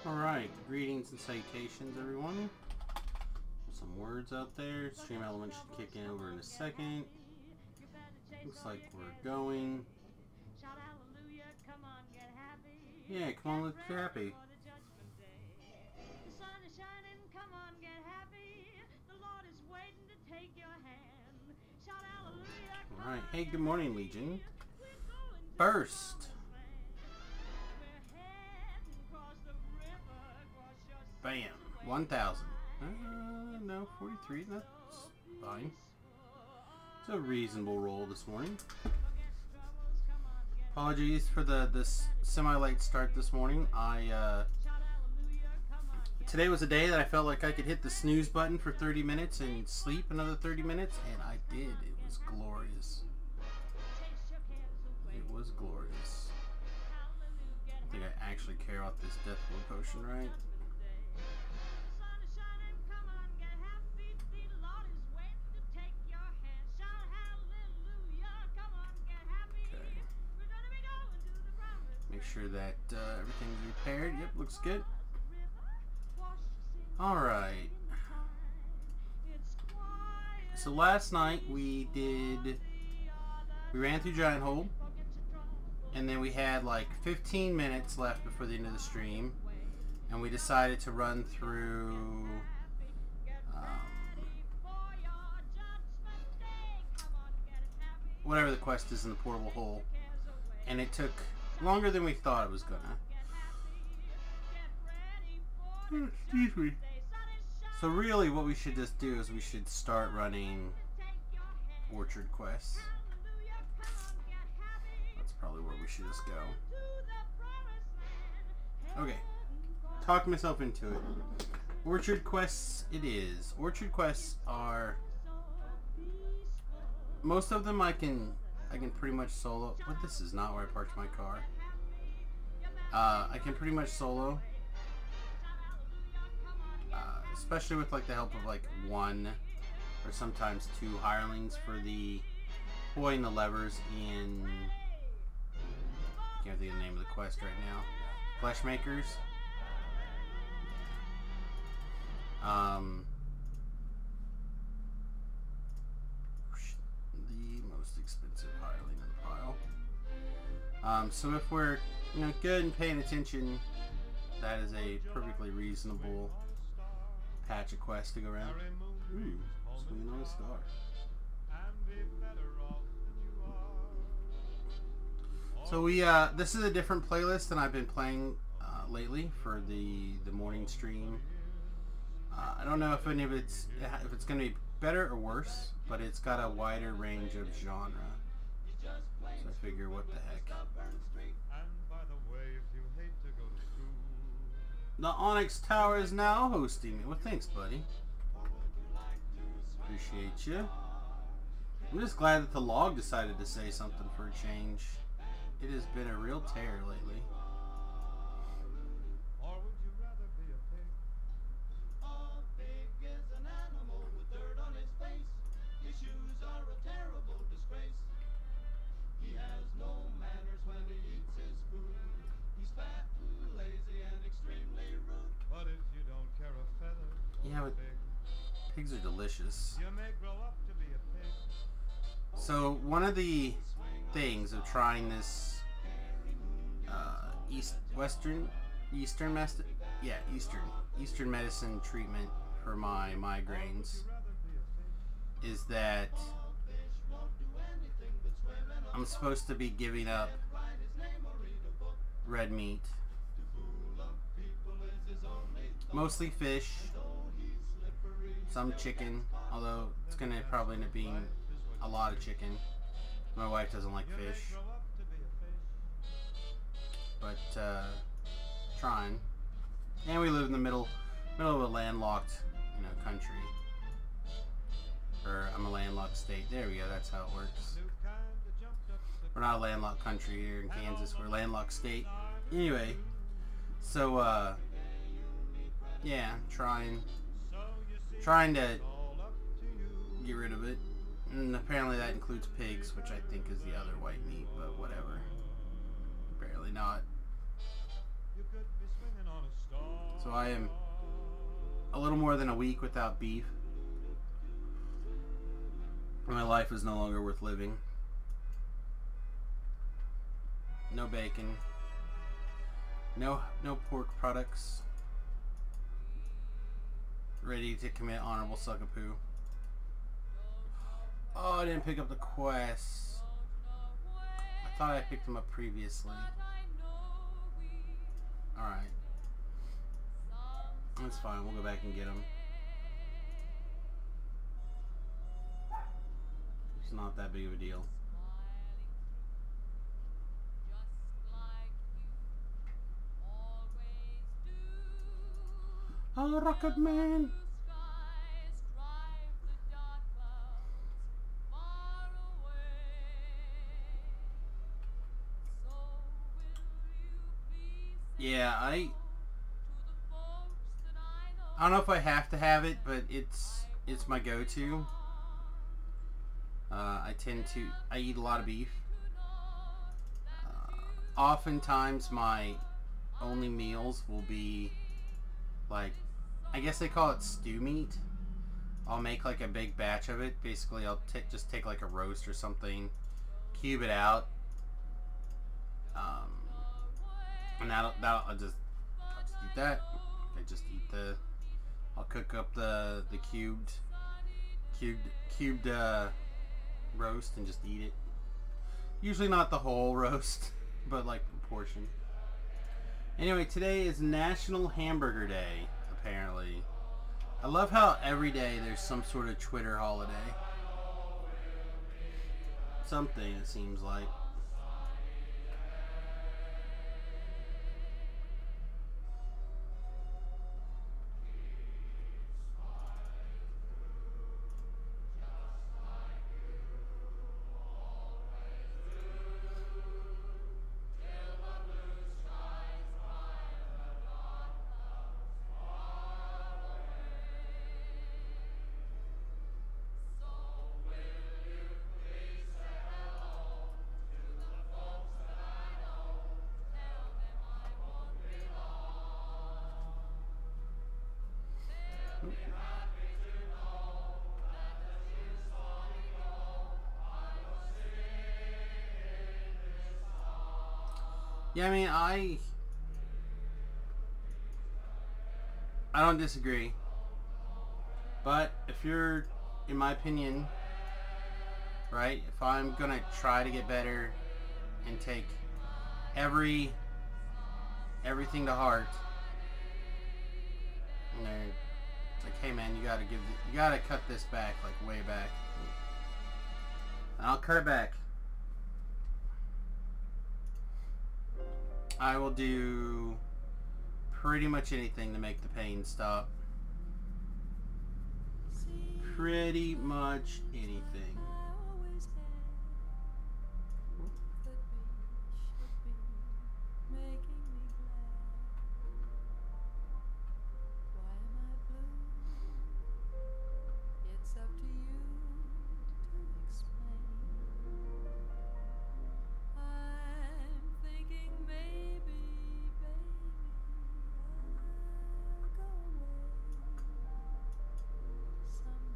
Alright, greetings and salutations everyone. Some words out there. Stream element should kick in over in a second. Looks like we're going. Yeah, come on, let's get happy. Alright, hey, good morning, Legion. Burst. Bam. 1,000. No, 43. That's fine. It's a reasonable roll this morning. Apologies for this semi-late start this morning. Today was a day that I felt like I could hit the snooze button for 30 minutes and sleep another 30 minutes, and I did. It was glorious. It was glorious. I think I actually care about this Death Blow potion, right? Make sure that everything's repaired. Yep, looks good. Alright. So last night we ran through Giant Hold, and then we had like 15 minutes left before the end of the stream, and we decided to run through whatever the quest is in the portable hole, and it took longer than we thought it was gonna. Excuse me. So really what we should just do is we should start running orchard quests. That's probably where we should just go. Okay. Talk myself into it. Orchard quests it is. Orchard quests are... most of them I can pretty much solo. But this is not where I parked my car. I can pretty much solo. Especially with like the help of like one or sometimes two hirelings for the pulling the levers in... I can't think of the name of the quest right now. Flesh Makers. The most expensive hireling in the pile. So if we're good and paying attention, that is a perfectly reasonable patch of quests to go around. Ooh, swinging on a star. So we this is a different playlist than I've been playing lately for the morning stream. I don't know if any of it's going to be better or worse, but it's got a wider range of genre. So I figure, what the heck. The Onyx Tower is now hosting me. Well, thanks, buddy. Appreciate you. I'm just glad that the log decided to say something for a change. It has been a real tear lately. Yeah, but pigs are delicious. So one of the things of trying this Eastern medicine treatment for my migraines is that I'm supposed to be giving up red meat, mostly fish, some chicken, although it's going to probably end up being a lot of chicken. My wife doesn't like fish. But, trying. And we live in the middle of a landlocked, country. Or, I'm a landlocked state. There we go, that's how it works. We're not a landlocked country here in Kansas, we're a landlocked state. Anyway, so, yeah, trying to get rid of it. And apparently that includes pigs, which I think is the other white meat, but whatever. Apparently not. You could be swinging on a star. So I am a little more than a week without beef. My life is no longer worth living. No bacon. No pork products. Ready to commit honorable suckapoo. Oh, I didn't pick up the quest. I thought I picked them up previously. Alright. That's fine, we'll go back and get them. It's not that big of a deal. Oh, Rocket Man! Yeah, I don't know if I have to have it, but it's my go-to. I eat a lot of beef. Oftentimes my only meals will be like, I guess they call it stew meat. I'll make like a big batch of it. Basically, I'll just take like a roast or something, cube it out, and I'll just eat that. I'll cook up the cubed roast and just eat it. Usually not the whole roast, but like a portion. Anyway, today is National Hamburger Day, apparently. I love how every day there's some sort of Twitter holiday. Something, it seems like. Yeah, I mean, I don't disagree. But if you're, in my opinion, right, if I'm gonna try to get better and take everything to heart, and it's like, hey man, you gotta cut this back, like way back. And I'll cut it back. I will do pretty much anything to make the pain stop. Pretty much anything.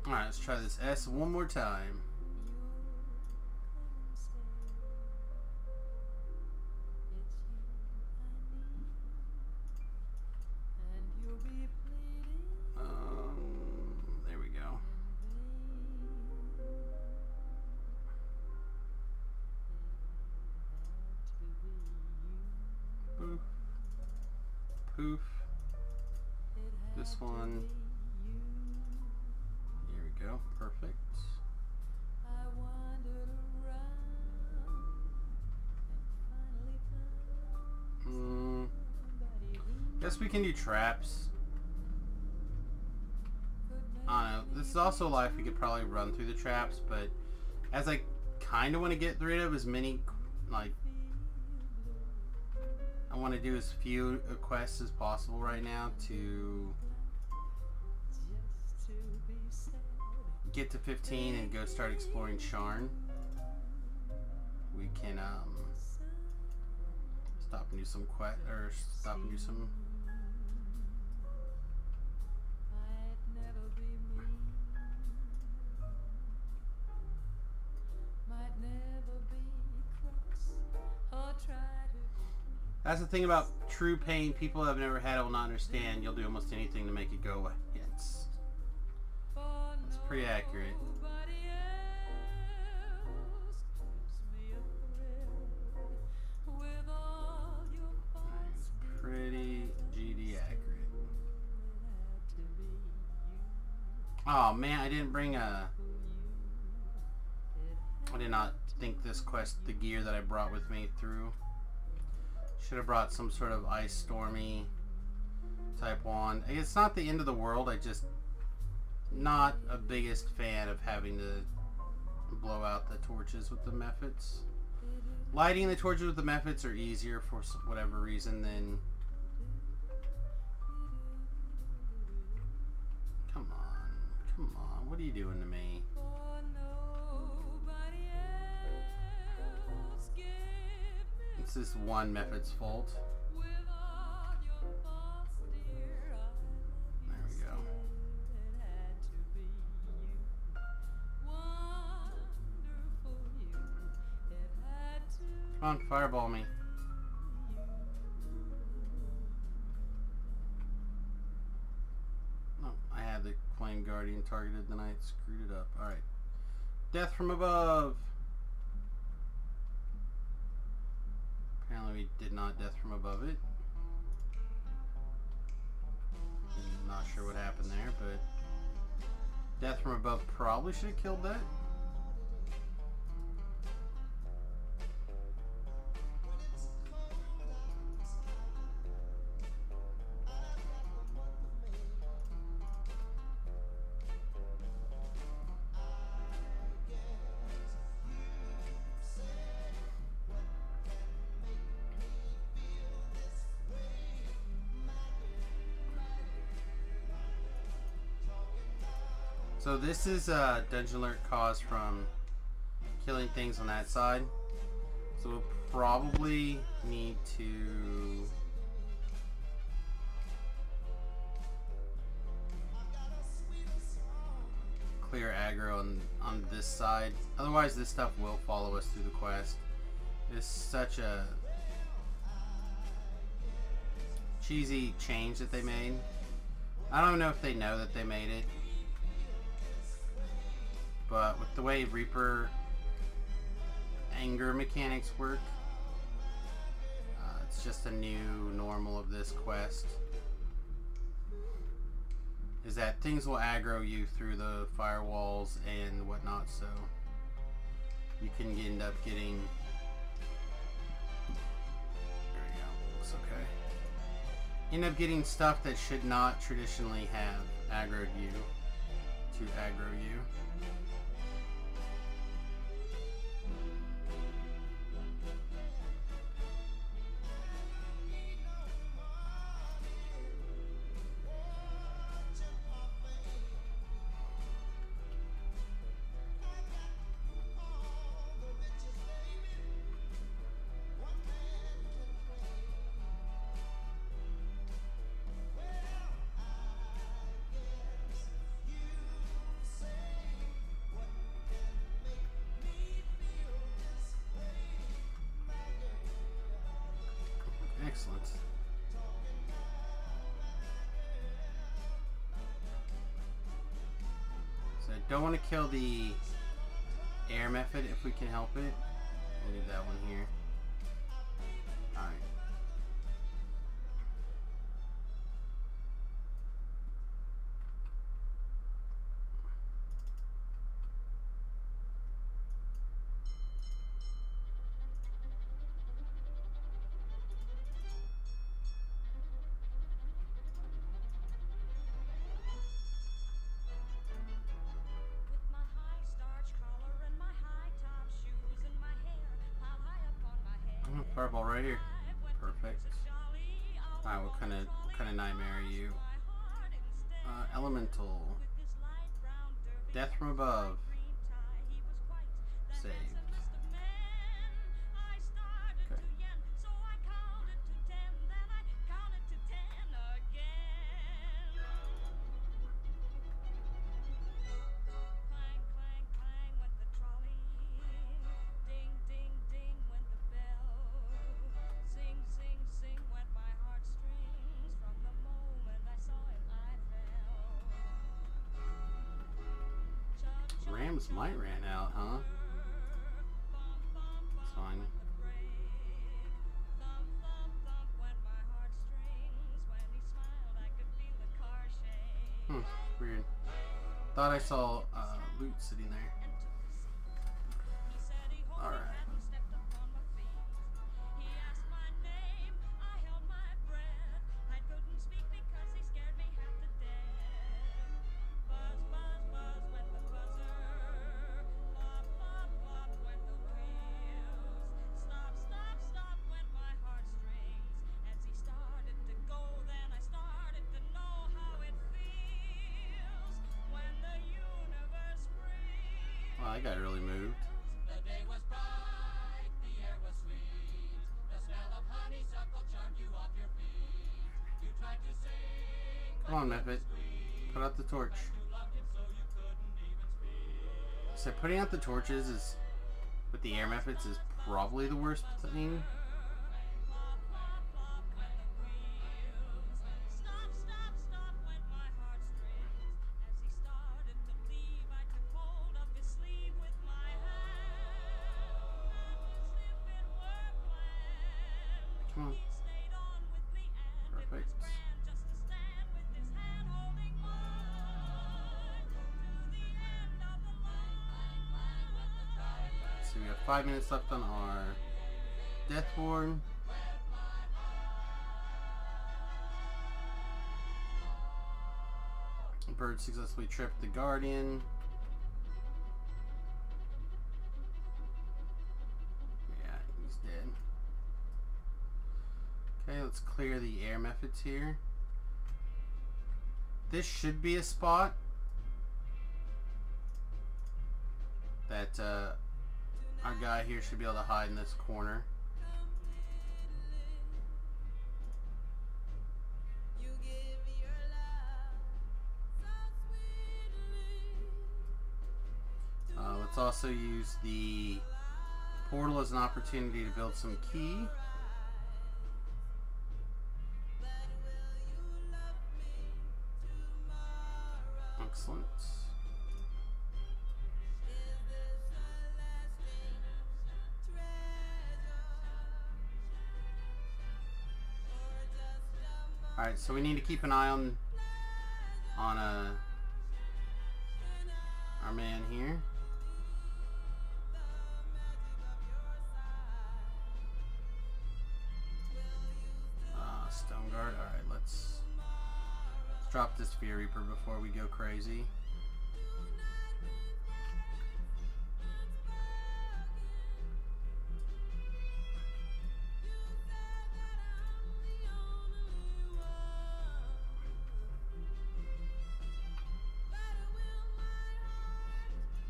Alright, let's try this S one more time. There we go. Poof. Poof. This one. Go. Perfect. Guess we can do traps. I don't know. This is also life. We could probably run through the traps, but as I kind of want to get rid of as many, like, I want to do as few quests as possible right now to get to 15 and go start exploring Sharn. We can stop and do some That's the thing about true pain. People who have never had it will not understand. You'll do almost anything to make it go away. It's pretty accurate. It's pretty GD accurate. Oh man, I didn't bring a... I did not think this quest, the gear that I brought with me through. Should have brought some sort of ice stormy type wand. It's not the end of the world. I just not a biggest fan of having to blow out the torches with the mephits. Lighting the torches with the mephits are easier for whatever reason than... Come on, what are you doing to me? It's this one mephit's fault. There we go. Come on, fireball me. Oh, I had the Flame Guardian targeted, then I screwed it up. Alright. Death from above! Apparently we did not death from above it. I'm not sure what happened there, but death from above probably should have killed that. So this is dungeon alert caused from killing things on that side. So we'll probably need to clear aggro on this side. Otherwise this stuff will follow us through the quest. It's such a cheesy change that they made. I don't know if they know that they made it. But with the way Reaper anger mechanics work, it's just a new normal of this quest. Is that things will aggro you through the firewalls and whatnot, so you can end up getting... There we go, looks okay. End up getting stuff that should not traditionally have aggroed you to aggro you. Excellent. So I don't want to kill the air method if we can help it. I'll leave that one here. Alright. Fireball right here. Perfect. Alright, what kind of nightmare are you? Elemental. Death from above. Saved. Okay. Almost might ran out, huh? It's fine. Weird. Thought I saw loot sitting there. Alright. I got really moved. The day was bright, the air was sweet. The smell of honeysuckle charmed you off your feet. You tried to sing. Come on, Method. Put out the torch. So putting out the torches is, with the air methods, is probably the worst thing. Come on. Perfect. So we have 5 minutes left on our Deathborn. Bird successfully tripped the Guardian. Yeah, he's dead. Okay, let's clear the air methods here. This should be a spot that our guy here should be able to hide in this corner. Let's also use the portal as an opportunity to build some key. Excellent. Alright, so we need to keep an eye on our man here. Stone Guard. Alright, let's drop this Fear Reaper before we go crazy.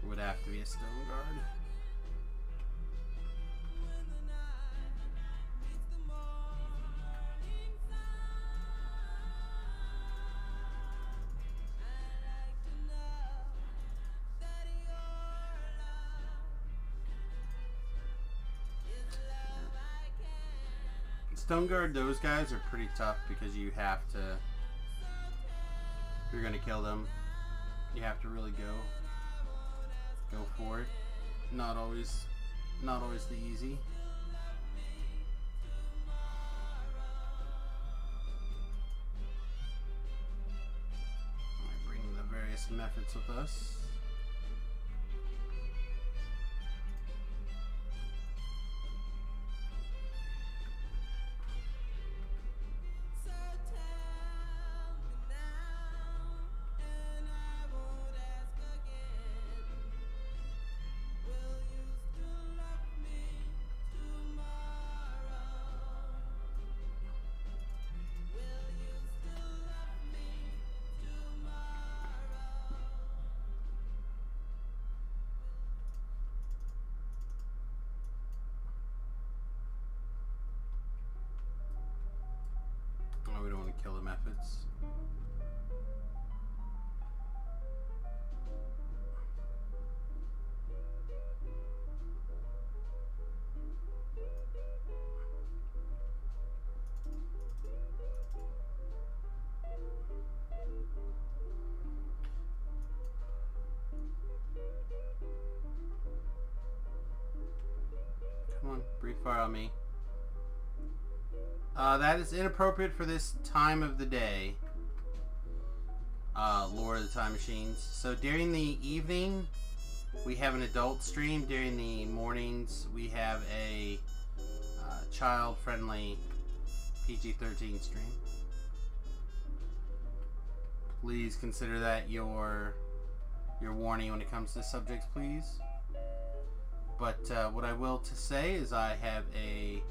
It would have to be a Stone Guard. Stone Guard, those guys are pretty tough because you have to, if you're gonna kill them, you have to really go for it. Not always the easy. I bring the various methods with us. We don't want to kill the methods. Far on me. That is inappropriate for this time of the day. Lord of the Time Machines. So during the evening, we have an adult stream. During the mornings, we have a child-friendly PG-13 stream. Please consider that your warning when it comes to subjects, please. But what I will to say is I have a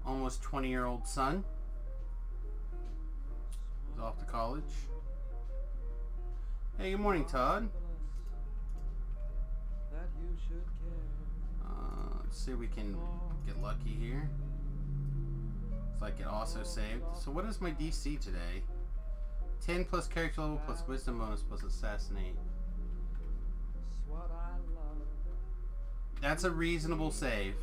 almost 20-year-old son. He's off to college. Hey, good morning, Todd. Let's see if we can get lucky here. Looks like it also saved. So what is my DC today? 10 plus character level plus wisdom bonus plus assassinate. That's a reasonable save.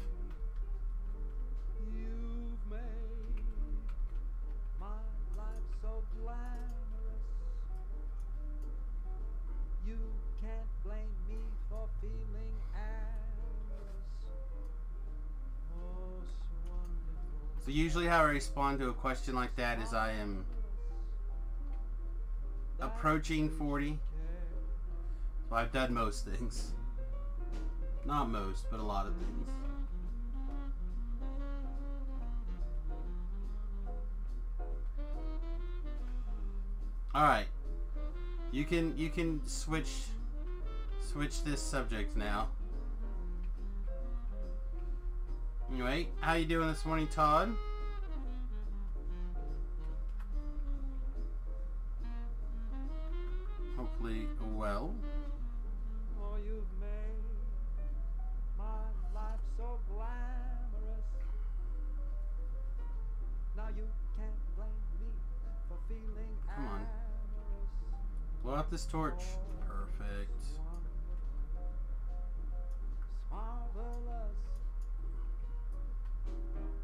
So usually how I respond to a question like that is I am approaching 40. So I've done most things. Not most, but a lot of things. Alright. You can switch this subject now. Anyway, how you doing this morning, Todd? Hopefully well. Oh, you've made my life so glamorous. Now you can't blame me for feeling Come on. amorous. Blow out this torch. Perfect. Marvelous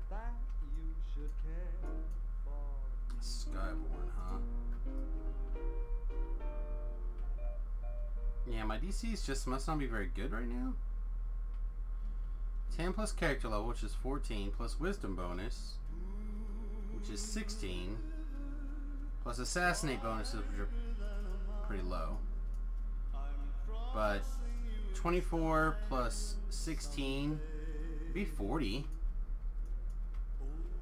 that you should care for me. Skyborn, huh? Yeah, my DC's just must not be very good right now. 10 plus character level, which is 14, plus wisdom bonus, which is 16, plus assassinate bonuses, which are pretty low. But 24 plus 16 would be 40.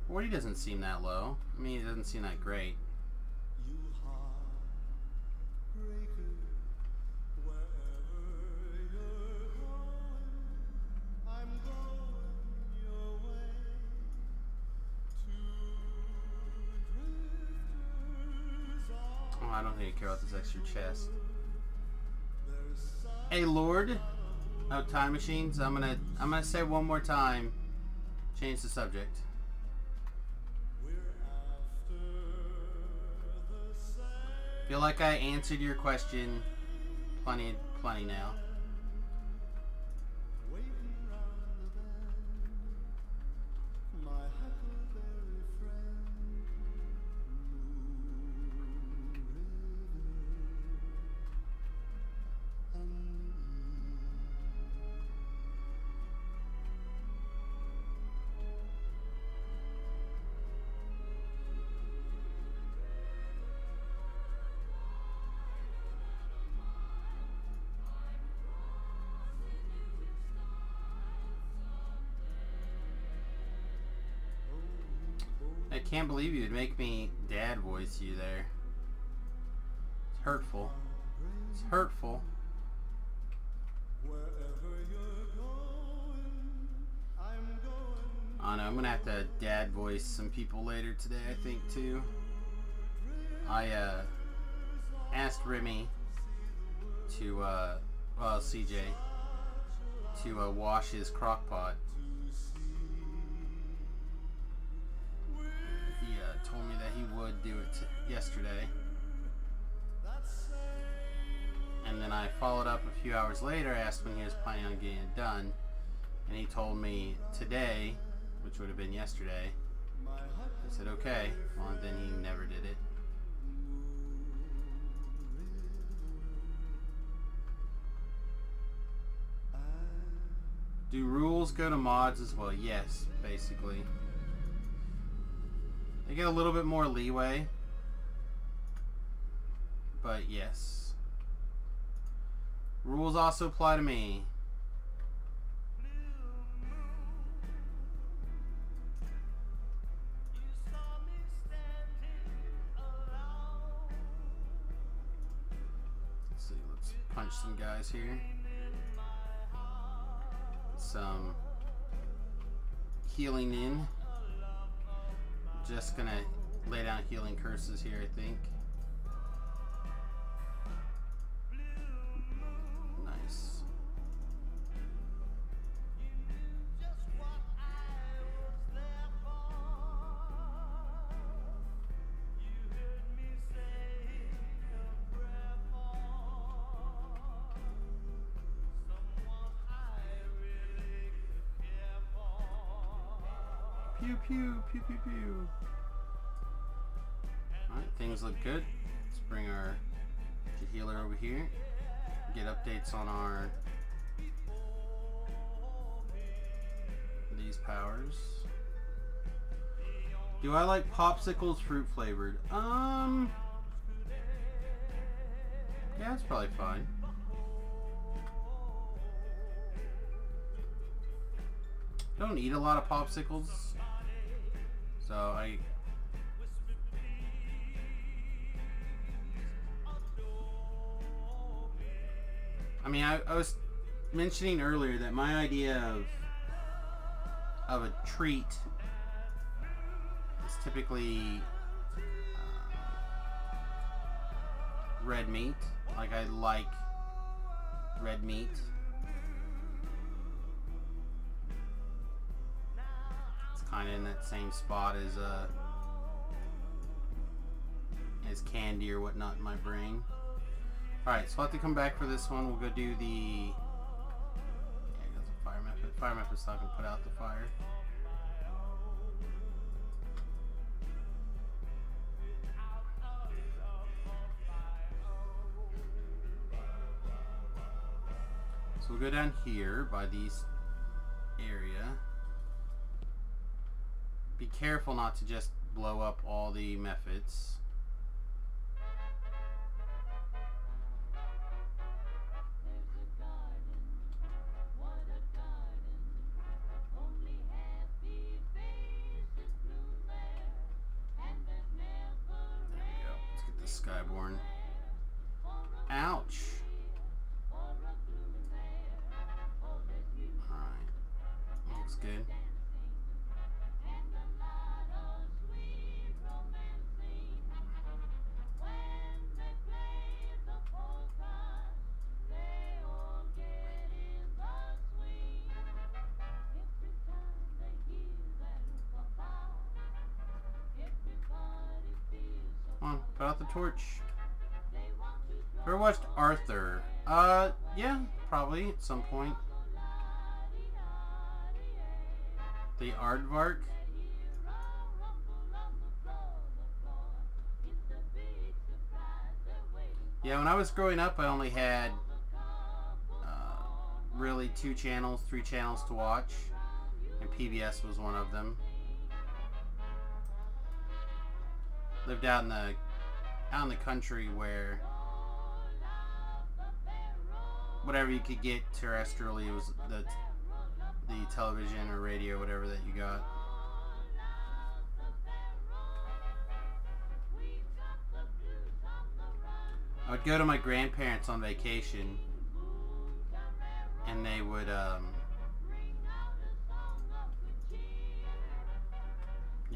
40 doesn't seem that low. I mean, it doesn't seem that great. Oh, I don't think I care about this extra chest. Hey, Lord of Time Machines, I'm gonna say one more time. Change the subject. Feel like I answered your question plenty now. I can't believe you'd make me dad voice you there. It's hurtful. It's hurtful. I know, I'm gonna have to dad voice some people later today, I think, too. I asked Remy to, well, CJ, to wash his crock pot. Told me that he would do it yesterday, and then I followed up a few hours later, asked when he was planning on getting it done, and he told me today, which would have been yesterday. I said okay, well then he never did it. Do rules go to mods as well? Yes, basically. They get a little bit more leeway. But yes. Rules also apply to me. Let's see, let's punch some guys here. Some healing in. Just gonna lay down healing curses here, I think. Nice. Pew pew pew pew pew. Alright, things look good. Let's bring our healer over here. Get updates on our these powers. Do I like popsicles fruit flavored? Yeah, it's probably fine. Don't eat a lot of popsicles. So I mean, I was mentioning earlier that my idea of a treat is typically red meat. Like, I like red meat. It's kind of in that same spot as candy or whatnot in my brain. Alright, so I'll have to come back for this one. We'll go do the... Yeah, that's a fire method. Fire method's not going to put out the fire. So we'll go down here by these area. Be careful not to just blow up all the methods. Skyborn. Ouch. Alright. Looks good. Come on, put out the torch. Ever watched Arthur? Yeah, probably at some point. The Aardvark. Yeah, when I was growing up, I only had really 2 channels, 3 channels to watch, and PBS was one of them. Lived out in the country where whatever you could get terrestrially was the television or radio, whatever that you got. I would go to my grandparents on vacation, and they would yeah,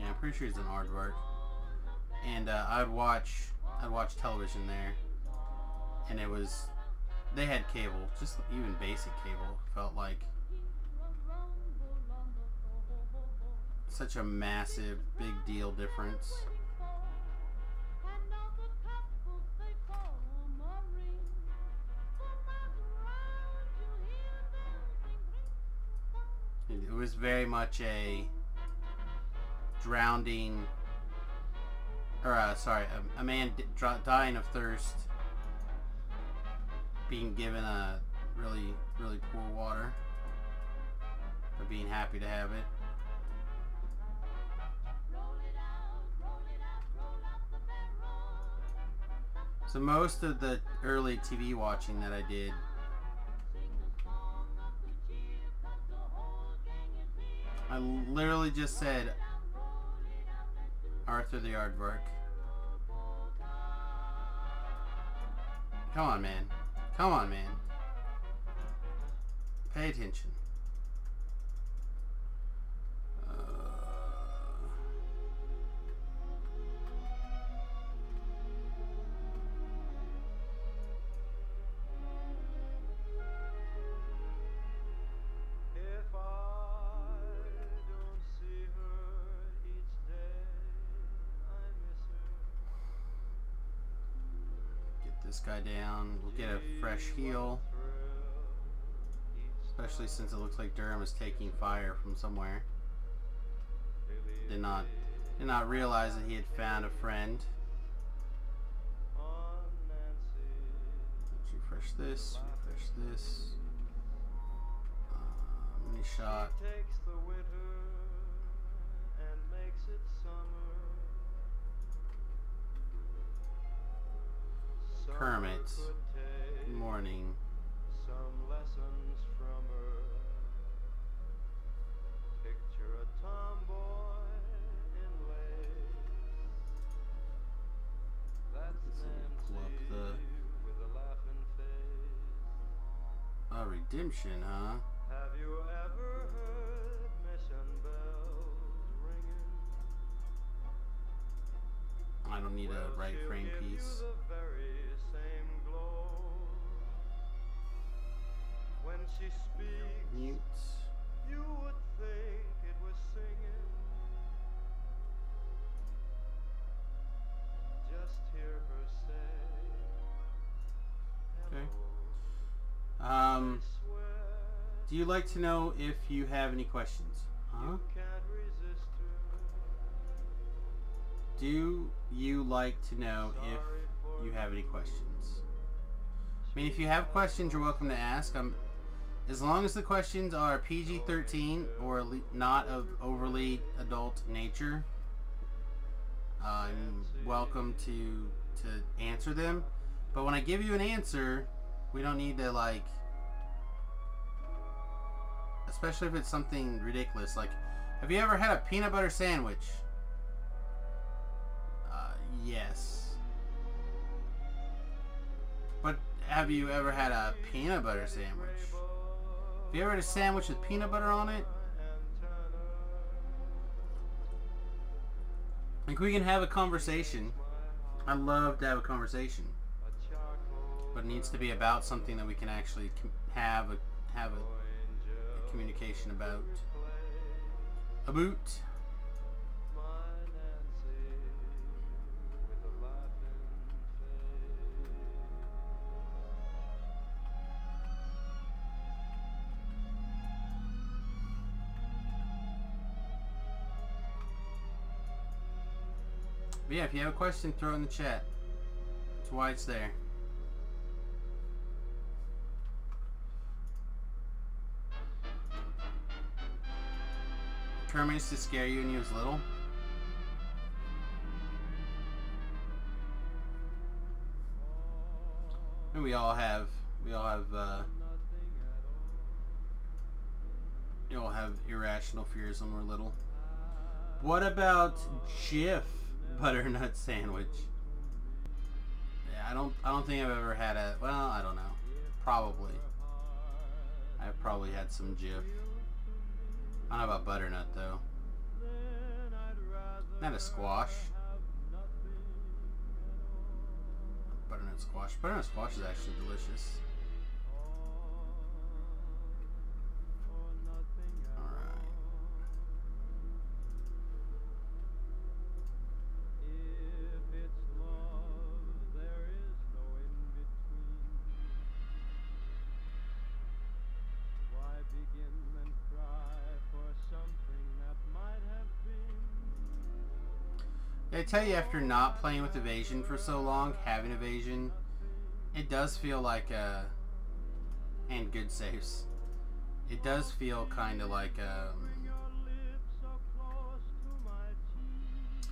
I'm pretty sure he's an aardvark. And I'd watch television there, and it was, they had cable, just even basic cable. Felt like such a massive, big deal difference. It was very much a drowning, or a man dying of thirst being given a really, really poor water. But being happy to have it. So most of the early TV watching that I did, I literally just said Arthur the Aardvark. Come on, man. Come on, man. Pay attention. If I don't see her each day, I miss her. Get this guy down. We'll get a fresh heal. Especially since it looks like Durham is taking fire from somewhere. Did not realize that he had found a friend. Let's refresh this. Refresh this. Mini shot. Takes the winter and makes it summer. Kermit. Summer could Good take morning. some lessons from her. Picture a tomboy in lace. That's Pull up Nancy the with a laughing face. redemption, huh? Have you ever heard mission bells ringing? I don't need a right She'll frame give you piece. the very same glow. When she speaks, Mute. you would think it was singing. Just hear her say, Okay. hello. I swear Do you like to know if you have any questions? Huh? you can't resist her. Do you like to know if you have any questions? I mean, if you have questions, you're welcome to ask. As long as the questions are PG-13 or not of overly adult nature, I'm welcome to answer them. But when I give you an answer, we don't need to, like, especially if it's something ridiculous. Like, have you ever had a peanut butter sandwich? Yes. But have you ever had a peanut butter sandwich? Have you ever had a sandwich with peanut butter on it? Like, we can have a conversation. I love to have a conversation. But it needs to be about something that we can actually have a communication about. A boot. But yeah, if you have a question, throw it in the chat. That's why it's there. Kermit used to scare you when you was little? And we all have irrational fears when we're little. What about Jif butternut sandwich? Yeah, I don't think I've ever had a, well, I don't know. Probably. I've probably had some Jif. I don't know about butternut though. Not a squash. Butternut squash. Butternut squash is actually delicious. Alright. If it's love, there is no in between. Why begin and cry for something that might have been? I tell you, after not playing with evasion for so long, having evasion, it does feel like and good saves. it does feel kind of like a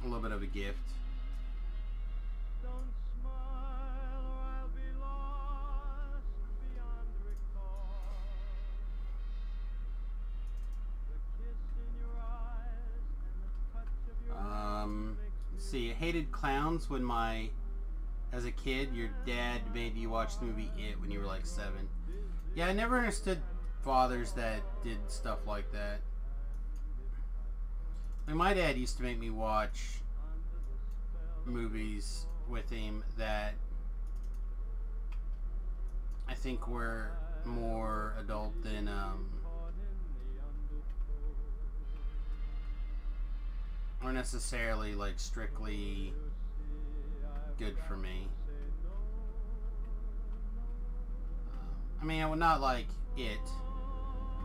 little bit of a gift. Don't smile or I'll be lost beyond recall. The kiss in your eyes and the touch of your Let's see, I hated clowns when as a kid, your dad made you watch the movie It when you were like 7. Yeah, I never understood fathers that did stuff like that. Like, my dad used to make me watch movies with him that I think were more adult than or necessarily like strictly good for me. I mean, I would not like It.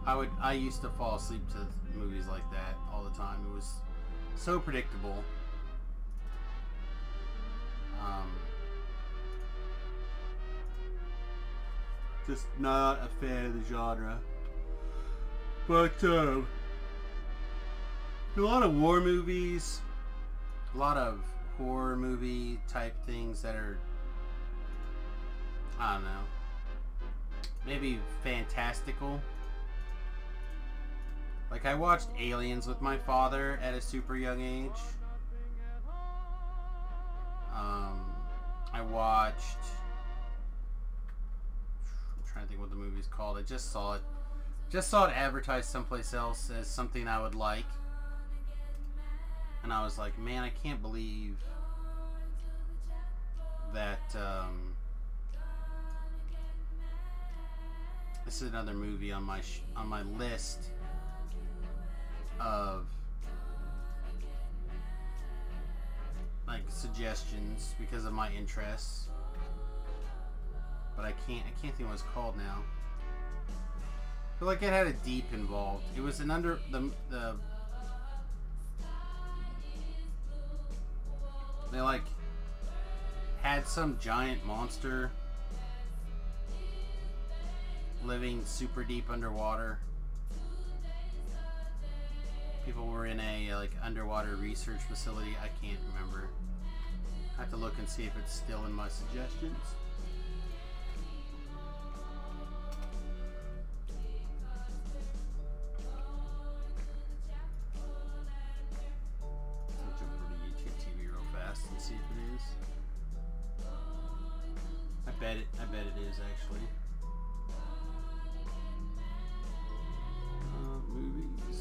I used to fall asleep to movies like that all the time. It was so predictable. Just not a fan of the genre. But a lot of war movies, a lot of horror movie type things that are, I don't know, maybe fantastical. Like, I watched Aliens with my father at a super young age. I watched, I'm trying to think what the movie's called. I just saw it advertised someplace else as something I would like. And I was like, man, I can't believe that this is another movie on my list of like suggestions because of my interests. But I can't think what it's called now. I feel like it had a deep involved. It was they like had some giant monster living super deep underwater. People were in a like underwater research facility. I can't remember. I have to look and see if it's still in my suggestions. I'll jump over to YouTube TV real fast and see if it is. I bet it is actually. Movies.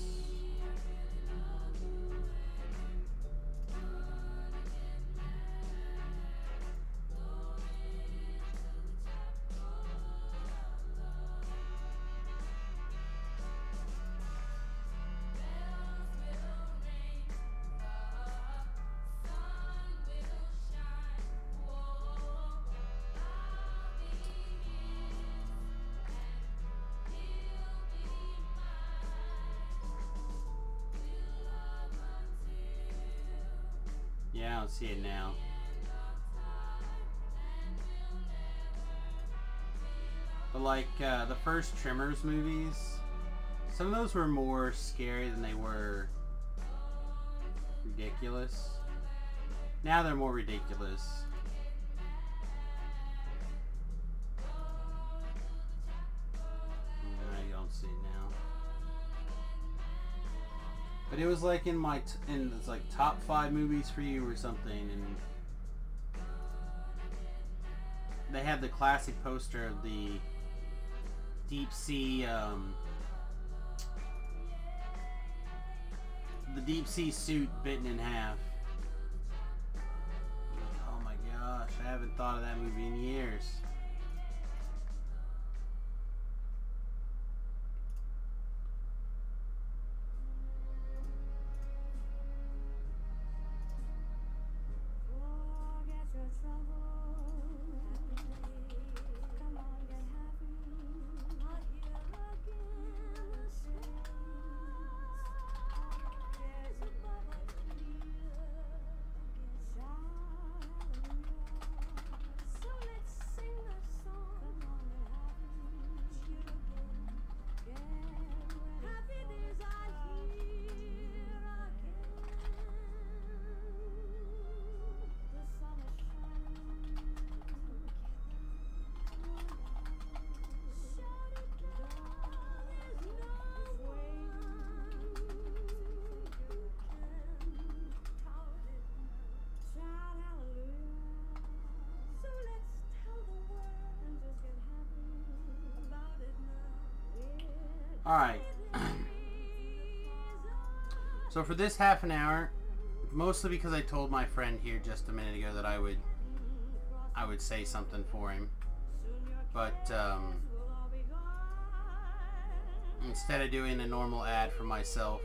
Yeah, I don't see it now. But like the first Tremors movies, some of those were more scary than they were ridiculous. Now they're more ridiculous. I don't see it now. But it was like in it's like top 5 movies for you or something, and they had the classic poster of the deep sea suit bitten in half. Oh my gosh, I haven't thought of that movie in years. Alright. So for this half an hour, mostly because I told my friend here just a minute ago that I would say something for him. But instead of doing a normal ad for myself,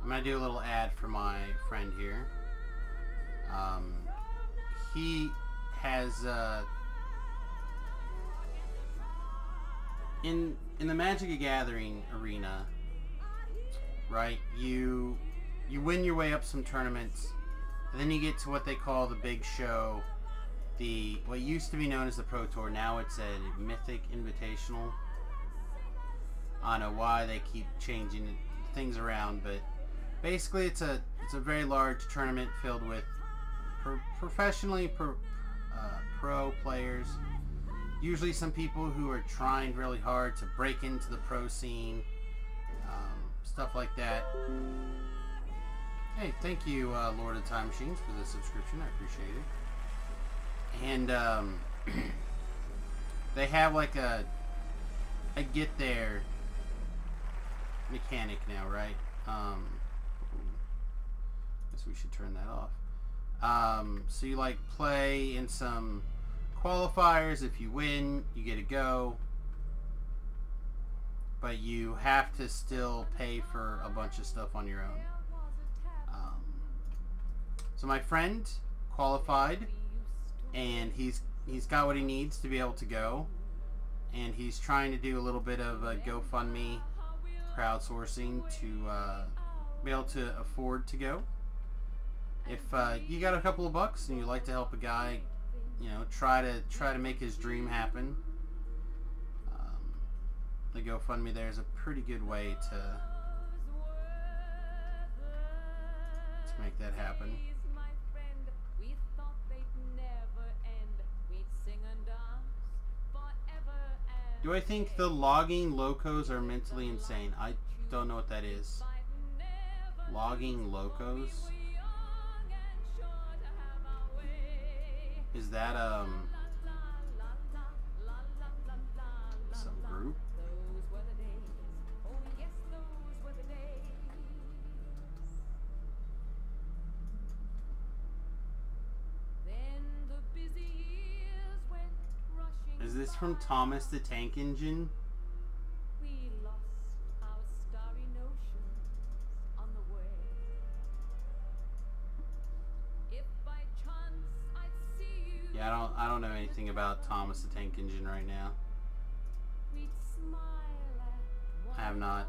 I'm going to do a little ad for my friend here. He has in the Magic the Gathering arena, right? You win your way up some tournaments, and then you get to what they call the big show, what used to be known as the Pro Tour. Now it's a Mythic Invitational. I don't know why they keep changing things around, but basically it's a very large tournament filled with professionally pro players. Usually some people who are trying really hard to break into the pro scene, stuff like that. Hey, thank you, Lord of Time Machines, for the subscription. I appreciate it. And they have like a get there mechanic now, right? Guess we should turn that off. So you like play in some qualifiers. If you win, you get to go, but you have to still pay for a bunch of stuff on your own. So my friend qualified, and he's got what he needs to be able to go, and he's trying to do a little bit of a GoFundMe crowdsourcing to be able to afford to go. If you got a couple of bucks and you'd like to help a guy, you know, try to make his dream happen, the GoFundMe there is a pretty good way to make that happen. Do I think the logging locos are mentally insane? I don't know what that is. Logging locos? Is that some group? Is this from Thomas the Tank Engine? Yeah, I don't know anything about Thomas the Tank Engine right now. I have not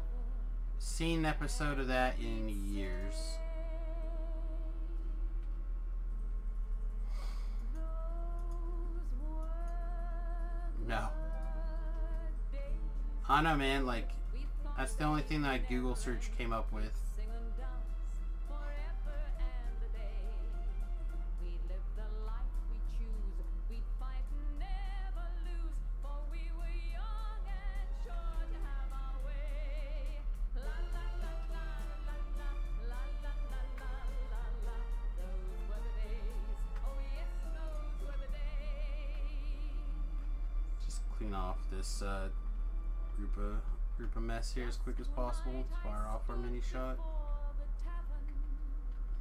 seen an episode of that in years. No. I know, man, like, that's the only thing that I Google search came up with. Clean off this group of mess here as quick as possible. Let's fire off our mini shot.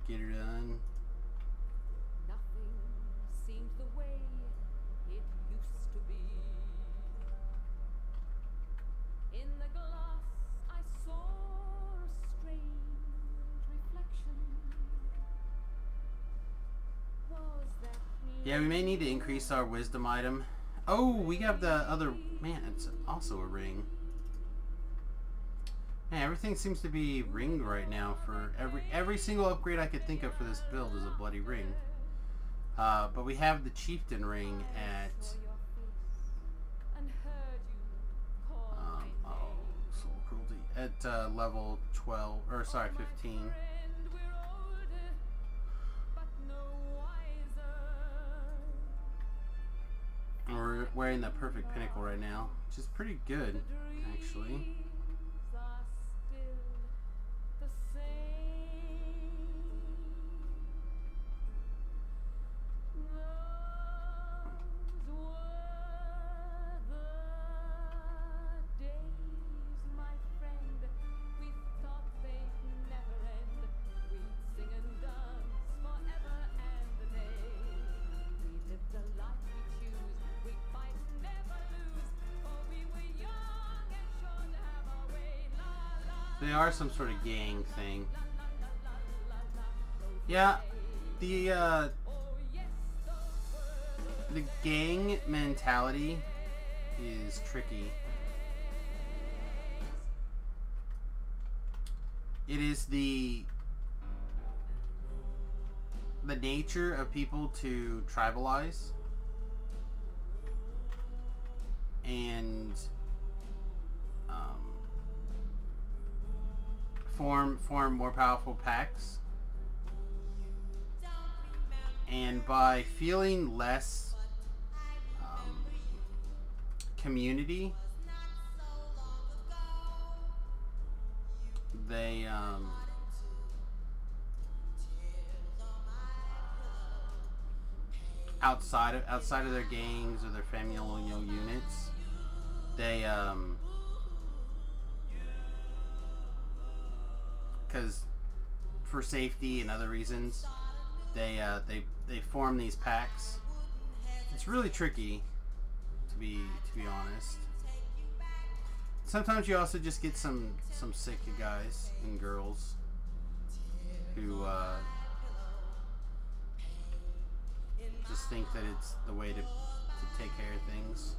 Get her done. Nothing seemed the way it used to be. In the glass I saw a strange reflection. Was that me? Yeah, we may need to increase our wisdom item. Oh, we have the other... Man, it's also a ring. Man, everything seems to be ringed right now. For every single upgrade I could think of for this build is a bloody ring. But we have the Chieftain ring at... soul cruelty. At level 12, or sorry, 15. We're wearing the perfect pinnacle right now, which is pretty good, actually. They are some sort of gang thing. Yeah, the gang mentality is tricky. It is the nature of people to tribalize and form more powerful packs, and by feeling less community, they outside of their gangs or their familial units, they because for safety and other reasons, they form these packs. It's really tricky, to be honest. Sometimes you also just get some sick guys and girls who just think that it's the way to take care of things.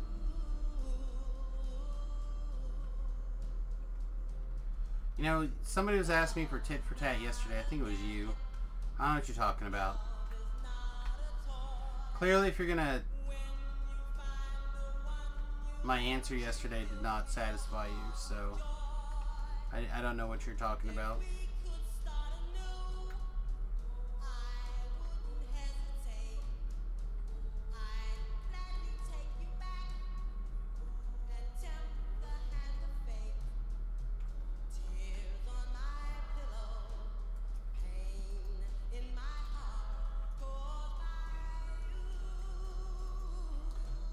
You know, somebody was asking me for tit for tat yesterday. I think it was you. I don't know what you're talking about. Clearly, if you're gonna... My answer yesterday did not satisfy you, so... I don't know what you're talking about.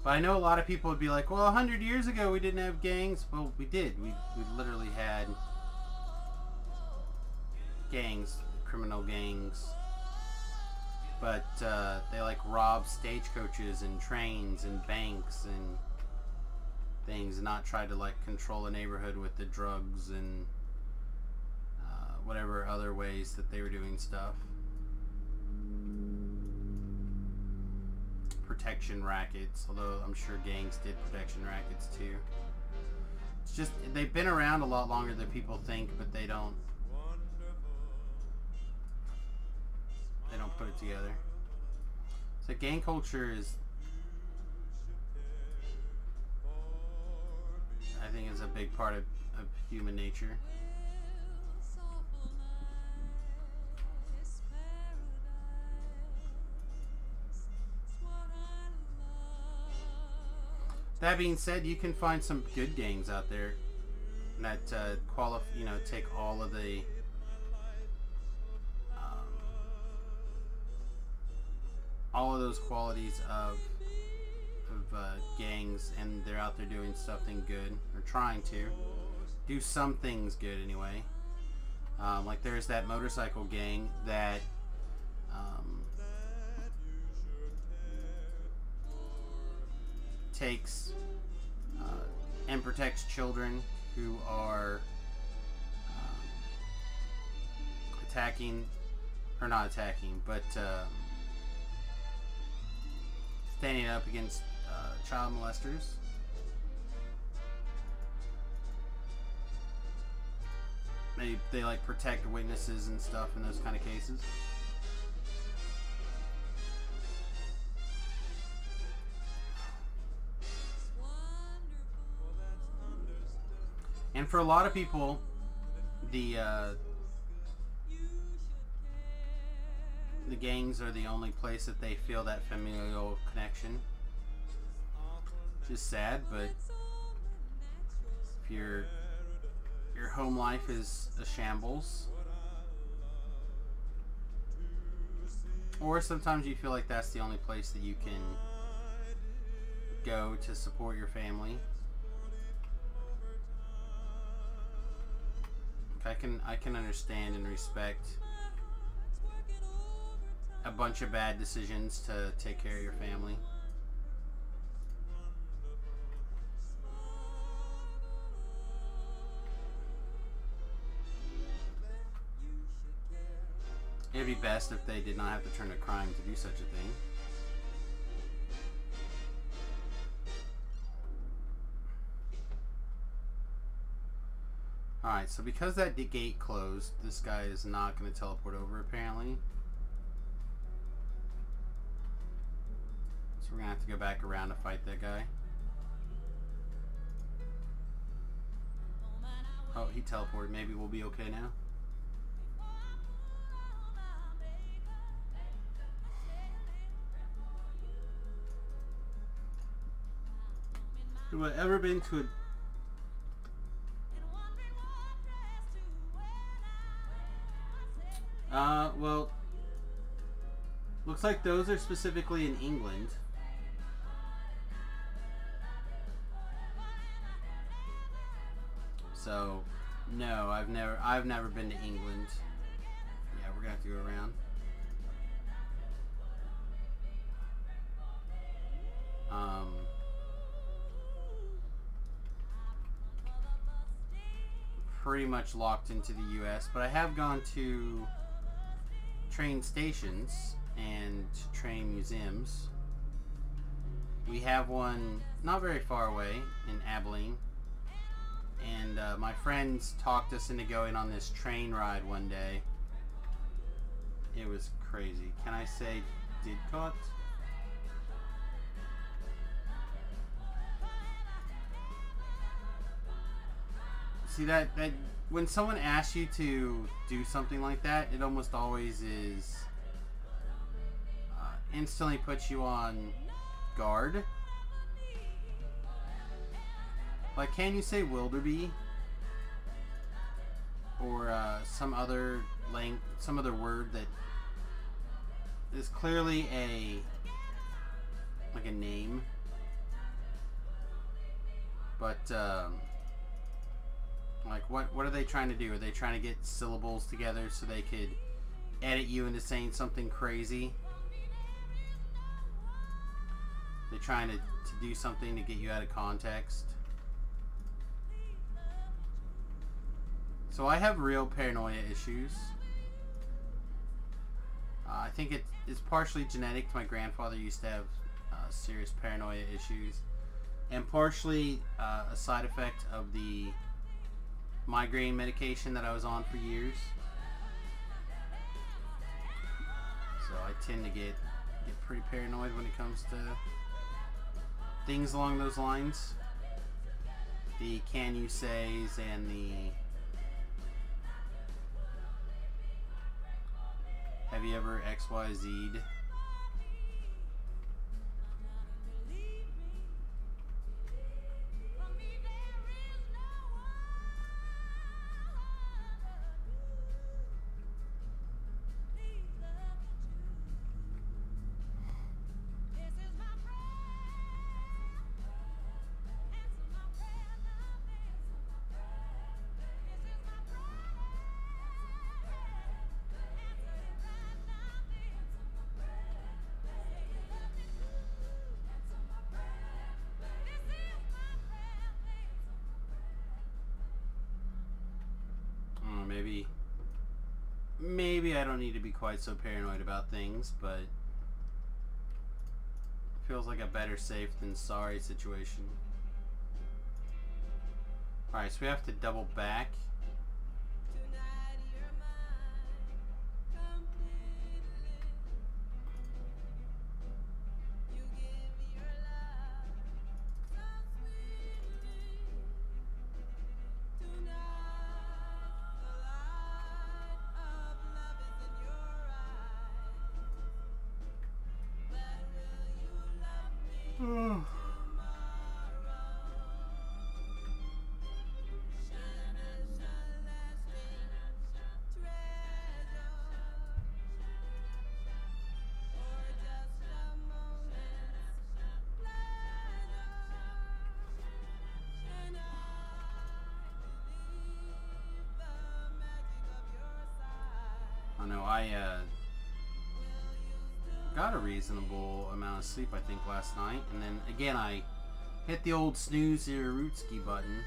But I know a lot of people would be like, well, 100 years ago we didn't have gangs. Well, we did. We literally had gangs, criminal gangs. But they like robbed stagecoaches and trains and banks and things, and not try to like control a neighborhood with the drugs and whatever other ways that they were doing stuff. Protection rackets, although I'm sure gangs did protection rackets too. It's just they've been around a lot longer than people think, but they don't put it together. So gang culture is, I think, is a big part of human nature. That being said, you can find some good gangs out there that take all of the all of those qualities of gangs, and they're out there doing something good, or trying to do some things good anyway. Like there's that motorcycle gang that takes and protects children who are standing up against child molesters. They like protect witnesses and stuff in those kind of cases. And for a lot of people, the gangs are the only place that they feel that familial connection. Which is sad, but if your home life is a shambles, or sometimes you feel like that's the only place that you can go to support your family, I can understand and respect a bunch of bad decisions to take care of your family. It'd be best if they did not have to turn to crime to do such a thing. Alright, so because that gate closed, this guy is not going to teleport over apparently. So we're going to have to go back around to fight that guy. Oh, he teleported. Maybe we'll be okay now. Have I ever been to a... well, looks like those are specifically in England. So, no, I've never been to England. Yeah, we're gonna have to go around. Pretty much locked into the US, but I have gone to train stations and train museums. We have one not very far away in Abilene, and my friends talked us into going on this train ride one day. It was crazy. Can I say Didcot? See that when someone asks you to do something like that, it almost always is instantly puts you on guard. Like, can you say Wilderby or some other word that is clearly like a name, but like what are they trying to do? Are they trying to get syllables together so they could edit you into saying something crazy? They're trying to do something to get you out of context. So I have real paranoia issues. I think it's partially genetic. My grandfather used to have serious paranoia issues, and partially a side effect of the migraine medication that I was on for years. So I tend to get pretty paranoid when it comes to things along those lines. The can you says and the have you ever XYZ'd? Maybe I don't need to be quite so paranoid about things, but it feels like a better safe than sorry situation. Alright, so we have to double back. I know I got a reasonable amount of sleep, I think, last night, and then again I hit the old snooze your rootski button.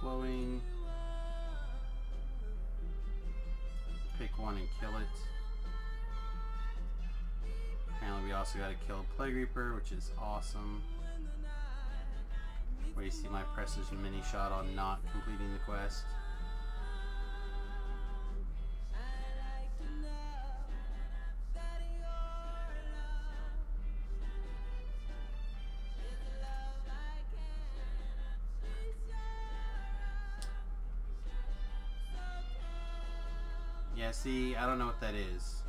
flowing. Pick one and kill it. Apparently we also got to kill a Plague Reaper, which is awesome. Where you see my precision mini shot on not completing the quest. Yeah, see, I don't know what that is.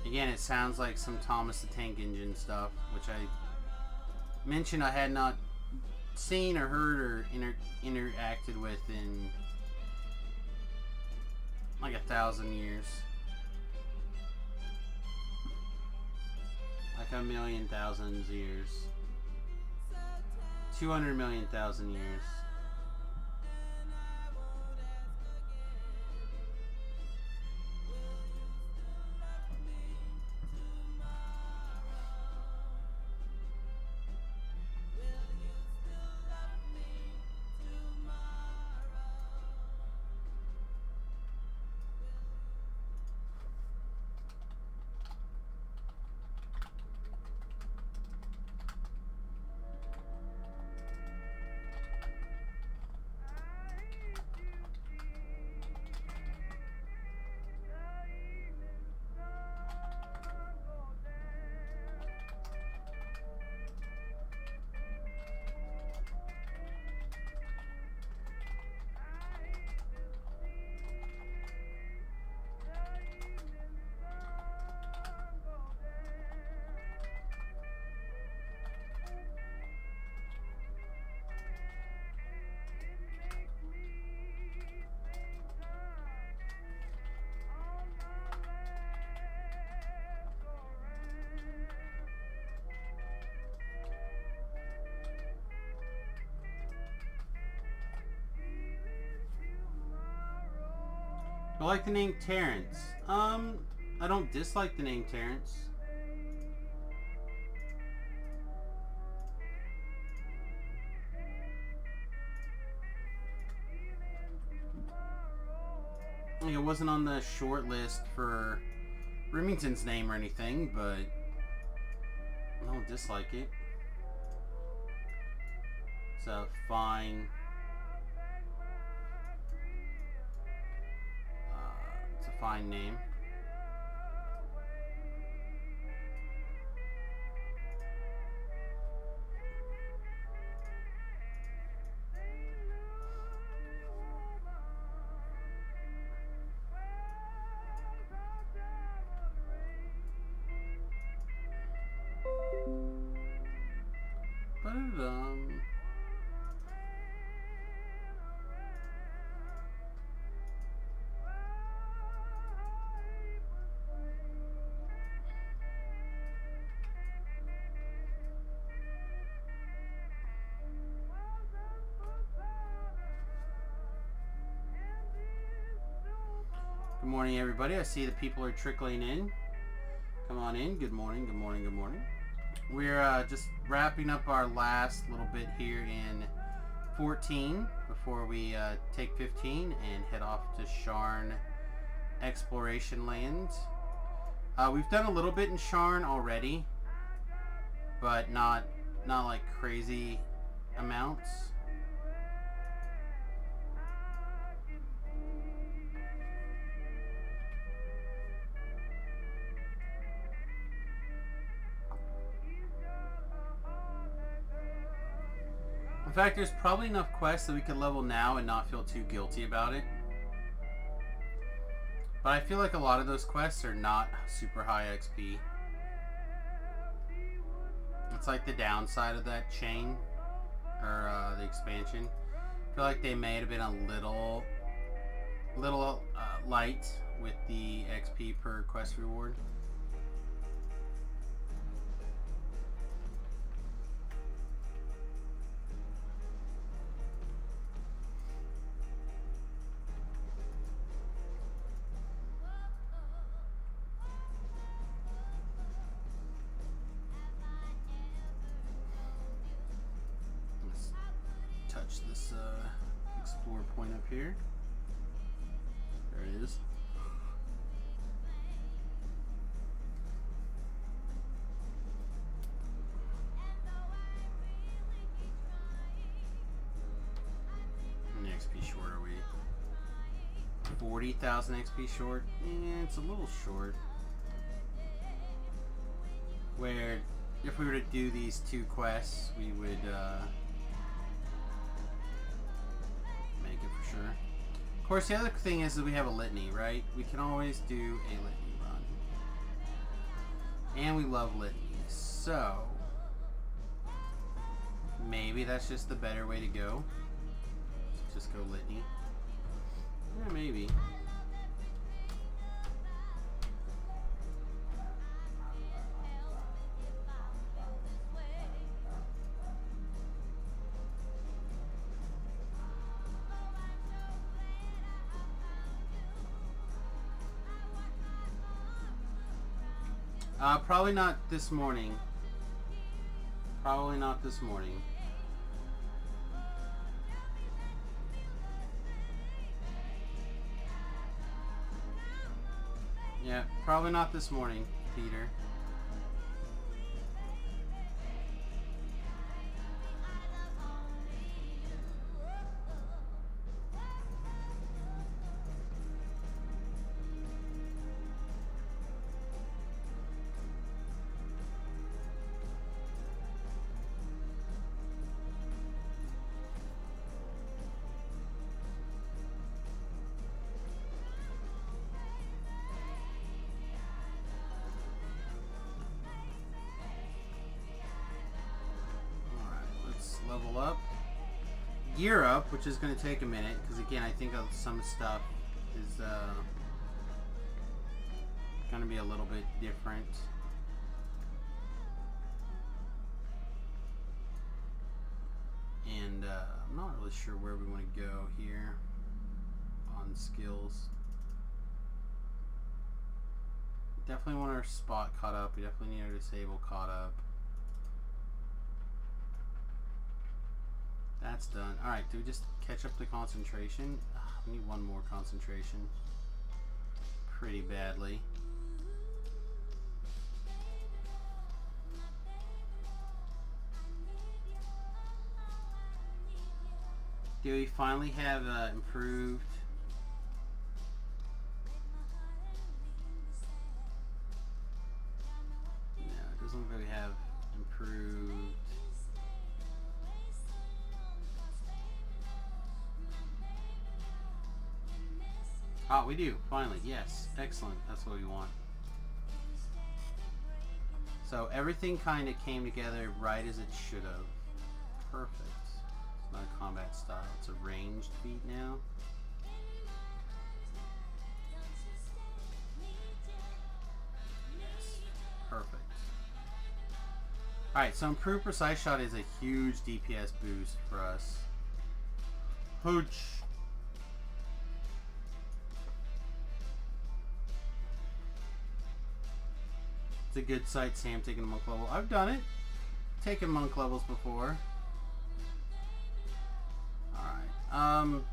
Again, it sounds like some Thomas the Tank Engine stuff, which I mentioned I had not seen or heard or interacted with in like 1,000 years. Like 1,000,000 years. 200 million thousand years. I like the name Terrence. I don't dislike the name Terrence. Like, it wasn't on the short list for Remington's name or anything, but I don't dislike it. It's a fine... it's a fine name. Good morning, everybody. I see the people are trickling in. Come on in. Good morning, good morning, good morning. We're just wrapping up our last little bit here in 14 before we take 15 and head off to Sharn Exploration Land. We've done a little bit in Sharn already, but not like crazy amounts. In fact, there's probably enough quests that we could level now and not feel too guilty about it. But I feel like a lot of those quests are not super high XP. It's like the downside of that chain, or the expansion. I feel like they may have been a little light with the XP per quest reward. here. There it is. How many XP short are we? 40,000 XP short? Yeah, it's a little short. Where if we were to do these 2 quests, we would make it for sure. Of course, the other thing is that we have a litany, right? We can always do a litany run. And we love litanies. So, maybe that's just the better way to go. Just go litany. Yeah, maybe. Probably not this morning. Probably not this morning. Yeah, probably not this morning, Peter. Level up, gear up, which is going to take a minute because again I think some stuff is going to be a little bit different. And I'm not really sure where we want to go here on skills. Definitely want our spot caught up. We definitely need our disable caught up. That's done. Alright, do we just catch up the concentration? We need one more concentration. Pretty badly. Do we finally have improved? No, it doesn't look like we have improved. Oh, we do, finally, yes. Excellent, that's what we want. So everything kind of came together right as it should have. Perfect. It's not a combat style, it's a ranged feat now. Yes, perfect. Alright, so improved precise shot is a huge DPS boost for us. Hooch. It's a good sight, Sam, taking a monk level. I've done it. Taken monk levels before. Alright.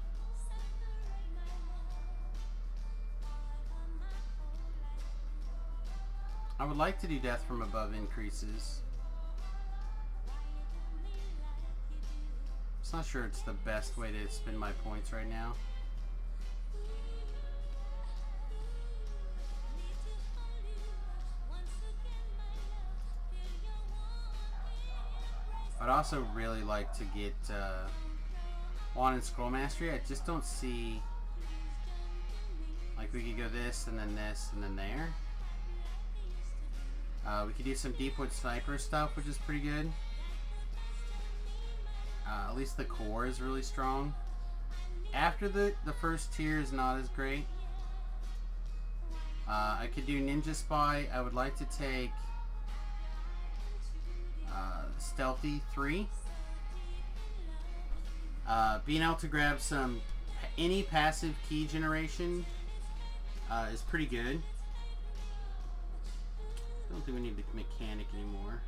I would like to do death from above increases. Just not sure it's the best way to spend my points right now. I'd also really like to get Wand and Scroll Mastery. I just don't see, like, we could go this and then there. We could do some Deepwood Sniper stuff, which is pretty good. At least the core is really strong. After the first tier is not as great. I could do Ninja Spy. I would like to take Stealthy 3. Being able to grab any passive key generation is pretty good. I don't think we need the mechanic anymore.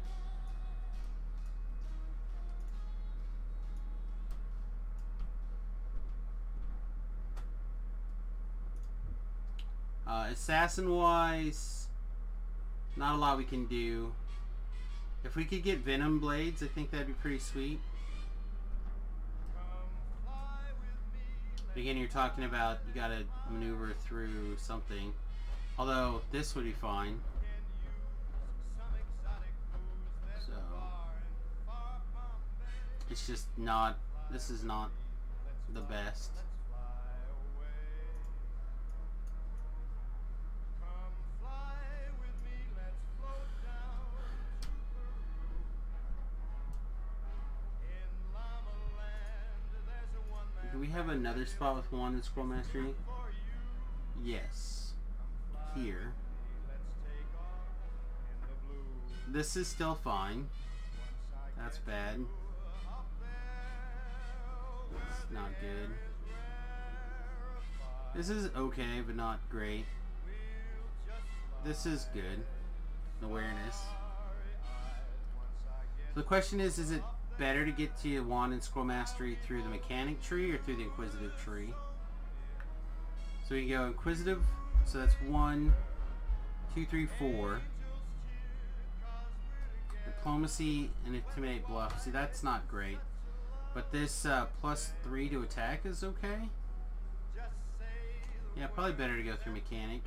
Assassin-wise, not a lot we can do. If we could get Venom Blades, I think that'd be pretty sweet. Again, you're talking about you gotta maneuver through something. Although, this would be fine. So, it's just not, this is not the best. Do we have another spot with one in Scroll Mastery? Yes. Here. This is still fine. That's bad. It's not good. This is okay, but not great. This is good. Awareness. So the question is it better to get to Wand and Scroll Mastery through the Mechanic tree or through the Inquisitive tree? So we can go Inquisitive, so that's 1, 2, 3, 4. Diplomacy and Intimidate Bluff. See, that's not great. But this +3 to attack is okay. Yeah, probably better to go through Mechanic.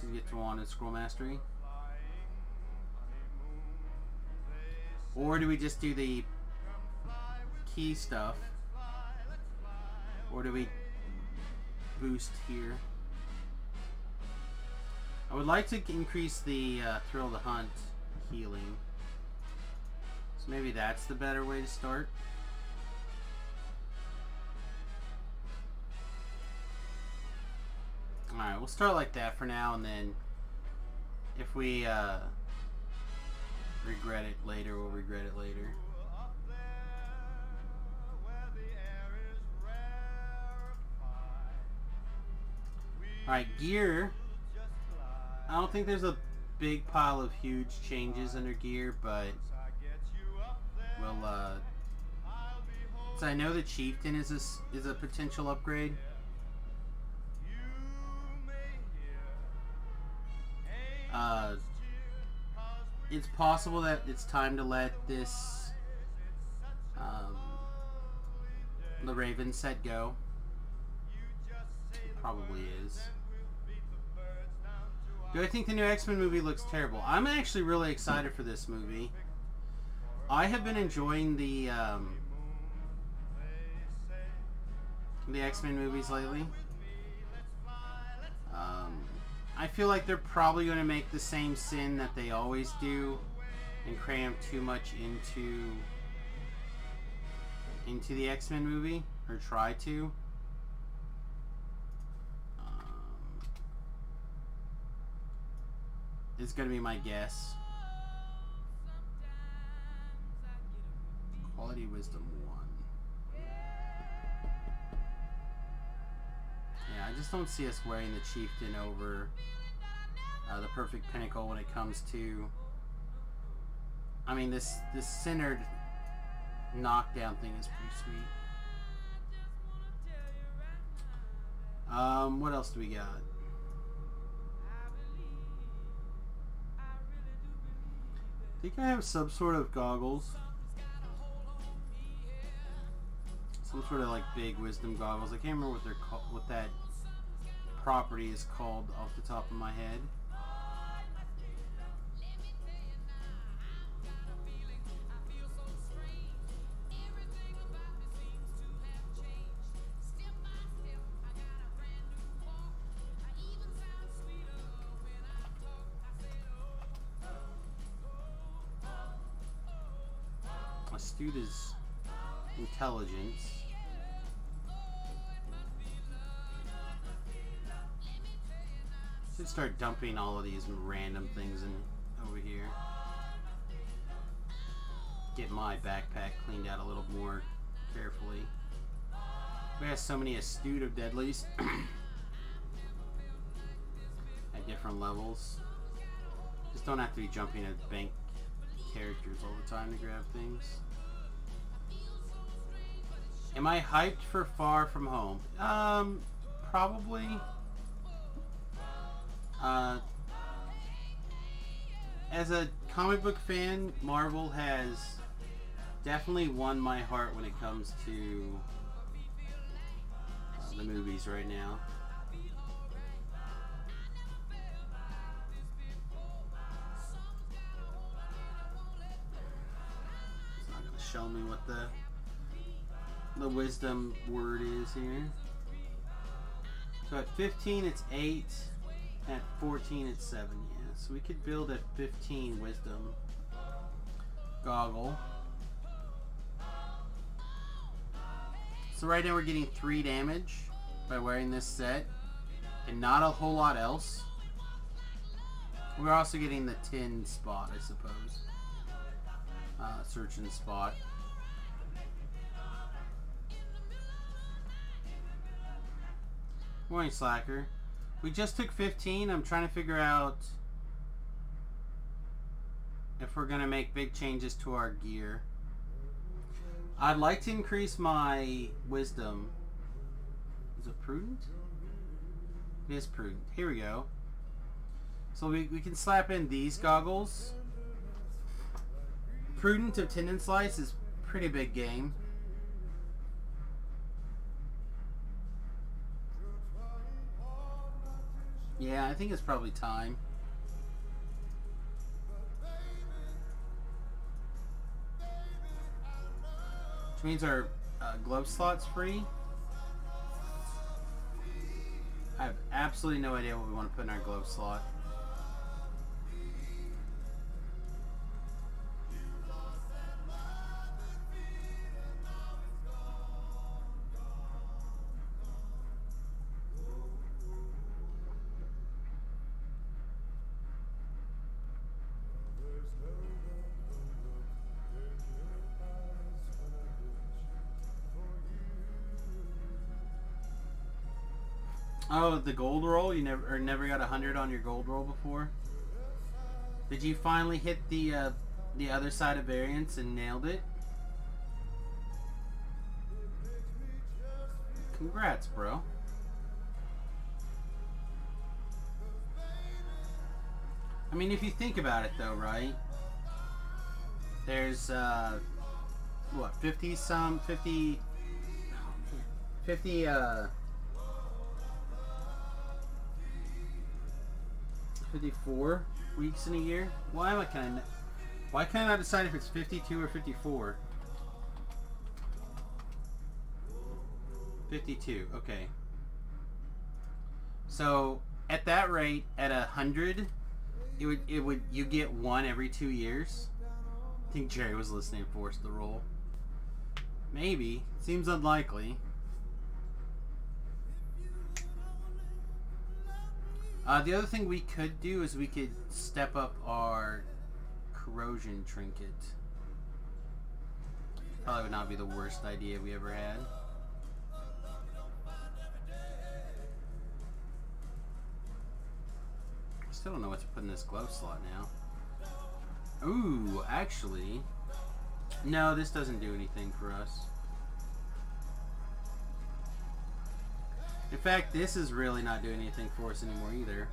To get to Wand and Scroll Mastery. Or do we just do the key stuff? Or do we boost here? I would like to increase the Thrill to Hunt healing. So maybe that's the better way to start. Alright, we'll start like that for now, and then if we regret it later, we'll regret it later. Alright, gear. I don't think there's a big pile of huge changes under gear, but we'll so I know the Chieftain is a potential upgrade. It's possible that it's time to let this the Raven set go. It probably is. Do I think the new X-Men movie looks terrible? I'm actually really excited for this movie. I have been enjoying the X-Men movies lately. I feel like they're probably going to make the same sin that they always do and cram too much into the X-Men movie, or try to. It's going to be my guess. Quality Wisdom 1. Yeah, I just don't see us wearing the Chieftain over the Perfect Pinnacle when it comes to... I mean, this centered knockdown thing is pretty sweet. What else do we got? I think I have some sort of goggles. Some sort of like big wisdom goggles. I can't remember what they're called, what that property is called off the top of my head. Astute is intelligence. Should start dumping all of these random things in over here. Get my backpack cleaned out a little more carefully. We have so many astute of deadlies at different levels. Just don't have to be jumping at bank characters all the time to grab things. Am I hyped for Far From Home? Probably. As a comic book fan, Marvel has definitely won my heart when it comes to the movies right now. It's not going to show me what the wisdom word is here. So at 15 it's 8, at 14 it's 7, yeah. So we could build a 15 wisdom goggle. So right now we're getting 3 damage by wearing this set, and not a whole lot else. We're also getting the 10 spot, I suppose. Search and spot. Morning, Slacker. We just took 15. I'm trying to figure out if we're going to make big changes to our gear. I'd like to increase my wisdom. Is it prudent? It is prudent. Here we go. So we can slap in these goggles. Prudent of Tendon Slice is pretty big game. Yeah, I think it's probably time. Which means our glove slot's free. I have absolutely no idea what we want to put in our glove slot. Oh, the gold roll? You never got 100 on your gold roll before? Did you finally hit the other side of variance and nailed it? Congrats, bro. I mean, if you think about it though, right? There's what, 50 54 weeks in a year? Why can't I not decide if it's 52 or 54? 52, okay. So at that rate, at 100, you get 1 every 2 years. I think Jerry was listening and forced the roll. Maybe. Seems unlikely. The other thing we could do is we could step up our corrosion trinket. Probably would not be the worst idea we ever had. I still don't know what to put in this glove slot now. Ooh, actually, no, this doesn't do anything for us. In fact, this is really not doing anything for us anymore either.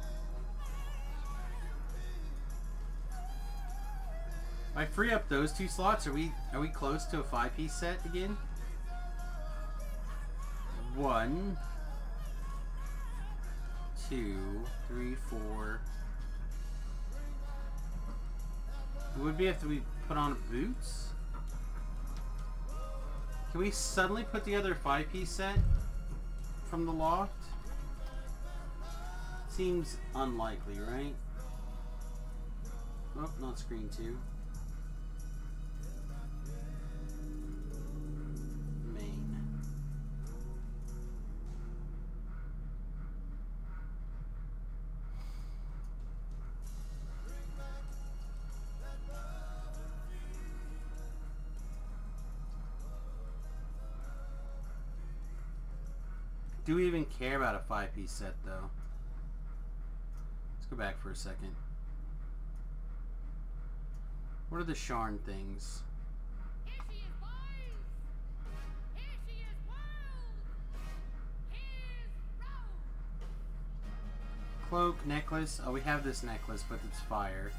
If I free up those 2 slots, are we close to a 5-piece set again? 1, 2, 3, 4. It would be if we put on boots. Can we suddenly put together a 5-piece set from the loft? Seems unlikely, right? Oh, not screen 2. Main. Do we even care about a 5-piece set, though? Let's go back for a second. What are the Sharn things? Here she is, boys! Here she is, cloak, necklace. Oh, we have this necklace, but it's fire.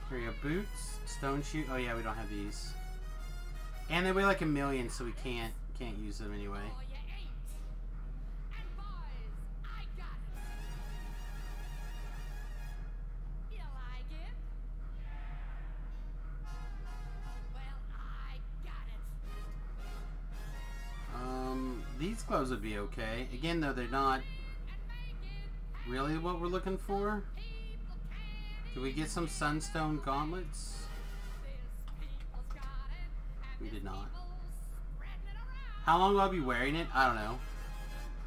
Here you go. Boots, stone shoe. Oh yeah, we don't have these. And they weigh like 1,000,000, so we can't use them anyway. These gloves would be okay. Again, though, they're not really what we're looking for. Did we get some sunstone gauntlets? We did not. How long will I be wearing it? I don't know.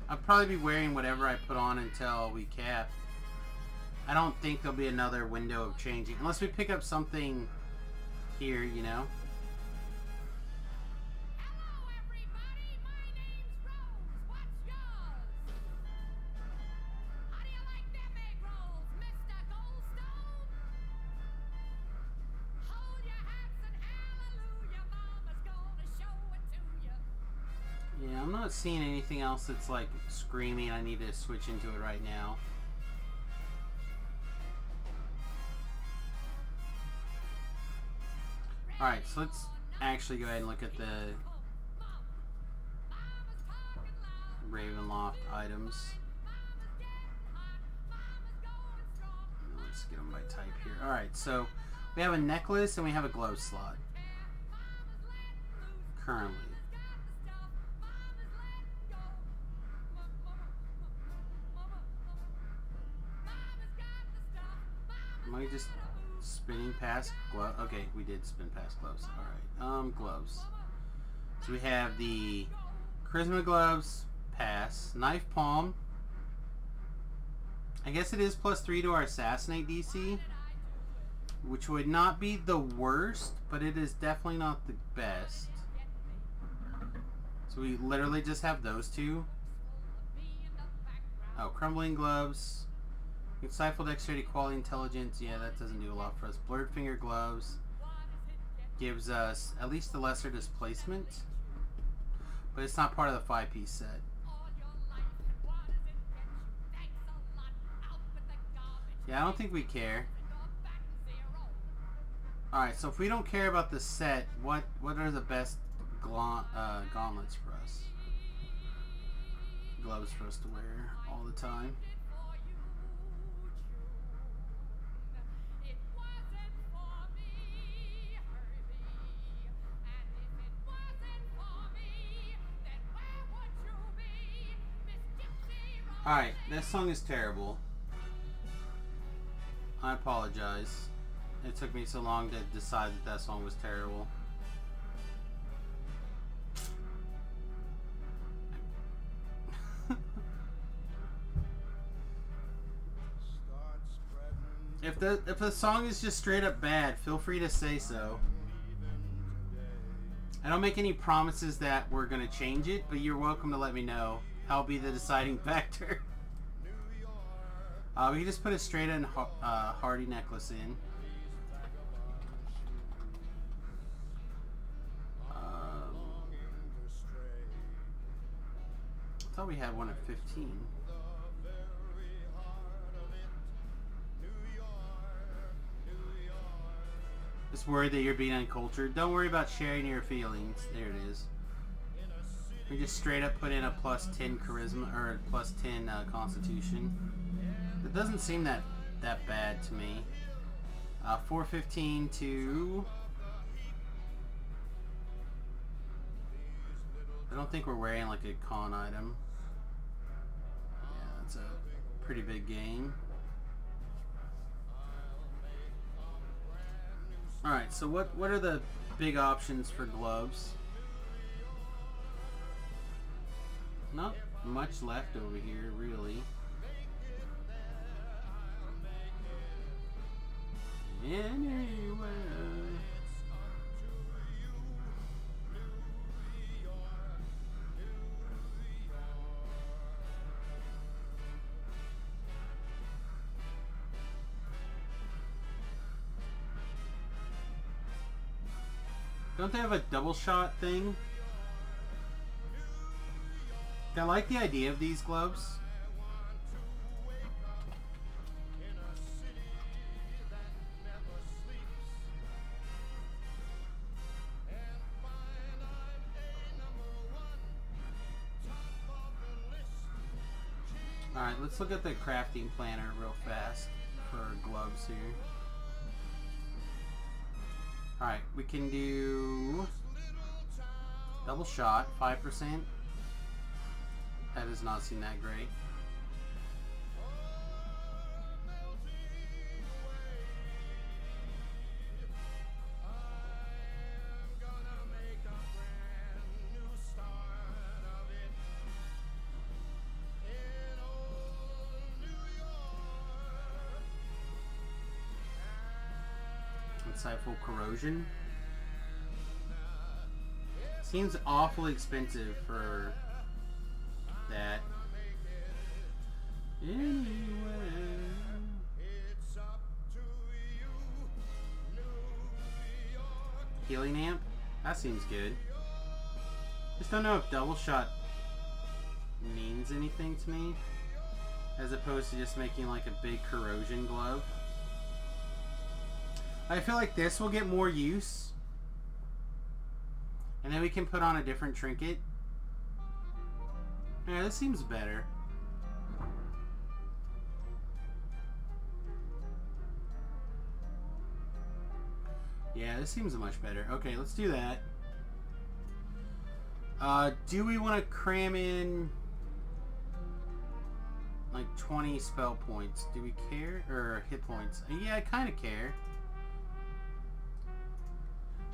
I'll probably be wearing whatever I put on until we cap. I don't think there'll be another window of changing. Unless we pick up something here, you know? Yeah, I'm not seeing anything else that's like screaming I need to switch into it right now. Alright, so let's actually go ahead and look at the Ravenloft items. Let's get them by type here. Alright, so we have a necklace and we have a glove slot. Currently. Am I just spinning past gloves? Okay, we did spin past gloves. Alright, gloves. So we have the Charisma gloves, pass. Knife palm. I guess it is +3 to our assassinate DC, which would not be the worst, but it is definitely not the best. So we literally just have those two. Oh, crumbling gloves. Insightful dexterity, quality, intelligence. Yeah, that doesn't do a lot for us. Blurred finger gloves gives us at least the lesser displacement, but it's not part of the 5-piece set. Yeah, I don't think we care. Alright, so if we don't care about the set, what are the best gauntlets for us? Gloves for us to wear all the time. Alright, that song is terrible. I apologize. It took me so long to decide that that song was terrible. If the song is just straight up bad, feel free to say so. I don't make any promises that we're gonna change it, but you're welcome to let me know. I'll be the deciding factor. We can just put a straight in Hardy necklace in. I thought we had one at 15. Just worried that you're being uncultured. Don't worry about sharing your feelings. There it is. We just straight up put in a +10 charisma or +10 constitution. It doesn't seem that bad to me. 415 to. I don't think we're wearing like a con item. Yeah, that's a pretty big gain. Alright, so what are the big options for gloves? Not much left over here, really. Anywhere. Don't they have a double shot thing? I like the idea of these gloves. Alright, let's look at the crafting planner real fast for gloves here. Alright, we can do double shot, 5%. That does not seem that great. Insightful corrosion. Seems awfully expensive for that. Anyway. Healing amp? That seems good. Just don't know if double shot means anything to me, as opposed to just making like a big corrosion glove. I feel like this will get more use, and then we can put on a different trinket. Yeah, this seems better. Yeah, this seems much better. Okay, let's do that. Do we want to cram in like 20 spell points? Do we care? Or hit points? Yeah, I kind of care.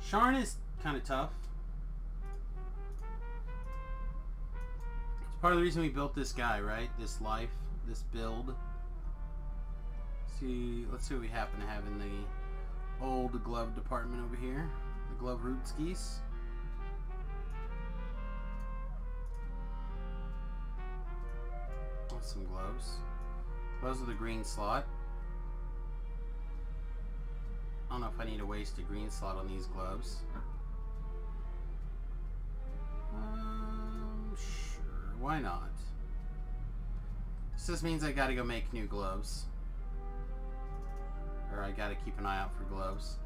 Sharn is kind of tough. It's part of the reason we built this guy, right? This life, this build. Let's see what we happen to have in the old glove department over here. The glove rootskis. Oh, some gloves. Those are the green slot. I don't know if I need to waste a green slot on these gloves. Sure, why not? This just means I gotta go make new gloves. Or I gotta keep an eye out for gloves.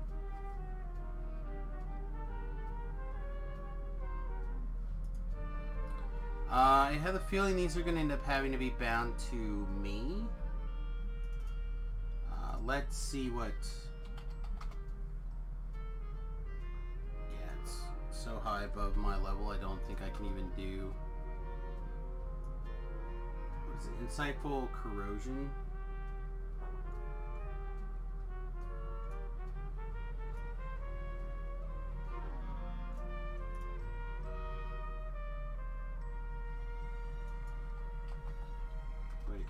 I have a feeling these are gonna end up having to be bound to me. Let's see what... so high above my level, I don't think I can even do... What is it? Insightful corrosion? Wait.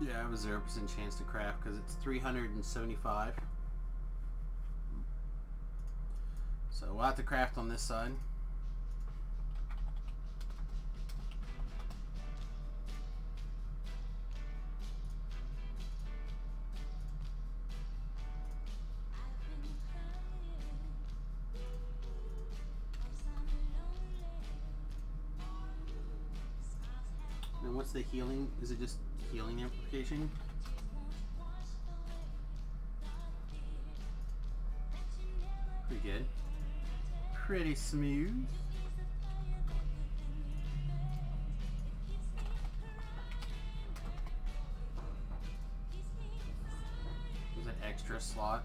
Yeah, I have a 0% chance to craft because it's 375. So we'll have to craft on this side. And what's the healing? Is it just healing amplification? Pretty good. Pretty smooth. There's an extra slot.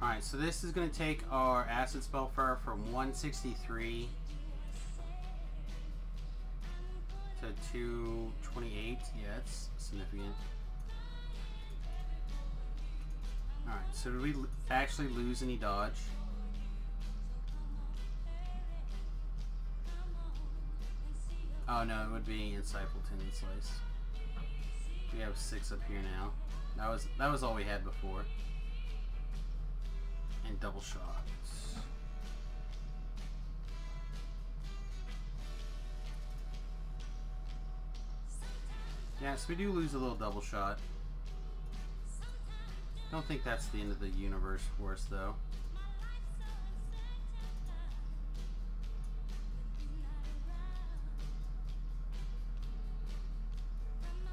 Alright, so this is going to take our acid spell fur from 163 to 228. Yeah, that's significant. Alright, so did we actually lose any dodge? Oh no, it would be insightful tendon slice. We have 6 up here now. That was all we had before. And double shots. Yes, we do lose a little double shot. Don't think that's the end of the universe for us, though.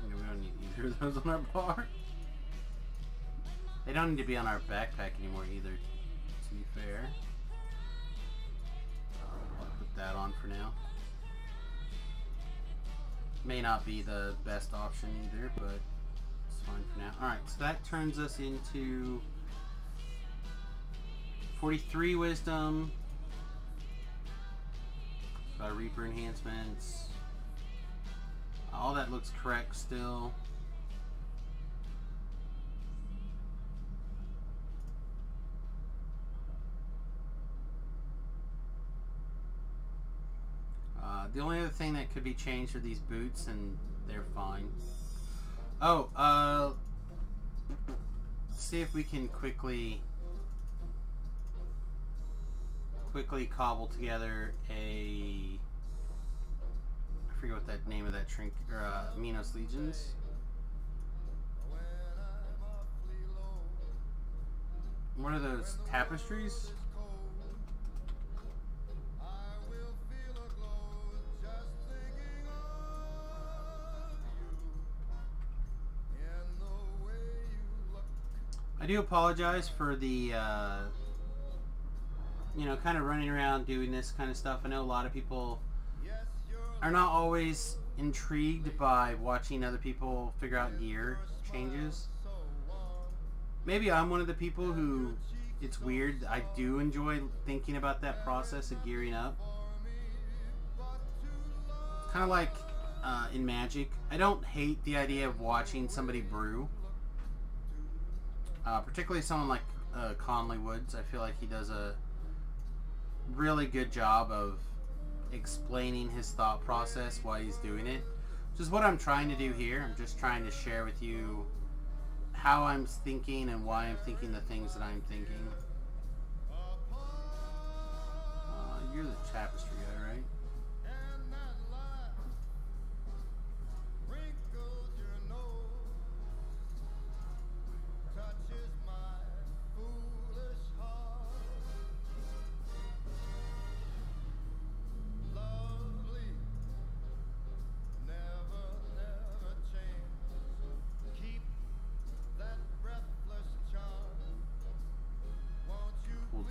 We don't need either of those on our bar. They don't need to be on our backpack anymore either, to be fair. I'll put that on for now. May not be the best option either, but it's fine for now. Alright, so that turns us into 43 wisdom. Got Reaper enhancements. All that looks correct still. The only other thing that could be changed are these boots, and they're fine. Oh, let's see if we can quickly cobble together a... I forget what that name of that trinket, or Minos Legions. What are those, tapestries? I do apologize for the, you know, kind of running around doing this kind of stuff. I know a lot of people are not always intrigued by watching other people figure out gear changes. Maybe I'm one of the people who, it's weird. I do enjoy thinking about that process of gearing up. Kind of like in Magic. I don't hate the idea of watching somebody brew. Particularly someone like Conley Woods. I feel like he does a really good job of explaining his thought process while he's doing it. Which is what I'm trying to do here. I'm just trying to share with you how I'm thinking and why I'm thinking the things that I'm thinking. You're the tapestry guy, right?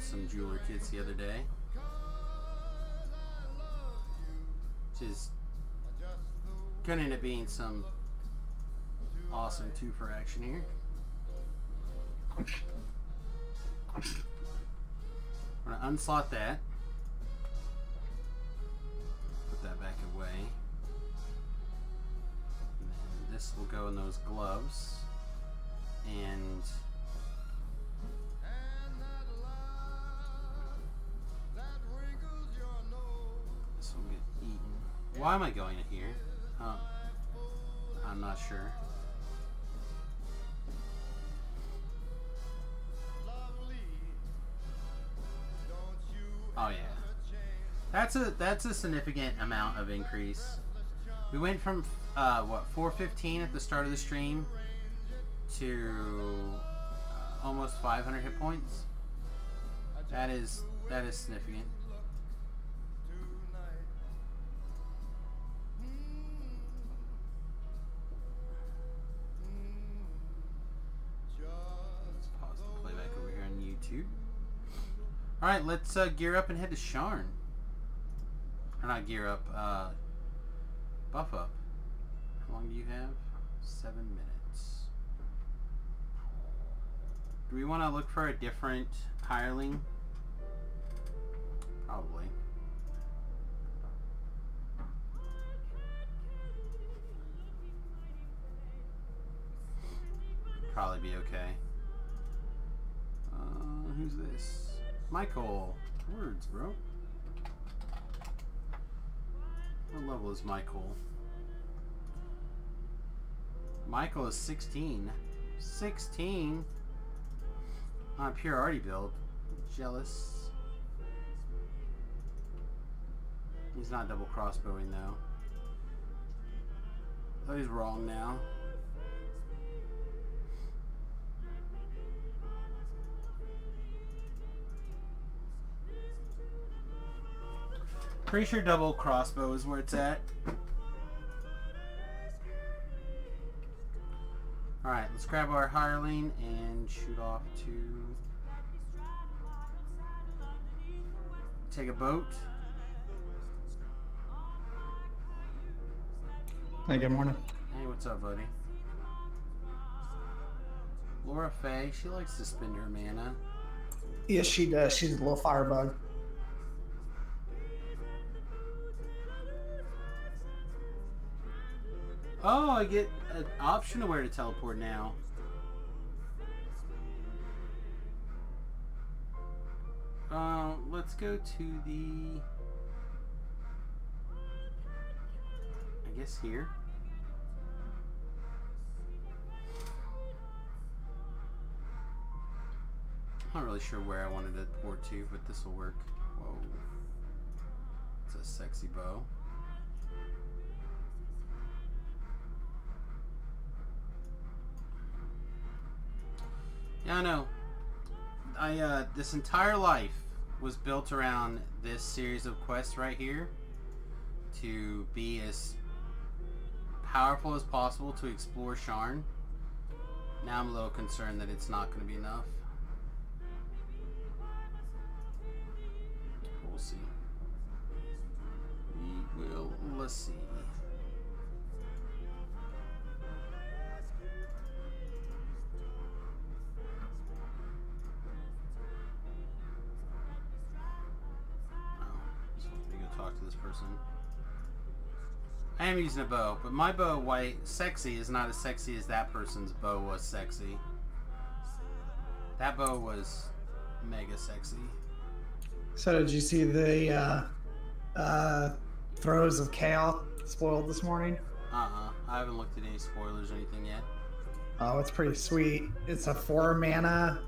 Some jeweler kits the other day, which is gonna end up being some awesome 2-for action here. We're gonna unslot that, put that back away, and then this will go in those gloves, and why am I going in here? I'm not sure. Oh yeah, that's a significant amount of increase. We went from what, 415 at the start of the stream to almost 500 hit points. That is significant. Alright, let's gear up and head to Sharn. Or not gear up, buff up. How long do you have? 7 minutes. Do we want to look for a different hireling? Probably. Probably be okay. Who's this? Michael. Words, bro. What level is Michael? Michael is 16. 16? On a pure arty build. Jealous. He's not double crossbowing though. Oh, he's wrong now. Pretty sure double crossbow is where it's at. Alright, let's grab our hireling and shoot off to take a boat. Hey, good morning. Hey, what's up, buddy? Laura Faye, she likes to spend her mana. Yes, she does. She's a little firebug. Oh, I get an option of where to teleport now. Let's go to the... I guess here. I'm not really sure where I wanted to port to, but this will work. Whoa. It's a sexy bow. Yeah, I know. This entire life was built around this series of quests right here to be as powerful as possible to explore Sharn. Now I'm a little concerned that it's not going to be enough. We'll see. We will see. Talk to this person. I am using a bow, but my bow, white sexy, is not as sexy as that person's bow was sexy. That bow was mega sexy. So did you see the throes of chaos spoiled this morning? I haven't looked at any spoilers or anything yet. Oh, it's pretty sweet. It's a 4-mana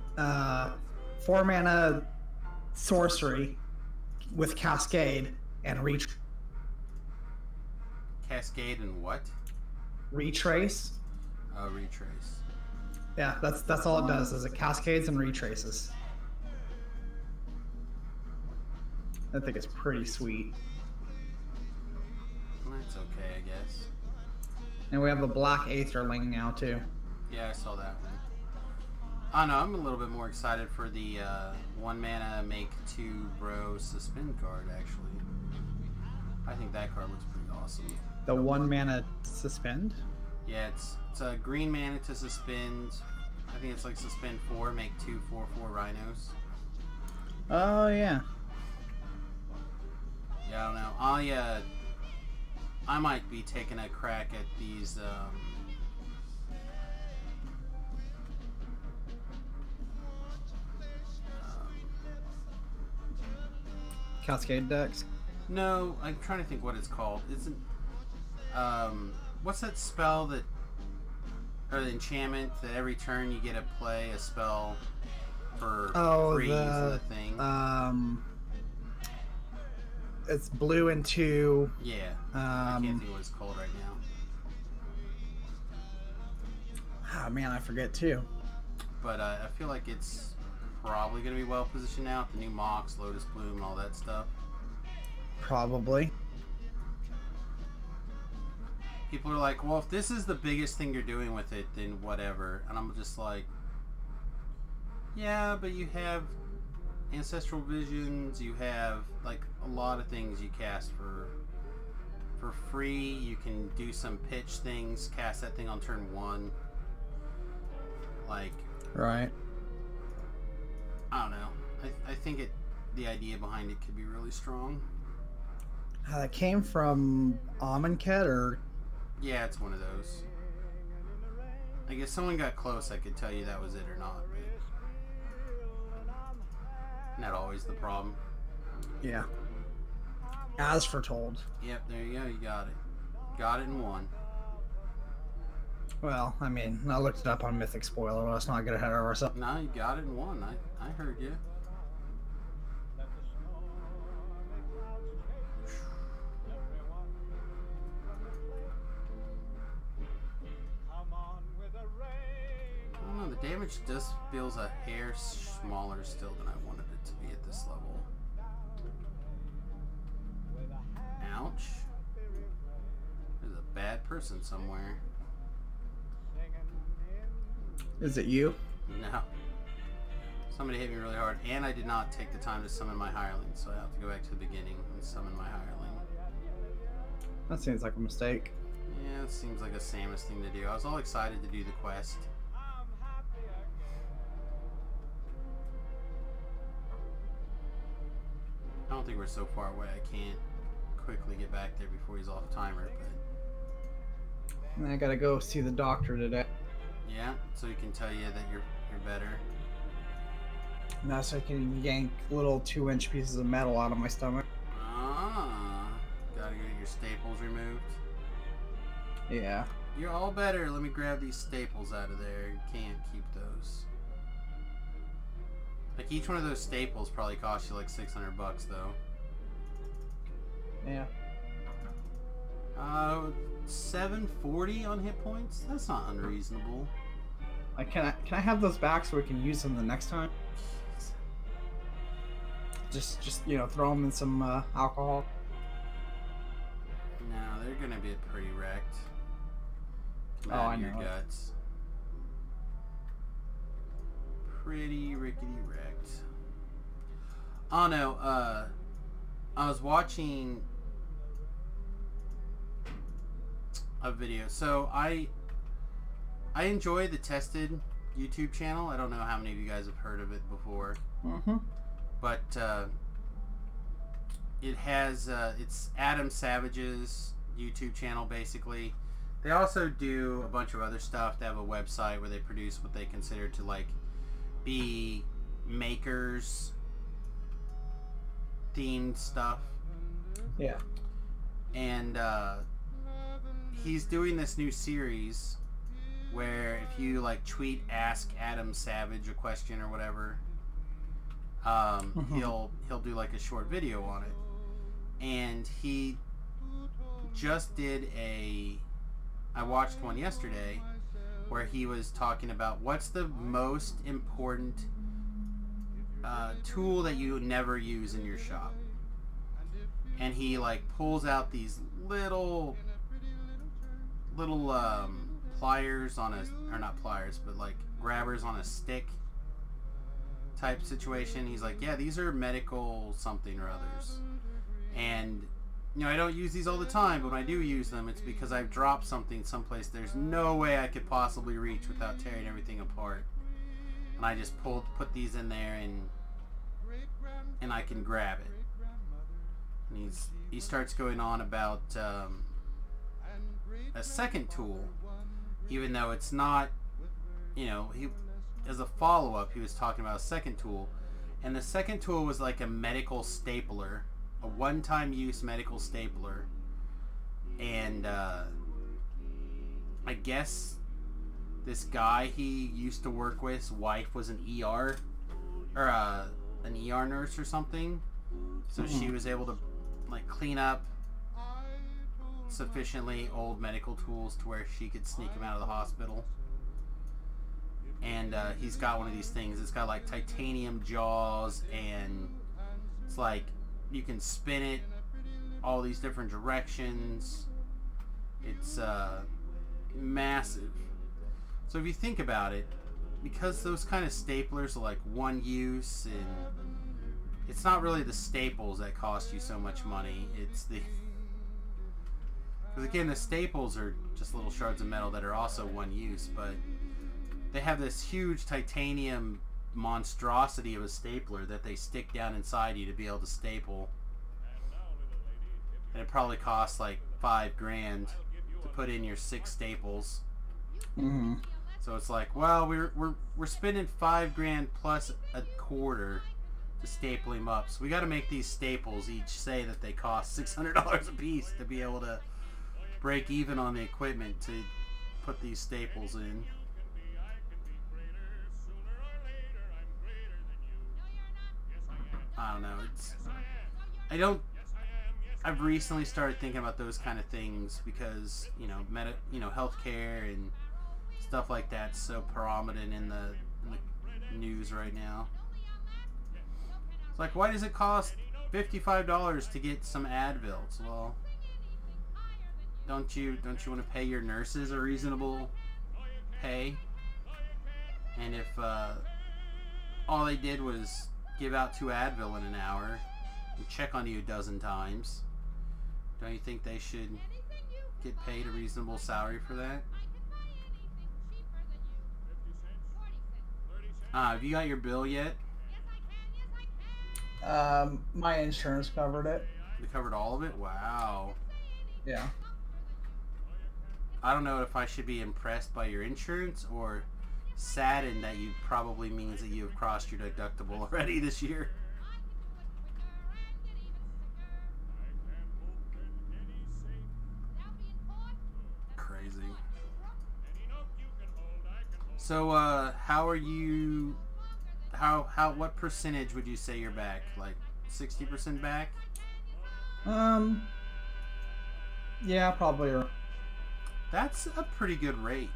sorcery with Cascade and Cascade and what? Retrace. Oh, retrace. Yeah, that's all it does. Is it cascades and retraces. I think it's pretty sweet. That's okay, I guess. And we have a black Aetherling now too. Yeah, I saw that one. I don't know, I'm a little bit more excited for the 1 mana make 2 bro suspend card, actually. I think that card looks pretty awesome. The 1 mana suspend? Yeah, it's a green mana to suspend. I think it's like suspend 4, make 2 4/4 rhinos. Oh yeah. Yeah, I don't know. I might be taking a crack at these Cascade decks? No, I'm trying to think what it's called. Isn't what's that spell that, or the enchantment that every turn you get to play a spell for free for the thing? It's blue and 2. Yeah. I can't think what it's called right now. Ah man, I forget too. But I feel like it's probably going to be well positioned now with the new Mox, Lotus Bloom, and all that stuff. Probably. People are like, well, if this is the biggest thing you're doing with it, then whatever. And I'm just like, yeah, but you have Ancestral Visions, you have like a lot of things you cast for free. You can do some pitch things, cast that thing on turn 1. Like, Right. I don't know. I think the idea behind it could be really strong. That came from Amonkhet, or Yeah, it's one of those. Like, if someone got close, I could tell you that was it or not. But not always the problem. yeah. As foretold. Yep, there you go. You got it. Got it in one. Well, I mean, I looked it up on Mythic Spoiler. Let's not get ahead of ourselves. No, you got it in one. I heard you. I don't know, the damage just feels a hair smaller still than I wanted it to be at this level. Ouch. There's a bad person somewhere. Is it you? No. Somebody hit me really hard, and I did not take the time to summon my hireling, so I have to go back to the beginning and summon my hireling. That seems like a mistake. Yeah, it seems like a Samus thing to do. I was all excited to do the quest. I don't think we're so far away I can't quickly get back there before he's off timer, but... And I gotta go see the doctor today. Yeah, so he can tell you that you're better. Now so I can yank little 2-inch pieces of metal out of my stomach. Ah, gotta get your staples removed. Yeah. You're all better. Let me grab these staples out of there. You can't keep those. Like each one of those staples probably cost you like $600 though. Yeah. 740 on hit points? That's not unreasonable. Like, can I have those back so we can use them the next time? Just you know, throw them in some alcohol. No, they're gonna be pretty wrecked. Come Oh, out I of your know. guts. Pretty rickety wrecked. Oh no, I was watching a video. So I enjoy the Tested YouTube channel. I don't know how many of you guys have heard of it before. Mm-hmm. But it has it's Adam Savage's YouTube channel basically. They also do a bunch of other stuff. They have a website where they produce what they consider to like be makers themed stuff. Yeah. And he's doing this new series where if you like tweet Ask Adam Savage a question or whatever, he'll do like a short video on it. And he just did I watched one yesterday where he was talking about what's the most important tool that you never use in your shop. And he like pulls out these little pliers on a, or not pliers, but like grabbers on a stick type situation. He's like, yeah, these are medical something or others. And you know, I don't use these all the time, but when I do use them, it's because I've dropped something someplace there's no way I could possibly reach without tearing everything apart. And I just put these in there and I can grab it. And he starts going on about a second tool, even though it's not, you know, he as a follow-up he was talking about a second tool, and the second tool was like a medical stapler, a one-time use medical stapler. And I guess this guy he used to work with's wife was an ER or an ER nurse or something, so she was able to like clean up sufficiently old medical tools to where she could sneak them out of the hospital. And he's got one of these things. It's got like titanium jaws, and it's like you can spin it all these different directions. It's massive. So if you think about it, because those kind of staplers are like one use, and it's not really the staples that cost you so much money, it's the, because again, the staples are just little shards of metal that are also one use, but they have this huge titanium monstrosity of a stapler that they stick down inside you to be able to staple. And it probably costs like $5,000 to put in your 6 staples. So it's like, well, we're spending $5,000 plus a quarter to staple him up. So we got to make these staples each say that they cost $600 a piece to be able to break even on the equipment to put these staples in. I don't know. I've recently started thinking about those kind of things because, you know, healthcare and stuff like that's so prominent in the news right now. It's like, why does it cost $55 to get some Advils? Well, don't you want to pay your nurses a reasonable pay? And if all they did was give out 2 Advil in an hour and check on you a dozen times, don't you think they should get paid a reasonable salary for that? Have you got your bill yet? My insurance covered it. They covered all of it? Wow. Yeah. I don't know if I should be impressed by your insurance or saddened that you probably means that you have crossed your deductible already this year. Crazy. So, how are you? What percentage would you say you're back? Like 60% back? Yeah, probably. That's a pretty good rate.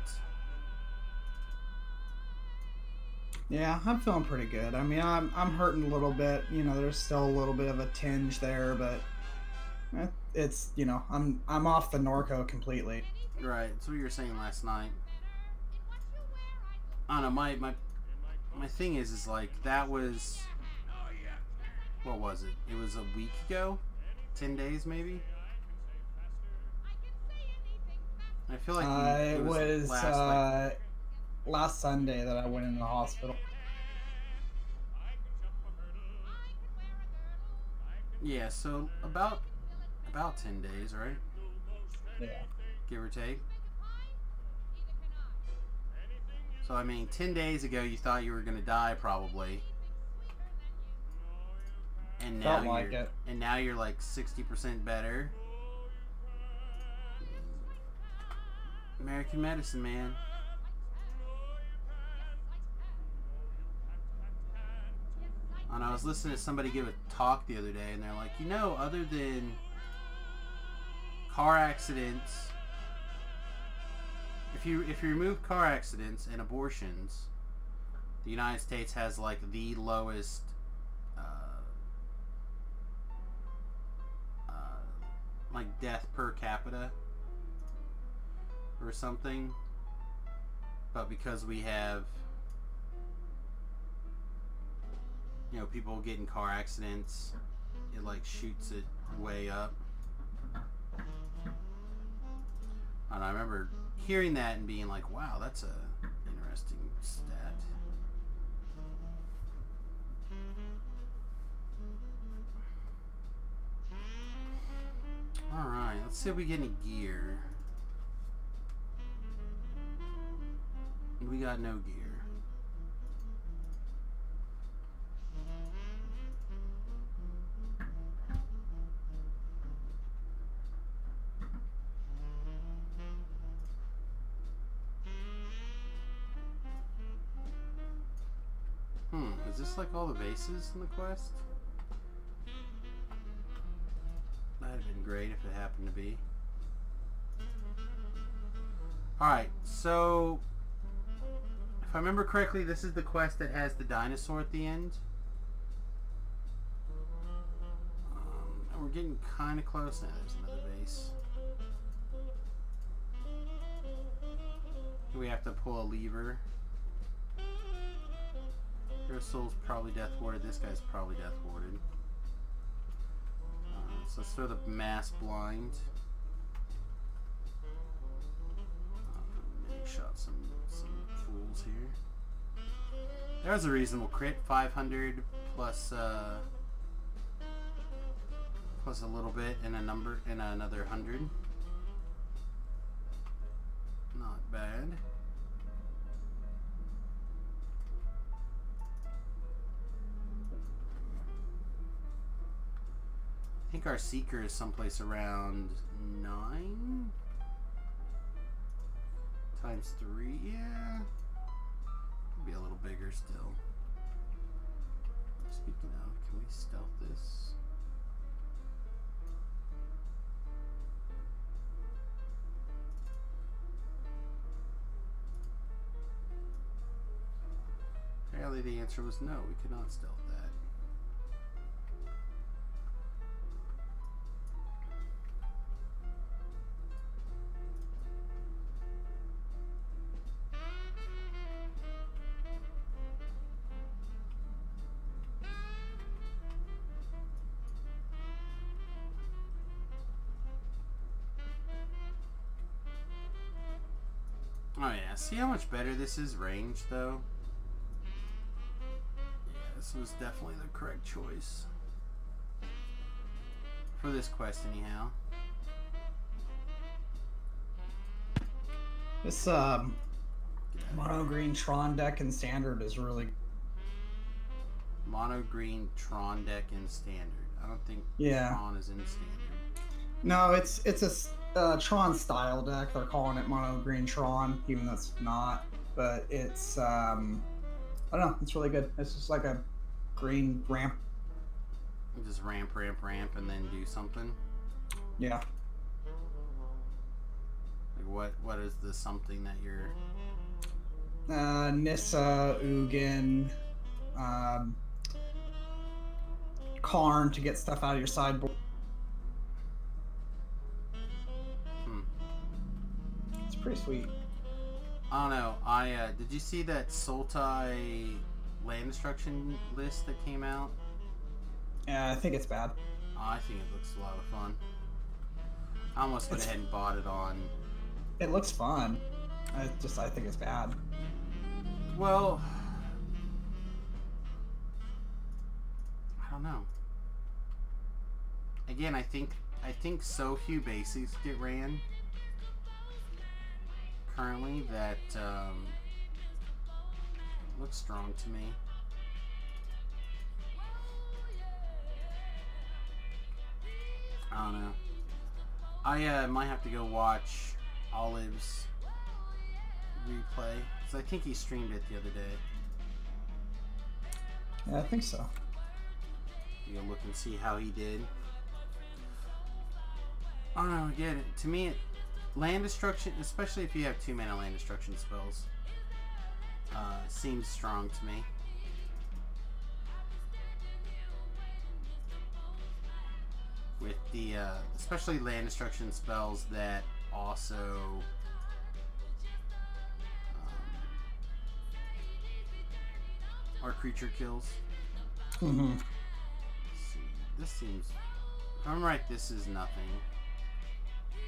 Yeah, I'm feeling pretty good. I mean, I'm hurting a little bit. You know, there's still a little bit of a tinge there, but it's, you know, I'm off the Norco completely. Right. That's what you were saying last night. I don't know. My thing is like that was, what was it? It was a week ago, 10 days maybe. I feel like it was last Sunday that I went in the hospital. Yeah, so about 10 days, right? Yeah. Give or take. So I mean, 10 days ago you thought you were gonna die probably, and now you're like 60% better. American medicine, man. And I was listening to somebody give a talk the other day, and they're like, you know, other than car accidents, if you remove car accidents and abortions, the United States has like the lowest like death per capita or something. But because we have, you know, people get in car accidents, it like shoots it way up. And I remember hearing that and being like, wow, that's a interesting stat. Alright, let's see if we get any gear. We got no gear. Is this like all the bases in the quest? That'd have been great if it happened to be. Alright, so if I remember correctly, this is the quest that has the dinosaur at the end. And we're getting kind of close now. There's another base. We have to pull a lever. Your soul's probably death warded. This guy's probably death warded. So let's throw the mass blind. Maybe shot some fools here. There's a reasonable crit. 500 plus plus a little bit and a number and another 100. Not bad. I think our Seeker is someplace around 9 times 3. Yeah, could be a little bigger still. Speaking of, can we stealth this? Apparently the answer was no, we could not stealth that. Oh yeah, see how much better this is ranged though? Yeah, this was definitely the correct choice. For this quest anyhow. This mono green Tron deck in standard is really Mono green Tron deck in standard. I don't think Tron is in standard. No, it's a Tron style deck. They're calling it mono green Tron, even though it's not. But it's I don't know. It's really good. It's just like a green ramp. You just ramp, and then do something. Yeah. Like what is the something that you're? Nissa, Ugin, Karn to get stuff out of your sideboard. It's pretty sweet. I don't know. Did you see that Sultai land destruction list that came out? Yeah, I think it's bad. Oh, I think it looks a lot of fun. I almost went ahead and bought it on. It looks fun. I think it's bad. Well, I don't know. Again, I think so few basics get ran currently that looks strong to me. I don't know. I might have to go watch Olive's replay because I think he streamed it the other day. Yeah, I think so. You go look and see how he did. I don't know. Again, to me, land destruction, especially if you have 2-mana land destruction spells, seems strong to me. With the, especially land destruction spells that also are creature kills. Mm-hmm. Let's see. This seems, if I'm right, this is nothing. I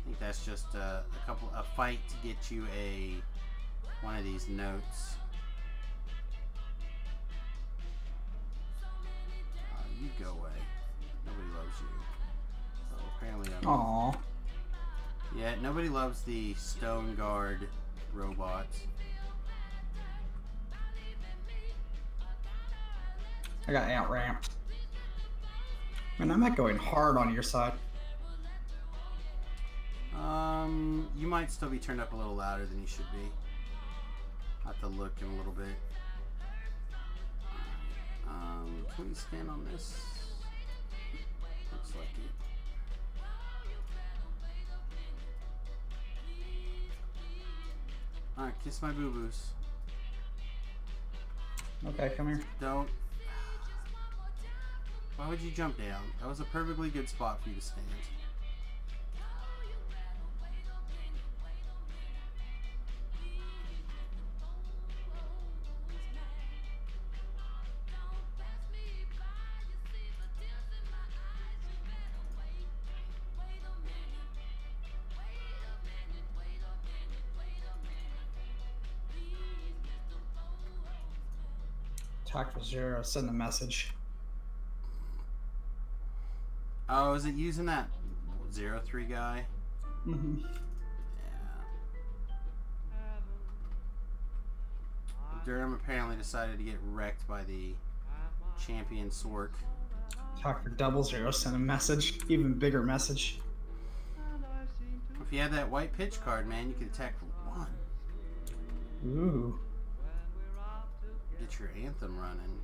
think that's just a fight to get you one of these notes. You go away. Nobody loves you. So apparently I'm... Aww. Yeah, nobody loves the Stone Guard robots. I got ant ramp. Man, I'm not going hard on your side. You might still be turned up a little louder than you should be. I'll have to look in a little bit. Can we scan on this? Looks like it. Alright, kiss my boo-boos. Okay, come here. Don't. Why would you jump down? That was a perfectly good spot for you to stand. Attack for 0. Send a message. Oh, is it using that 0-3 guy? Mm-hmm. Yeah. Durham apparently decided to get wrecked by the champion Sork. Dr. Double Zero sent a message. Even bigger message. If you had that white pitch card, man, you could attack for 1. Ooh. Get your anthem running.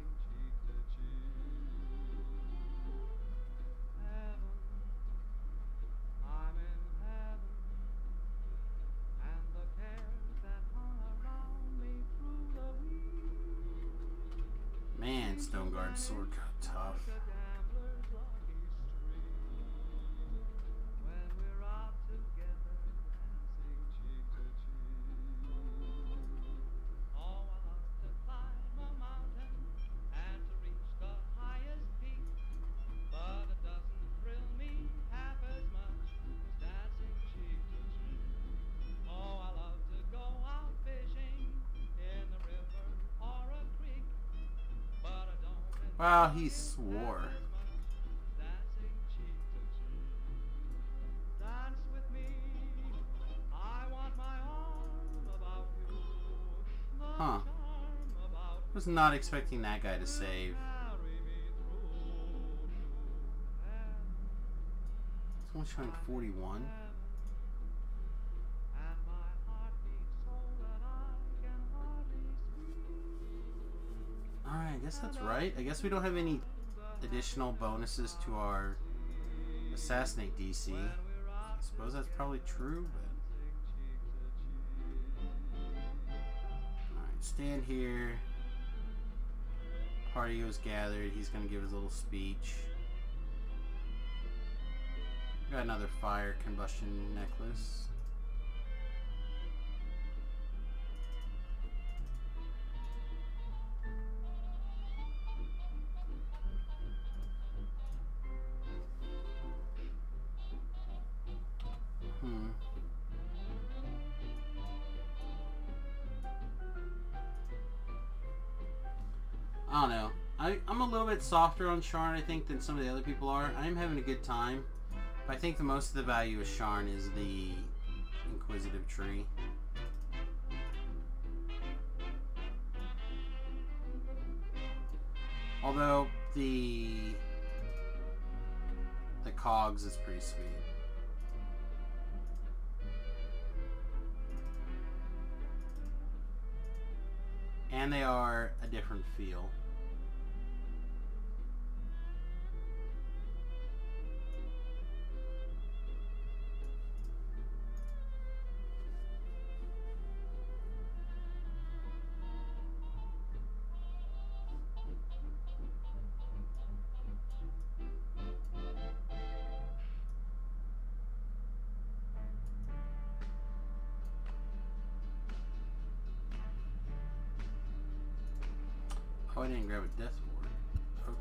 Man, Stoneguard's sword got tough. Wow, he swore. Huh. Was not expecting that guy to save. It's only showing 41. Alright, I guess that's right. I guess we don't have any additional bonuses to our assassinate DC. I suppose that's probably true, but... Alright, stand here. Party was gathered. He's going to give his little speech. Got another fire combustion necklace. I don't know. I'm a little bit softer on Sharn, I think, than some of the other people are. I am having a good time. But I think the most of the value of Sharn is the Inquisitive Tree. Although the cogs is pretty sweet. And they are a different feel. Oh, I didn't grab a death ward. Okay.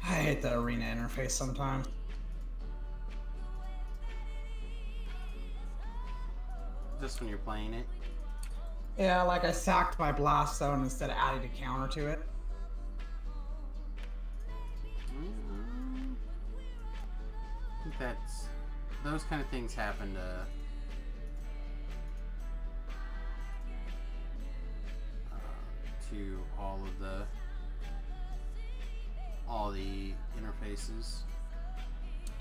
I hate the arena interface sometimes. Just when you're playing it? Yeah, like I sacked my blast zone instead of adding a counter to it. I think that's... Those kind of things happen to all the interfaces.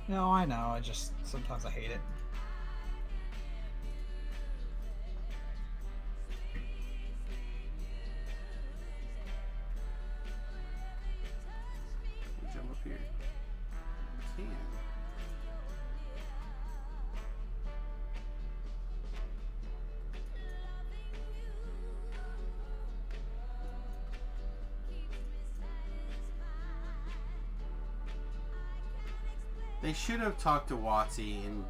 No, I know. I just sometimes I hate it. Jump up here. Can. They should have talked to WotC and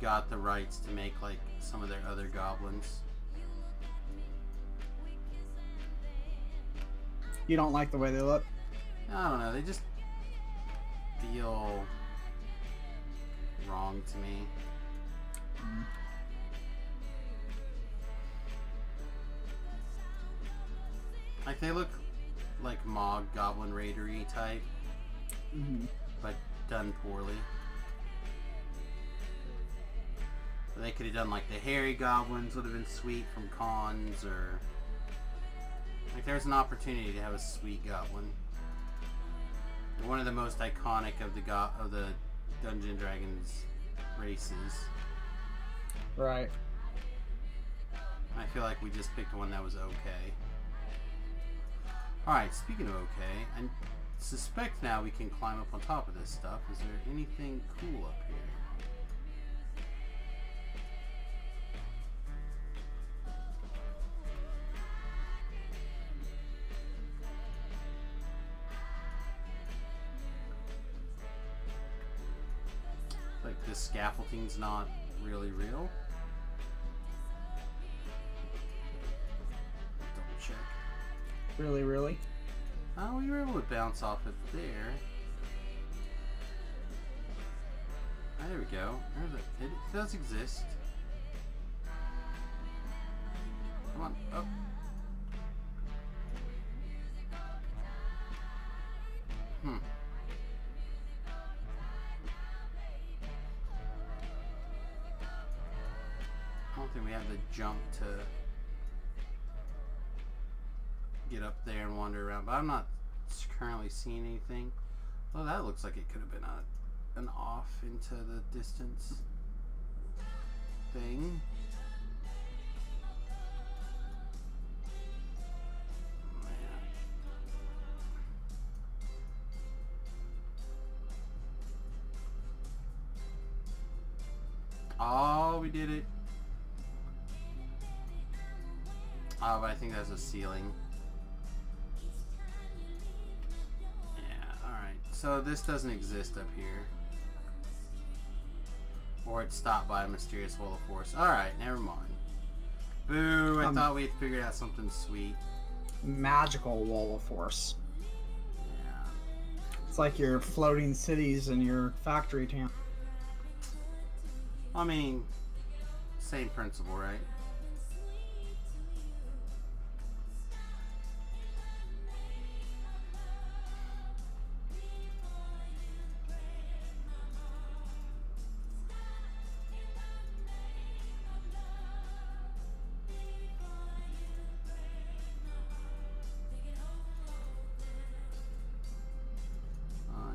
got the rights to make like some of their other goblins. You don't like the way they look? I don't know, they just feel wrong to me. Like they look like Mog Goblin Raider-y type, but done poorly. They could have done like the hairy goblins would have been sweet from cons, or Like, there's an opportunity to have a sweet goblin. One of the most iconic of the Dungeons and Dragons races. Right. I feel like we just picked one that was okay. Alright, speaking of okay, I suspect now we can climb up on top of this stuff. Is there anything cool up here? Like, this scaffolding's not really real. Double check. Really, really? Oh, we were able to bounce off it there. Ah, there we go. It does exist. Come on. Oh. Hmm. I don't think we have the jump to get up there and wander around, but I'm not currently seeing anything. Well, that looks like it could have been an off into the distance thing. Man. Oh, we did it. Oh, but I think that's a ceiling. So this doesn't exist up here. Or it's stopped by a mysterious wall of force. Alright, never mind. Boo, I thought we had figured out something sweet. Magical wall of force. Yeah. It's like your floating cities in your factory town. I mean, same principle, right?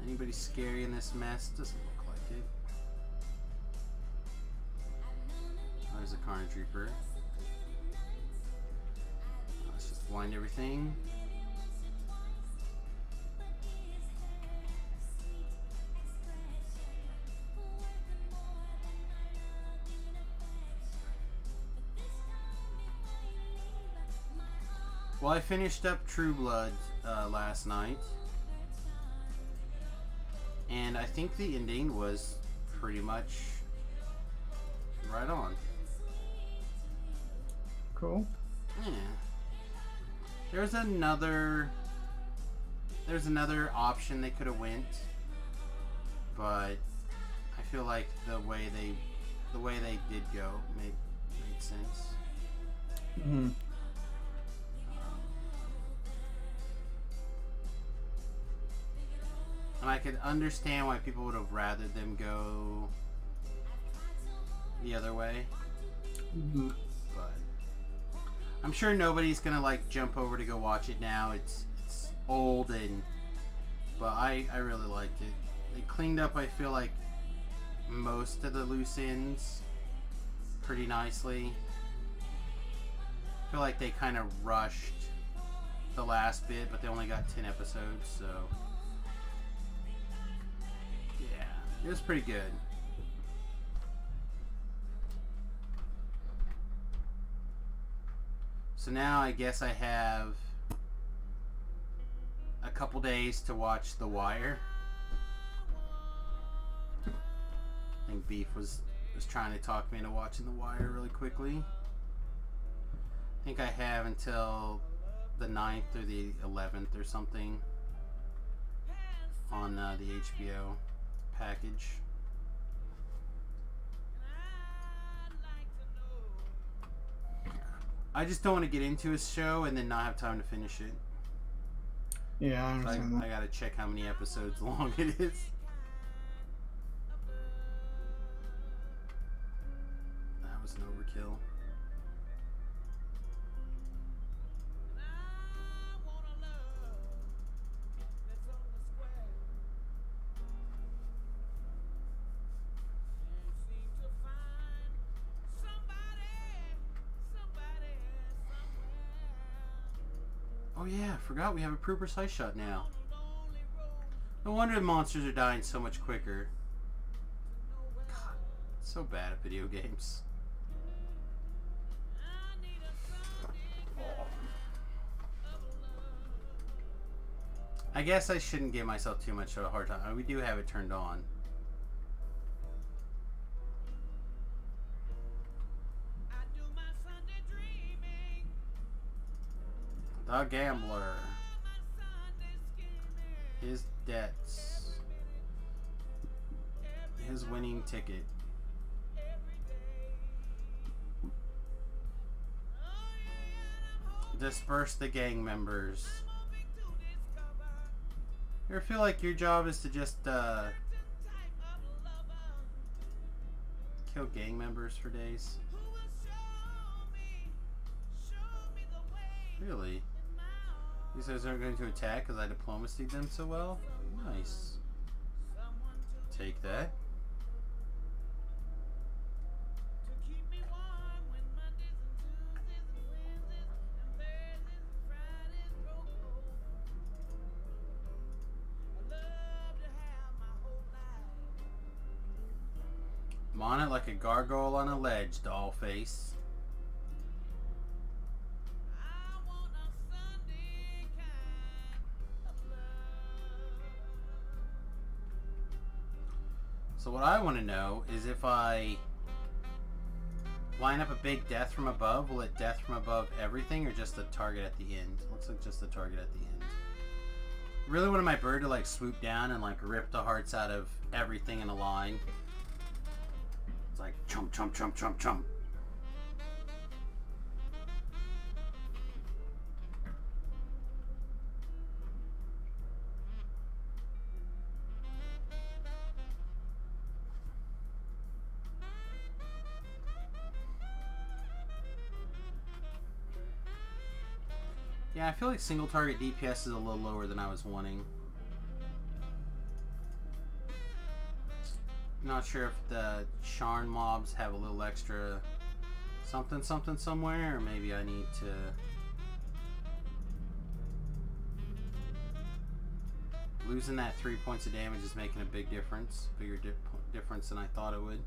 Anybody scary in this mess? Doesn't look like it. Oh, there's a Carnage Reaper. Let's just blind everything. Well, I finished up True Blood last night. And I think the ending was pretty much right on. Cool. Yeah. There's another option they could have went, but I feel like the way they did go made sense. Mm-hmm. And I could understand why people would have rather them go the other way. Mm-hmm. But I'm sure nobody's gonna like jump over to go watch it now. It's old but I really liked it. They cleaned up, I feel like, most of the loose ends pretty nicely. I feel like they kind of rushed the last bit, but they only got 10 episodes, so it was pretty good. So now I guess I have a couple days to watch The Wire. I think Beef was trying to talk me into watching The Wire really quickly. I think I have until the 9th or the 11th or something on the HBO package. I just don't want to get into a show and then not have time to finish it. Yeah, I understand I gotta check how many episodes long it is. That was an overkill. Oh yeah, forgot we have a true precise shot now. No wonder the monsters are dying so much quicker. God, so bad at video games. I guess I shouldn't give myself too much of a hard time. We do have it turned on. The Gambler. His debts. His winning ticket. Disperse the gang members. You ever feel like your job is to just kill gang members for days? Really? These guys aren't going to attack because I diplomacied them so well? Nice. Take that. I'm on it like a gargoyle on a ledge, doll face. So what I want to know is if I line up a big death from above, will it death from above everything or just the target at the end? Looks like just the target at the end. Really wanted my bird to like swoop down and like rip the hearts out of everything in a line. It's like chomp, chomp, chomp, chomp, chomp. Yeah, I feel like single target DPS is a little lower than I was wanting. Not sure if the Sharn mobs have a little extra something something somewhere, or maybe I need to losing that 3 points of damage is making a big difference, bigger difference than I thought it would.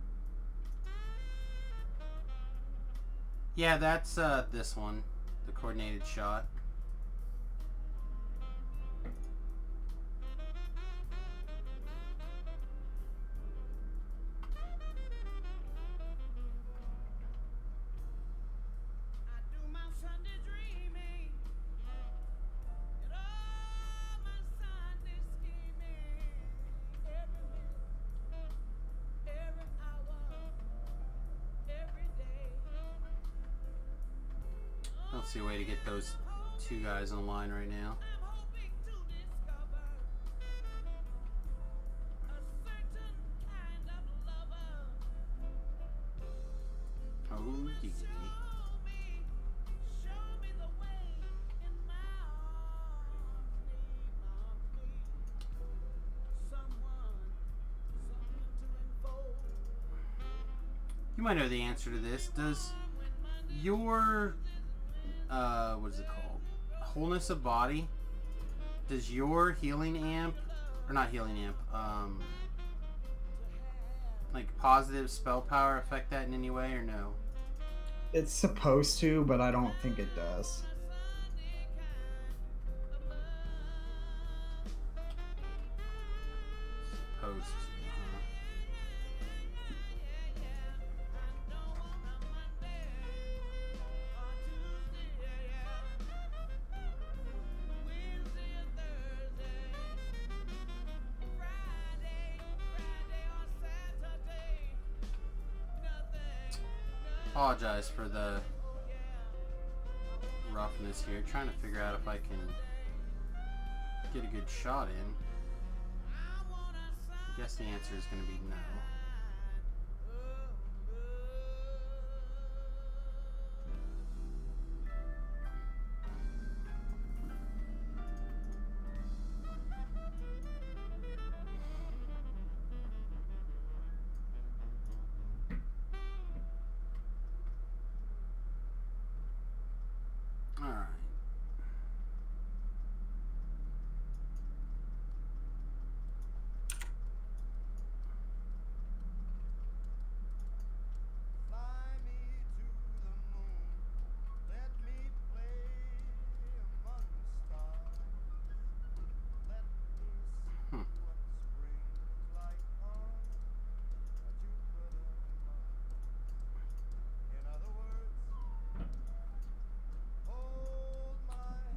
Yeah, that's this one, the coordinated shot. I don't see a way to get those two guys on the line right now. Oh, yeah. You might know the answer to this. Does your what is it called? Wholeness of body. Does your healing amp, or not healing amp, like positive spell power affect that in any way or no? It's supposed to, but I don't think it does. Supposed to. Apologize for the roughness here. Trying to figure out if I can get a good shot in. I guess the answer is going to be no.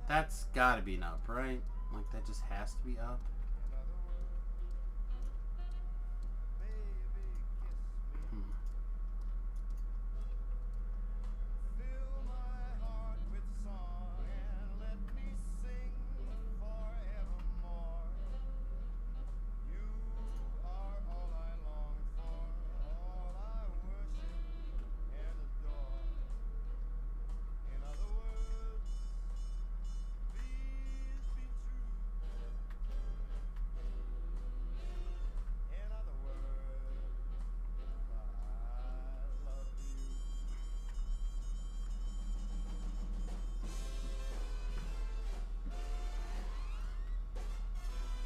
That's gotta be an up, right? Like, that just has to be up.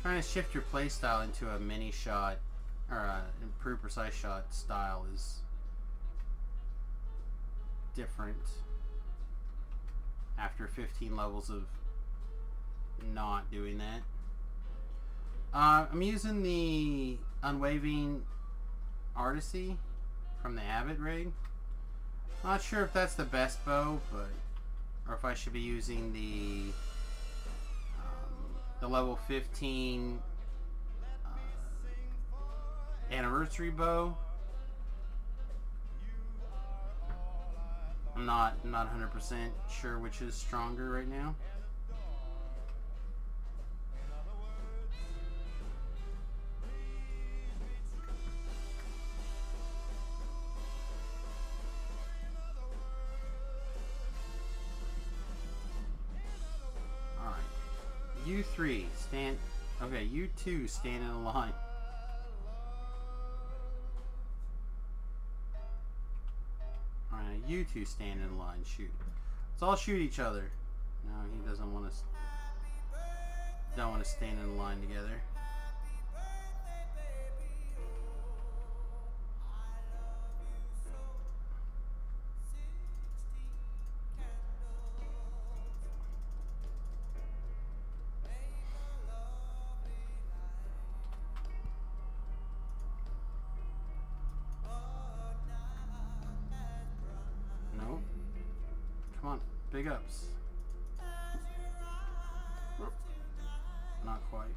Trying to shift your playstyle into a mini shot or a improved precise shot style is different after 15 levels of not doing that. I'm using the Unwavering Artisy from the Abbott rig. Not sure if that's the best bow, but or if I should be using the level 15 anniversary bow. I'm not 100% sure which is stronger right now. You three stand. Okay, you two stand in a line. Alright, you two stand in a line. Shoot. Let's all shoot each other. No, he doesn't want to. Don't want to stand in a line together. Come on, big ups. Not quite.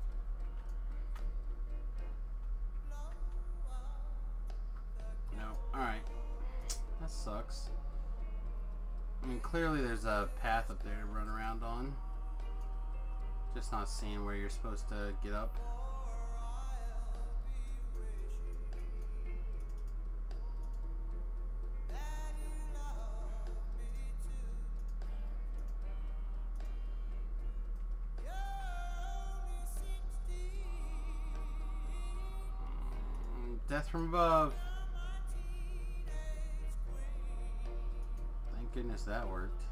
No, alright. That sucks. I mean, clearly there's a path up there to run around on. Just not seeing where you're supposed to get up. Death from above. Thank goodness that worked.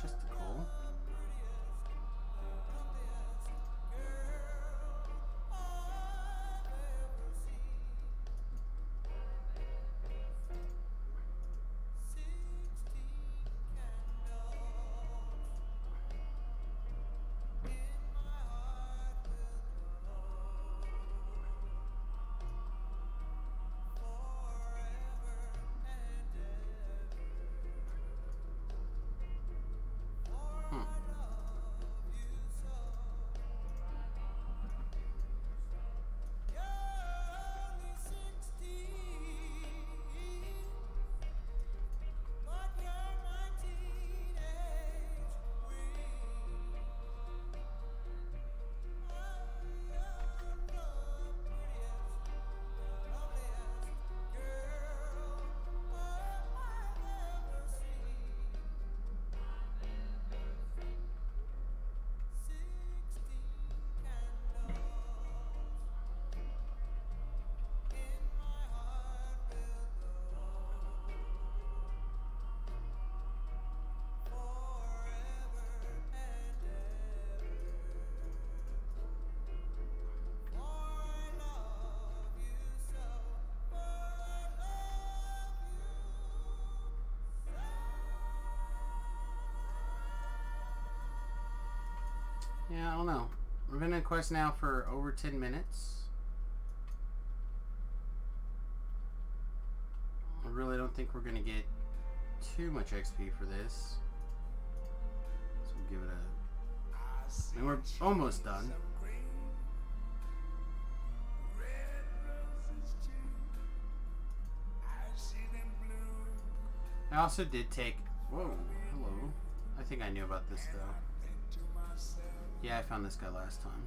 Just cool. Yeah, I don't know. We've been in quest now for over 10 minutes. I really don't think we're going to get too much XP for this. We'll give it a... And we're almost done. I also did take... Whoa, hello. I think I knew about this, though. Yeah, I found this guy last time.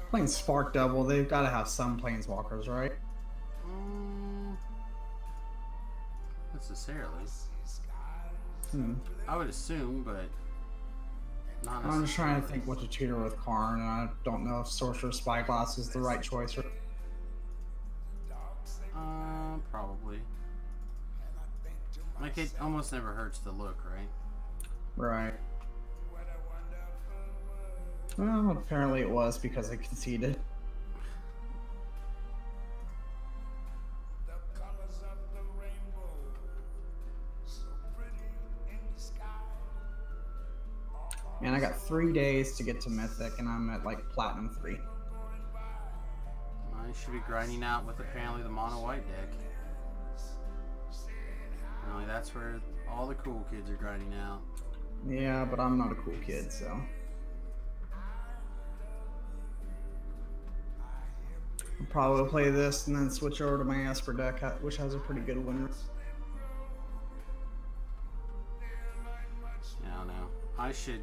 Playing Spark Devil, they've got to have some planeswalkers, right? Necessarily. Hmm. I would assume, but not necessarily. I'm just trying to think what to tutor with Karn, and I don't know if Sorcerer's Spyglass is the right choice. Or... Probably. Like, it almost never hurts to look, right? Right. Well, apparently it was because I conceded. Man, I got 3 days to get to Mythic, and I'm at like Platinum 3. I should be grinding out with apparently the mono white deck. Apparently that's where all the cool kids are grinding out. Yeah, but I'm not a cool kid, so. I'll probably play this and then switch over to my Esper deck, which has a pretty good win rate. I don't know. I should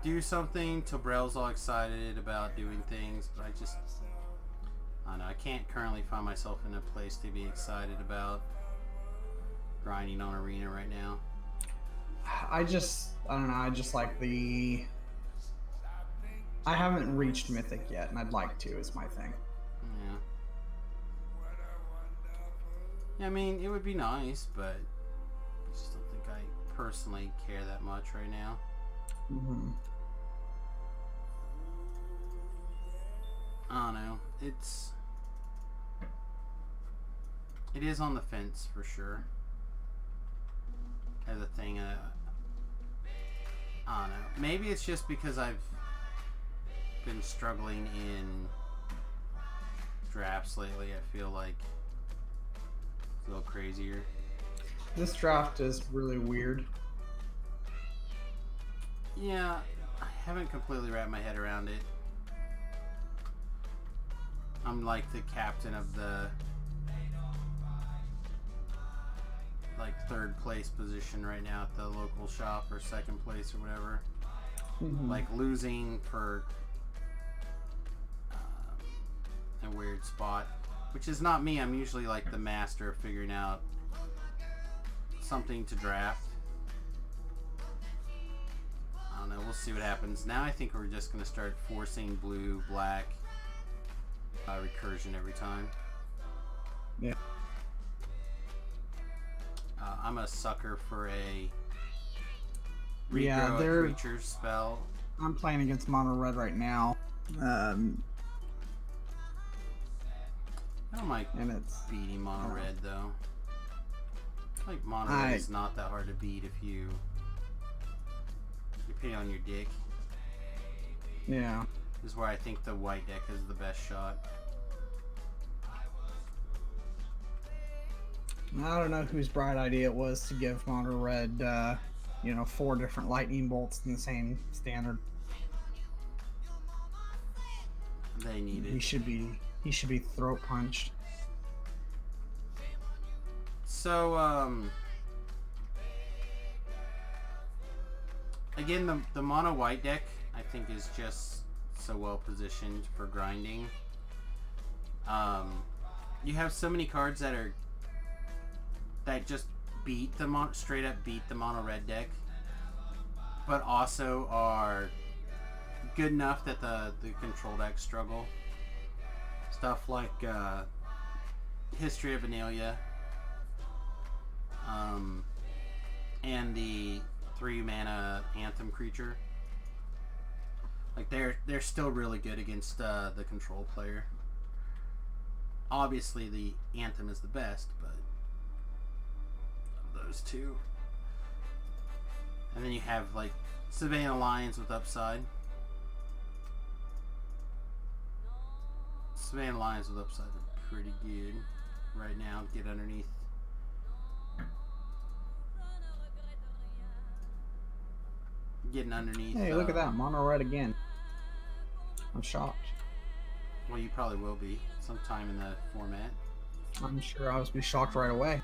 do something. Tobrel's all excited about doing things, but I don't know. I can't currently find myself in a place to be excited about grinding on Arena right now. I don't know. I just like the... I haven't reached Mythic yet, and I'd like to, is my thing. Yeah. Yeah, I mean, it would be nice, but I just don't think I personally care that much right now. Mm-hmm. I don't know. It is on the fence for sure. As a thing, I don't know. Maybe it's just because I've been struggling in drafts lately. I feel like it's a little crazier. This draft is really weird. Yeah, I haven't completely wrapped my head around it. I'm like the captain of the third place position right now at the local shop, or second place or whatever. Mm-hmm. Like losing for a weird spot, which is not me. I'm usually like the master of figuring out something to draft. I don't know, we'll see what happens. Now I think we're just going to start forcing blue, black recursion every time. Yeah. I'm a sucker for a regrow a creature spell. I'm playing against mono red right now. I don't like and it's beating mono red though. Like mono red is not that hard to beat if you pay on your dick. Yeah. This is where I think the white deck is the best shot. I don't know whose bright idea it was to give mono red, 4 different lightning bolts in the same standard. They need it. He should be throat punched. So, again, the mono white deck I think is just so well positioned for grinding. You have so many cards that just straight up beat the mono red deck, but also are good enough that the control decks struggle. Stuff like History of Benelia, and the 3-mana Anthem creature. Like they're still really good against the control player. Obviously, the Anthem is the best, but of those two. And then you have like Savannah Lions with upside. Savannah Lions with upside are pretty good right now. Get underneath getting underneath. Hey, look at that. Mono red again. I'm shocked. Well, you probably will be sometime in the format. I'm sure I was be shocked right away.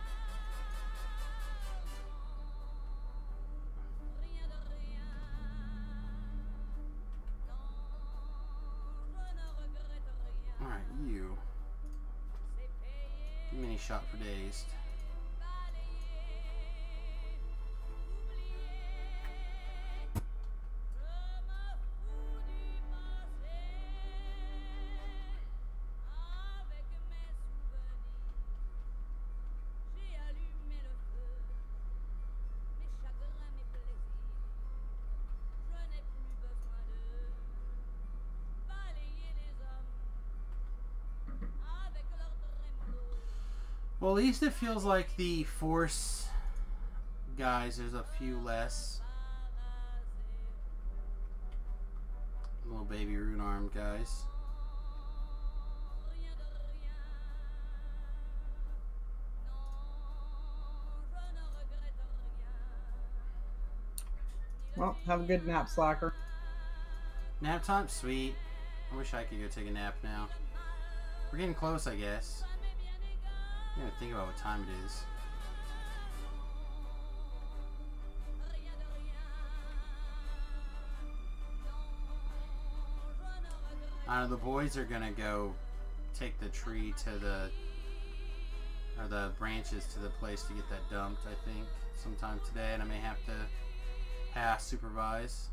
Alright, you. Mini shot for dazed. Well, at least it feels like the force guys, there's a few less. Little baby rune armed guys. Well, have a good nap, Slacker. Nap time? Sweet. I wish I could go take a nap now. We're getting close, I guess. I gotta think about what time it is. The boys are gonna go take the tree to the, or the branches to the place to get that dumped, I think, sometime today, and I may have to pass supervise.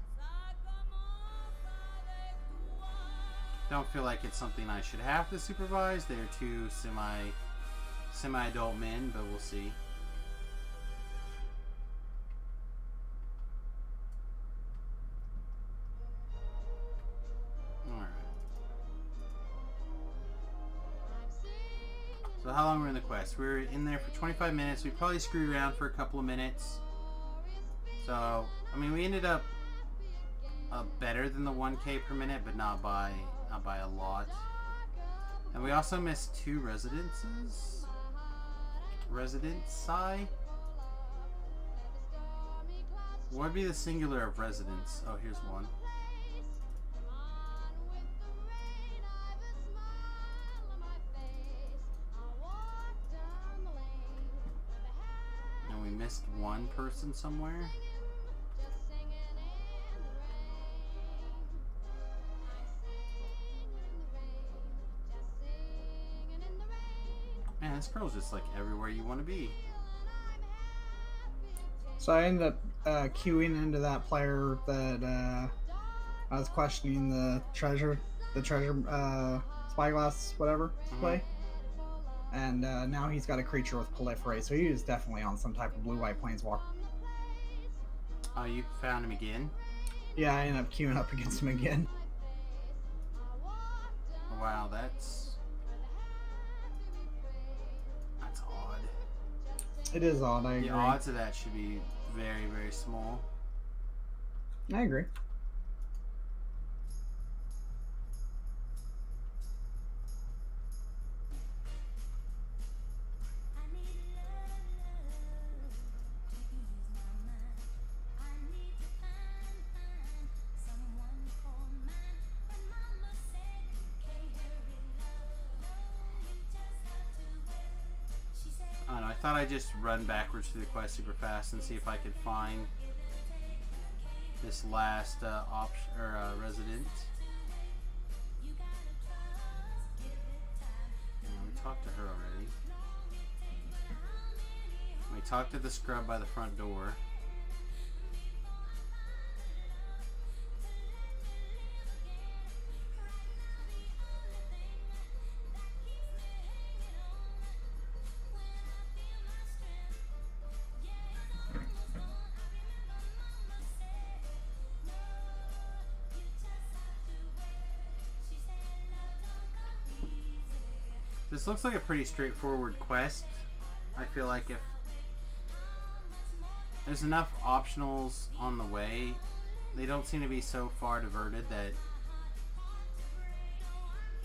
Don't feel like it's something I should have to supervise. They're two semi-adult men, but we'll see. Alright. So how long were we in the quest? We were in there for 25 minutes. We probably screwed around for a couple of minutes. So, I mean, we ended up better than the 1K per minute, but not by a lot. And we also missed 2 residences. Residency? What would be the singular of residence? Oh, here's one. And we missed one person somewhere. Man, this girl's just like everywhere you want to be. So I ended up queuing into that player that I was questioning the treasure spyglass, whatever, play. And now he's got a creature with proliferate, so he is definitely on some type of blue-white planeswalker. Oh, you found him again? Yeah, I ended up queuing up against him again. Wow, that's odd. It is odd, I agree. The odds of that should be very, very small. I agree. I don't know, I thought I'd just run backwards through the quest super fast and see if I could find this last resident. We talked to her already. We talked to the scrub by the front door. This looks like a pretty straightforward quest. I feel like if there's enough optionals on the way, they don't seem to be so far diverted that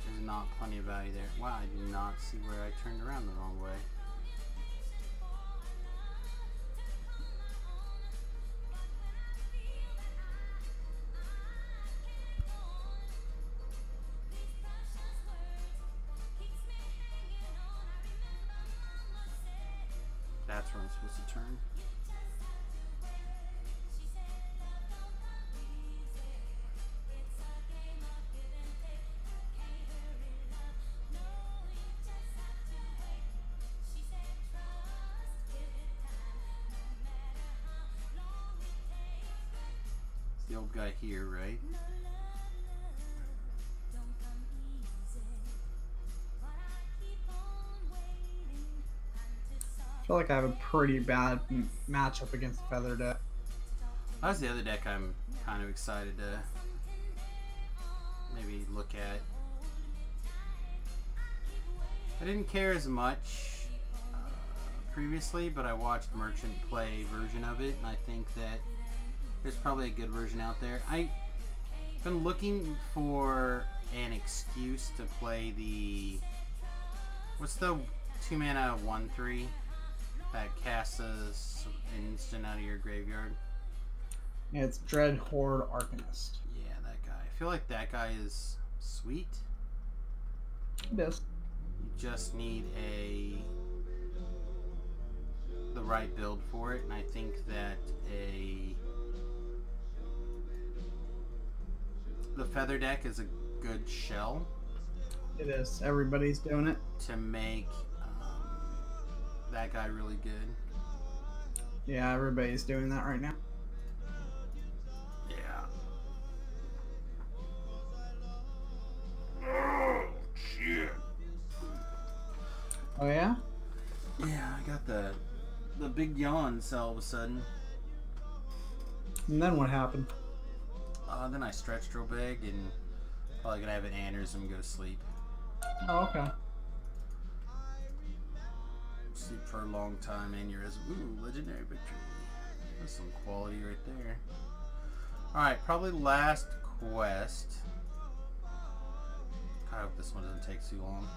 there's not plenty of value there. Wow, I did not see where I turned around the wrong way. I'm supposed to turn. It's the old guy here, right? I feel like I have a pretty bad matchup against the Feather deck. That's the other deck I'm kind of excited to maybe look at. I didn't care as much previously, but I watched Merchant play a version of it, and I think that there's probably a good version out there. I've been looking for an excuse to play the... What's the 2-mana 1/3 that casts an instant out of your graveyard? Yeah, it's Dread Horde Arcanist. Yeah, that guy. I feel like that guy is sweet. It is. You just need the right build for it, and I think that the Feather deck is a good shell. It is. Everybody's doing it. To make that guy really good. Yeah, everybody's doing that right now. Yeah. Oh, shit. Oh yeah? Yeah, I got the big yawns all of a sudden. And then what happened? Then I stretched real big and probably gonna have an aneurysm and go to sleep. Oh, okay. Sleep for a long time, aneurysm. Ooh, legendary victory. That's some quality right there. Alright, probably last quest. I hope this one doesn't take too long.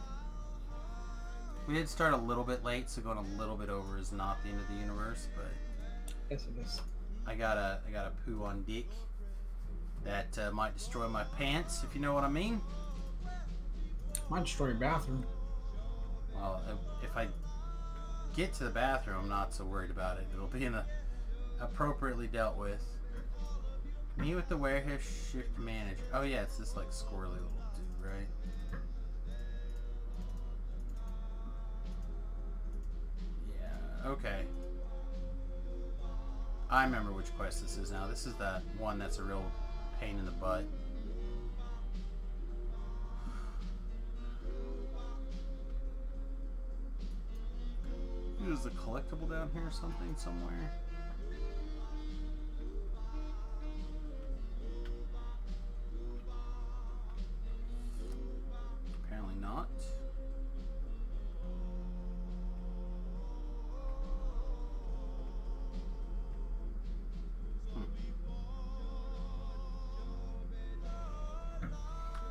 We did start a little bit late, so going a little bit over is not the end of the universe, but Yes, it is. I got a poo on dick that might destroy my pants, if you know what I mean. Might destroy your bathroom. Well, if I get to the bathroom, I'm not so worried about it. It'll be appropriately dealt with. Me with the Werehift Shift Manage. Oh yeah, it's this like squirrely little dude, right? Yeah, okay. I remember which quest this is now. This is that one that's a real pain in the butt. Is a collectible down here or something somewhere? Apparently not.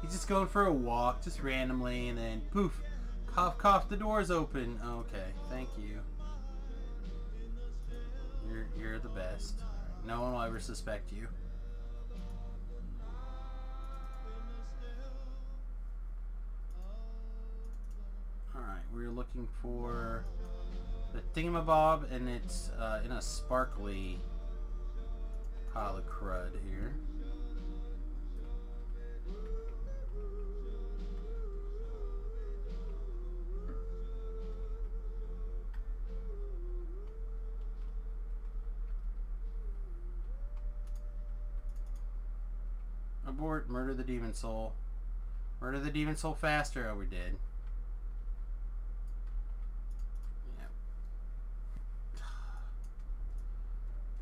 He's just going for a walk, just randomly, and then poof, cough, cough, the door's open. Okay, thank you. You're the best. No one will ever suspect you. Alright, we're looking for the thingamabob, and it's in a sparkly pile of crud here. Abort, murder the demon soul. Murder the demon soul faster. Oh, we're dead. Yep.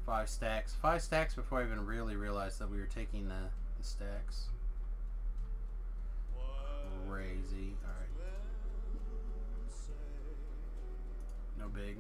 5 stacks. 5 stacks before I even really realized that we were taking the stacks. Crazy. Alright. No big.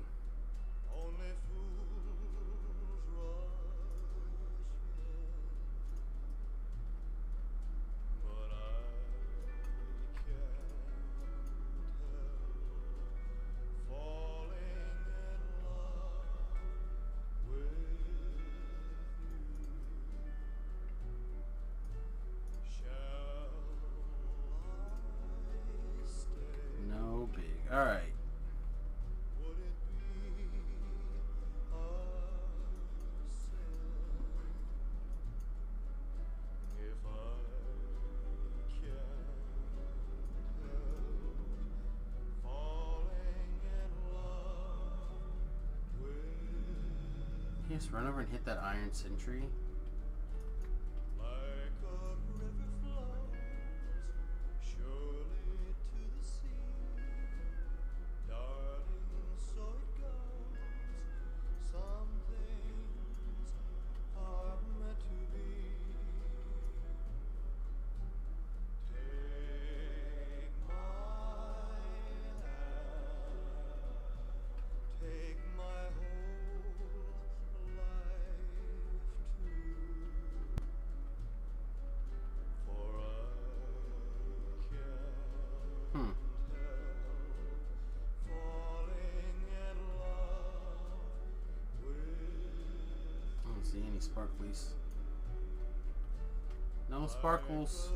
Alright. You just run over and hit that iron sentry. See any sparklies? No sparkles.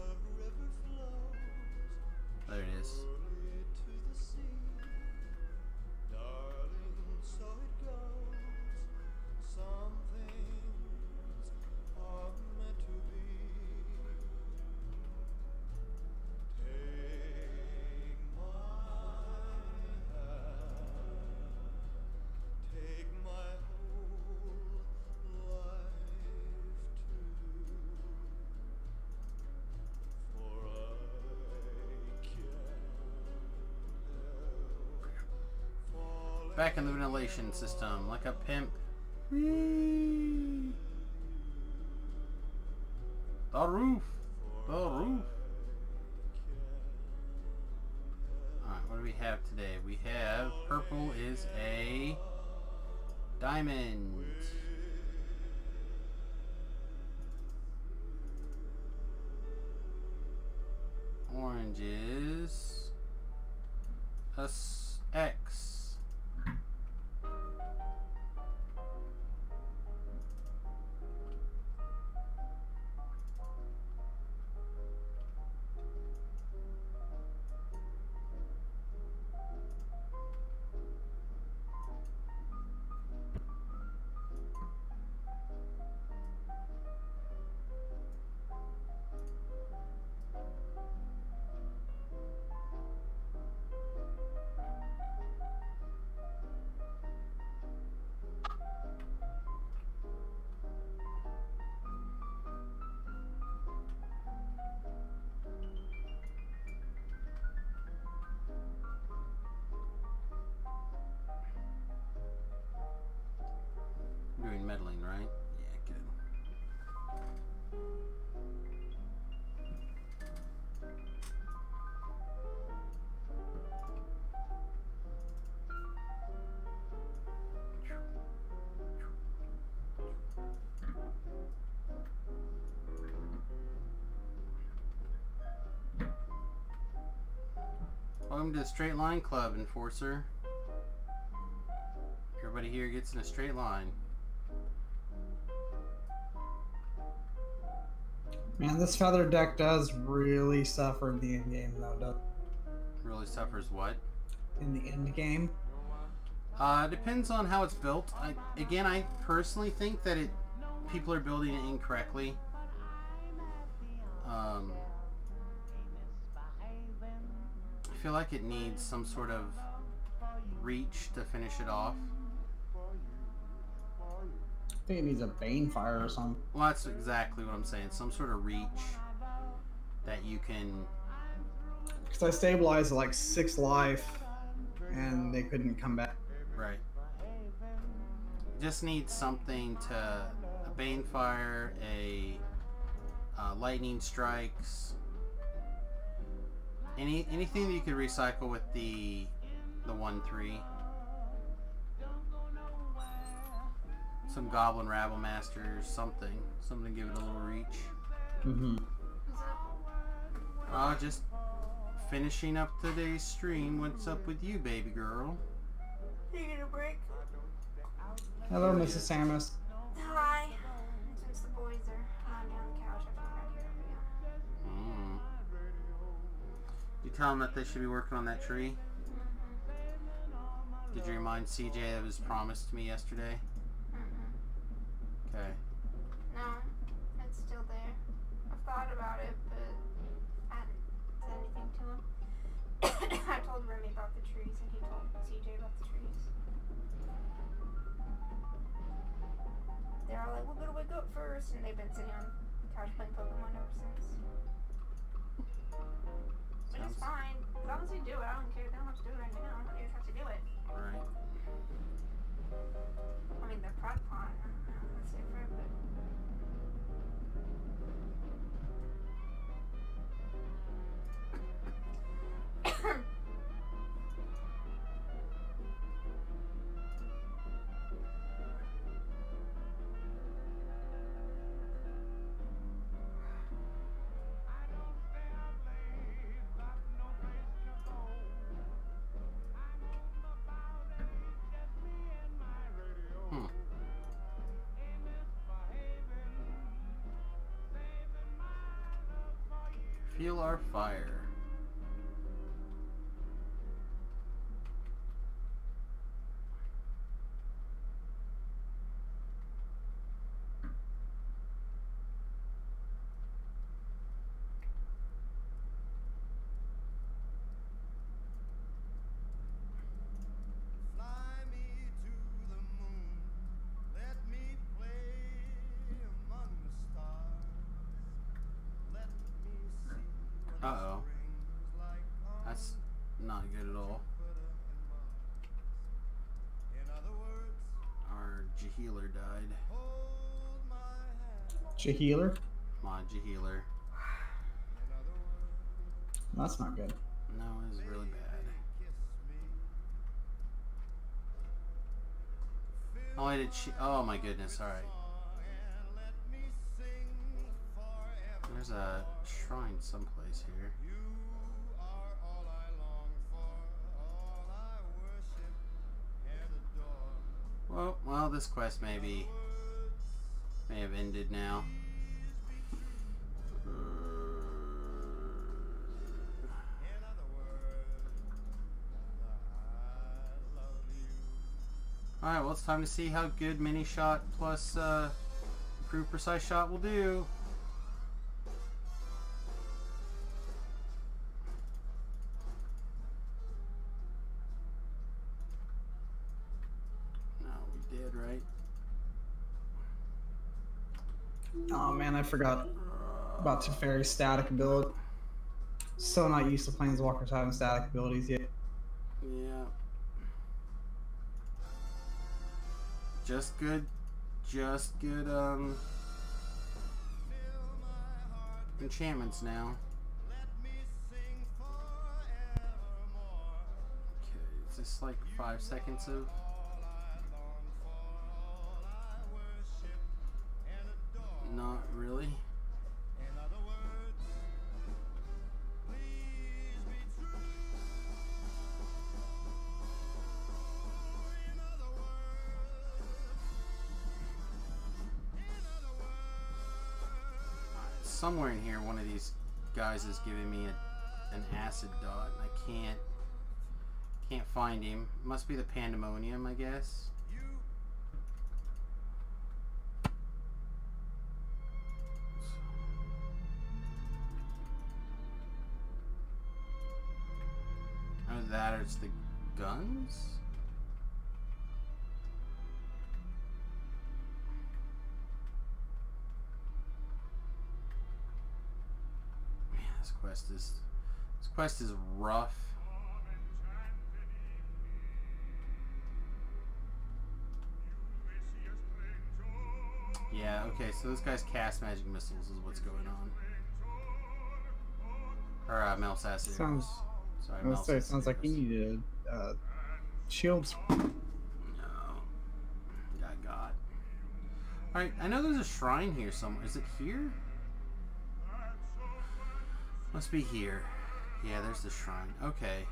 There it is. Back in the ventilation system, like a pimp. Whee! The roof! The roof! Alright, what do we have today? We have purple is a diamond. Orange is a X. Doing meddling, right? Yeah, good. Welcome to the Straight Line Club, Enforcer. Everybody here gets in a straight line. Man, this feather deck does really suffer in the end game, though, doesn't it? Really suffers what? In the end game. Depends on how it's built. I personally think that people are building it incorrectly. I feel like it needs some sort of reach to finish it off. I think it needs a Banefire or something. Well, that's exactly what I'm saying. Some sort of reach that you can... Because I stabilized at like 6 life, and they couldn't come back. Right. Just need something to... A Banefire, a Lightning Strikes... Anything that you could recycle with the 1/3. Some Goblin Rabble Masters, something to give it a little reach. Mm-hmm. Just finishing up today's stream. What's up with you, baby girl? Taking a break. Hello, Mrs. Samius. Hi. Since the boys are lying on the couch, I thought I'd hear you. You tell them that they should be working on that tree? Did you remind CJ that was promised to me yesterday? Okay. No, it's still there. I've thought about it, but I hadn't said anything to him. I told Remy about the trees, and he told CJ about the trees. like, we're gonna wake up first, and they've been sitting on the couch playing Pokemon ever since. Which is fine. As long as they do it, I don't care. They don't have to do it right now. They just have to do it. Right. I mean, the prod pond, that's different, but... Feel our fire. Uh-oh. That's not good at all. Our Jahealer died. Jahealer? My Jahealer. That's not good. No, it was really bad. Oh, I did oh my goodness, alright. There's a shrine someplace here. Well, this quest may have ended now. Alright, well, it's time to see how good mini shot plus improved precise shot will do. Oh man, I forgot about Teferi's static ability. So not used to Planeswalkers having static abilities yet. Yeah. Just good enchantments now. Okay, is this like 5 seconds of... Not really. Somewhere in here, one of these guys is giving me an acid dot, and I can't find him. Must be the Pandemonium, I guess. Either that or it's the guns? Man, this quest is rough. Yeah, okay, so this guy's cast magic missiles is what's going on. Or Mel's acid arrows. Sorry, I was say, sounds like you needed shields. No. Got. Alright, I know there's a shrine here somewhere. Is it here? Must be here. Yeah, there's the shrine. Okay.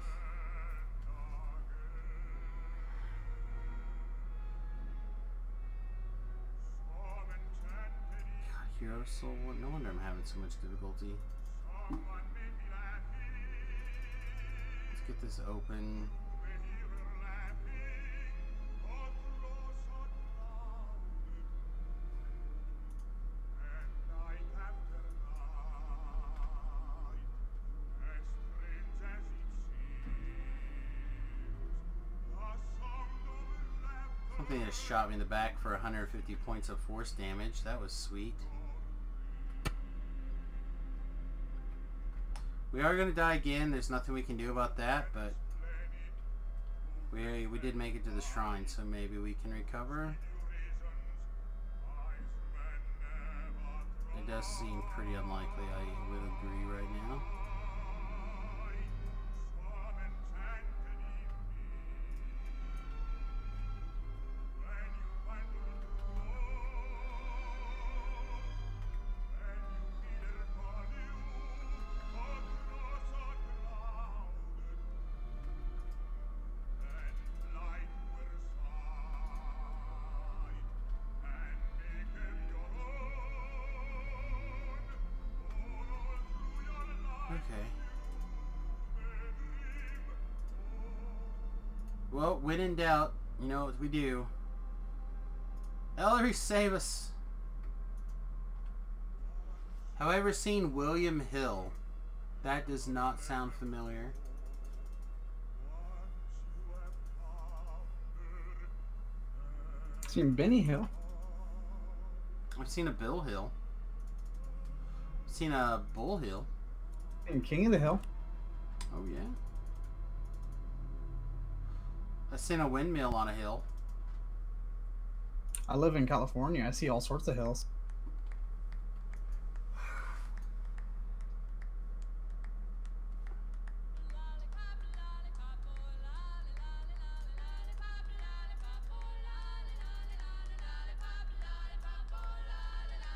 God, Hero Soul. No wonder I'm having so much difficulty. Let's get this open. Something that shot me in the back for 150 points of force damage. That was sweet. We are going to die again. There's nothing we can do about that, but we did make it to the shrine, so maybe we can recover. It does seem pretty unlikely, I would agree right now. Okay. Well, when in doubt, you know what we do. Ellery, save us. Have I ever seen William Hill? That does not sound familiar. Seen Benny Hill. I've seen a Bill Hill. I've seen a Bull Hill. Seen King of the Hill. Oh yeah. I've seen a windmill on a hill. I live in California. I see all sorts of hills.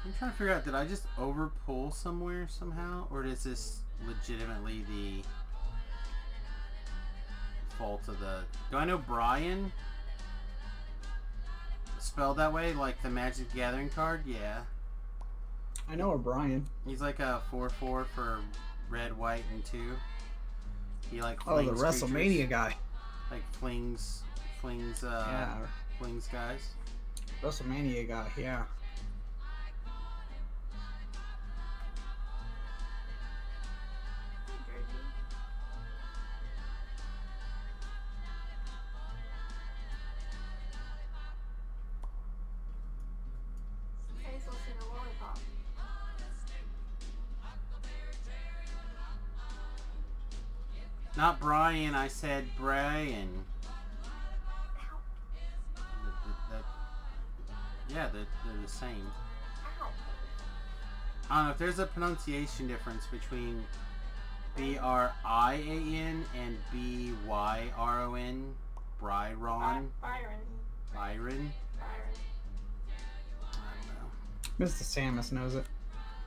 I'm trying to figure out, did I just overpull somewhere somehow? Or is this legitimately the fault of the... Do I know Brian? Spelled that way? Like the Magic the Gathering card? Yeah. I know O'Brien. He's like a 4/4 for red, white, and 2. He like Oh, the flings WrestleMania creatures. guy. Like flings Yeah. flings guys. WrestleMania guy, yeah. Not Brian, I said Brian. Yeah, they're the same. I don't know if there's a pronunciation difference between B-R-I-A-N and B-Y-R-O-N. Byron. Byron. I don't know. Mr. Samus knows it.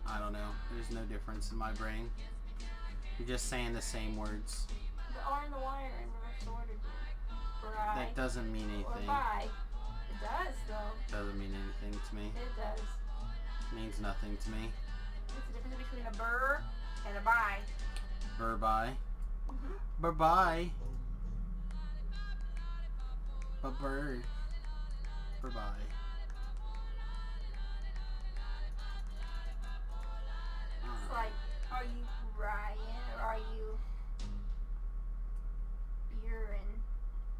I don't know. There's no difference in my brain. You're just saying the same words. The R and the Y are in reverse order, dude. That doesn't mean Or anything. by. It does, though. Doesn't mean anything to me. It does. Means nothing to me. It's the difference between a burr and a by. Bye-bye. Mm-hmm. Bye-bye. Bye-bye. Bye-bye. It's like, are you Ryan or are you urine?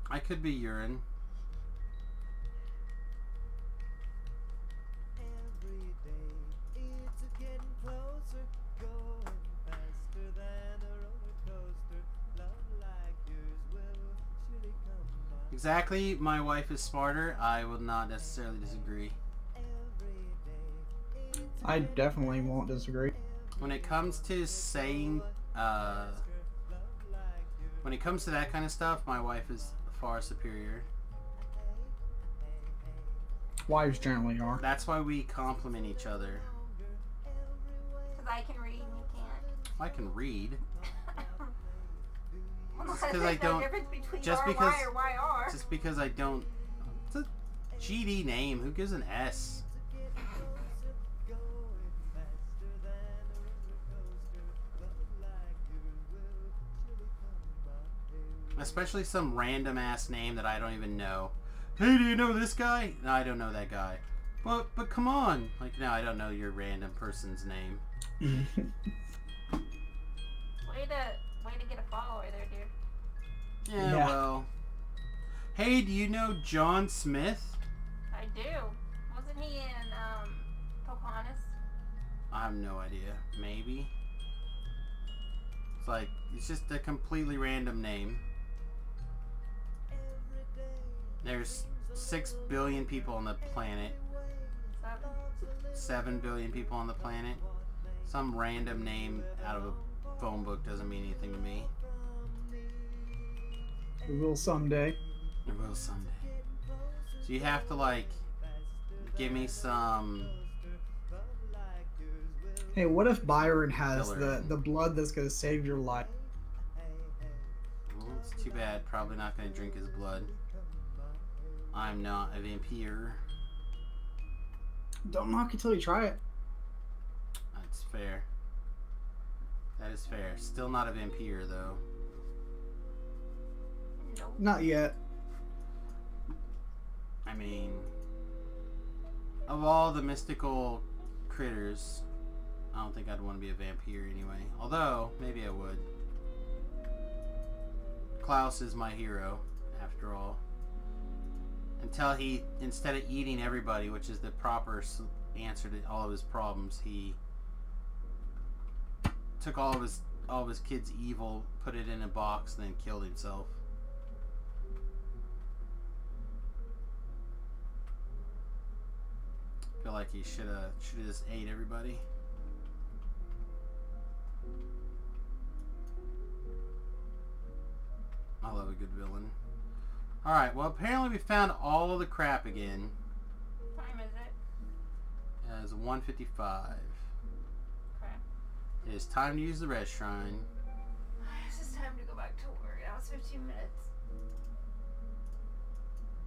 I could be urine. Every day it's getting closer, going faster than a roller coaster. Love like yours will surely come by. Exactly, my wife is smarter. I will not necessarily disagree. Every day it's I definitely won't disagree. When it comes to saying, when it comes to that kind of stuff, my wife is far superior. Wives generally are. That's why we compliment each other. Because I can read and you can't. I can read. Well, Just there's 'cause I no don't- difference between just RY because- or YR. Just because I don't... It's a GD name. Who gives an S? Especially some random ass name that I don't even know. Hey, do you know this guy? No, I don't know that guy. But come on. Like, no, I don't know your random person's name. Way to get a follower there, dude. Yeah, Yeah. well. Hey, do you know John Smith? do? Wasn't he in Pocahontas? I have no idea. Maybe. It's like, it's just a completely random name. There's 6 billion people on the planet. 7 billion people on the planet. Some random name out of a phone book doesn't mean anything to me. It will someday. It will someday. So you have to like give me some. Hey, what if Byron has Filler. the blood that's gonna save your life? Well, it's too bad. Probably not going to drink his blood. I'm not a vampire. Don't knock it till you try it. That's fair. That is fair. Still not a vampire though. Nope. Not yet. I mean, of all the mystical critters, I don't think I'd want to be a vampire anyway. Although, maybe I would. Klaus is my hero, after all. Until he, instead of eating everybody, which is the proper answer to all of his problems, he took all of his kids' evil, put it in a box, and then killed himself. I feel like he should have just ate everybody. I love a good villain. Alright, well apparently we found all of the crap again. What time is it? It's 1:55. Crap. It is time to use the red shrine. It's just time to go back to work. That was 15 minutes.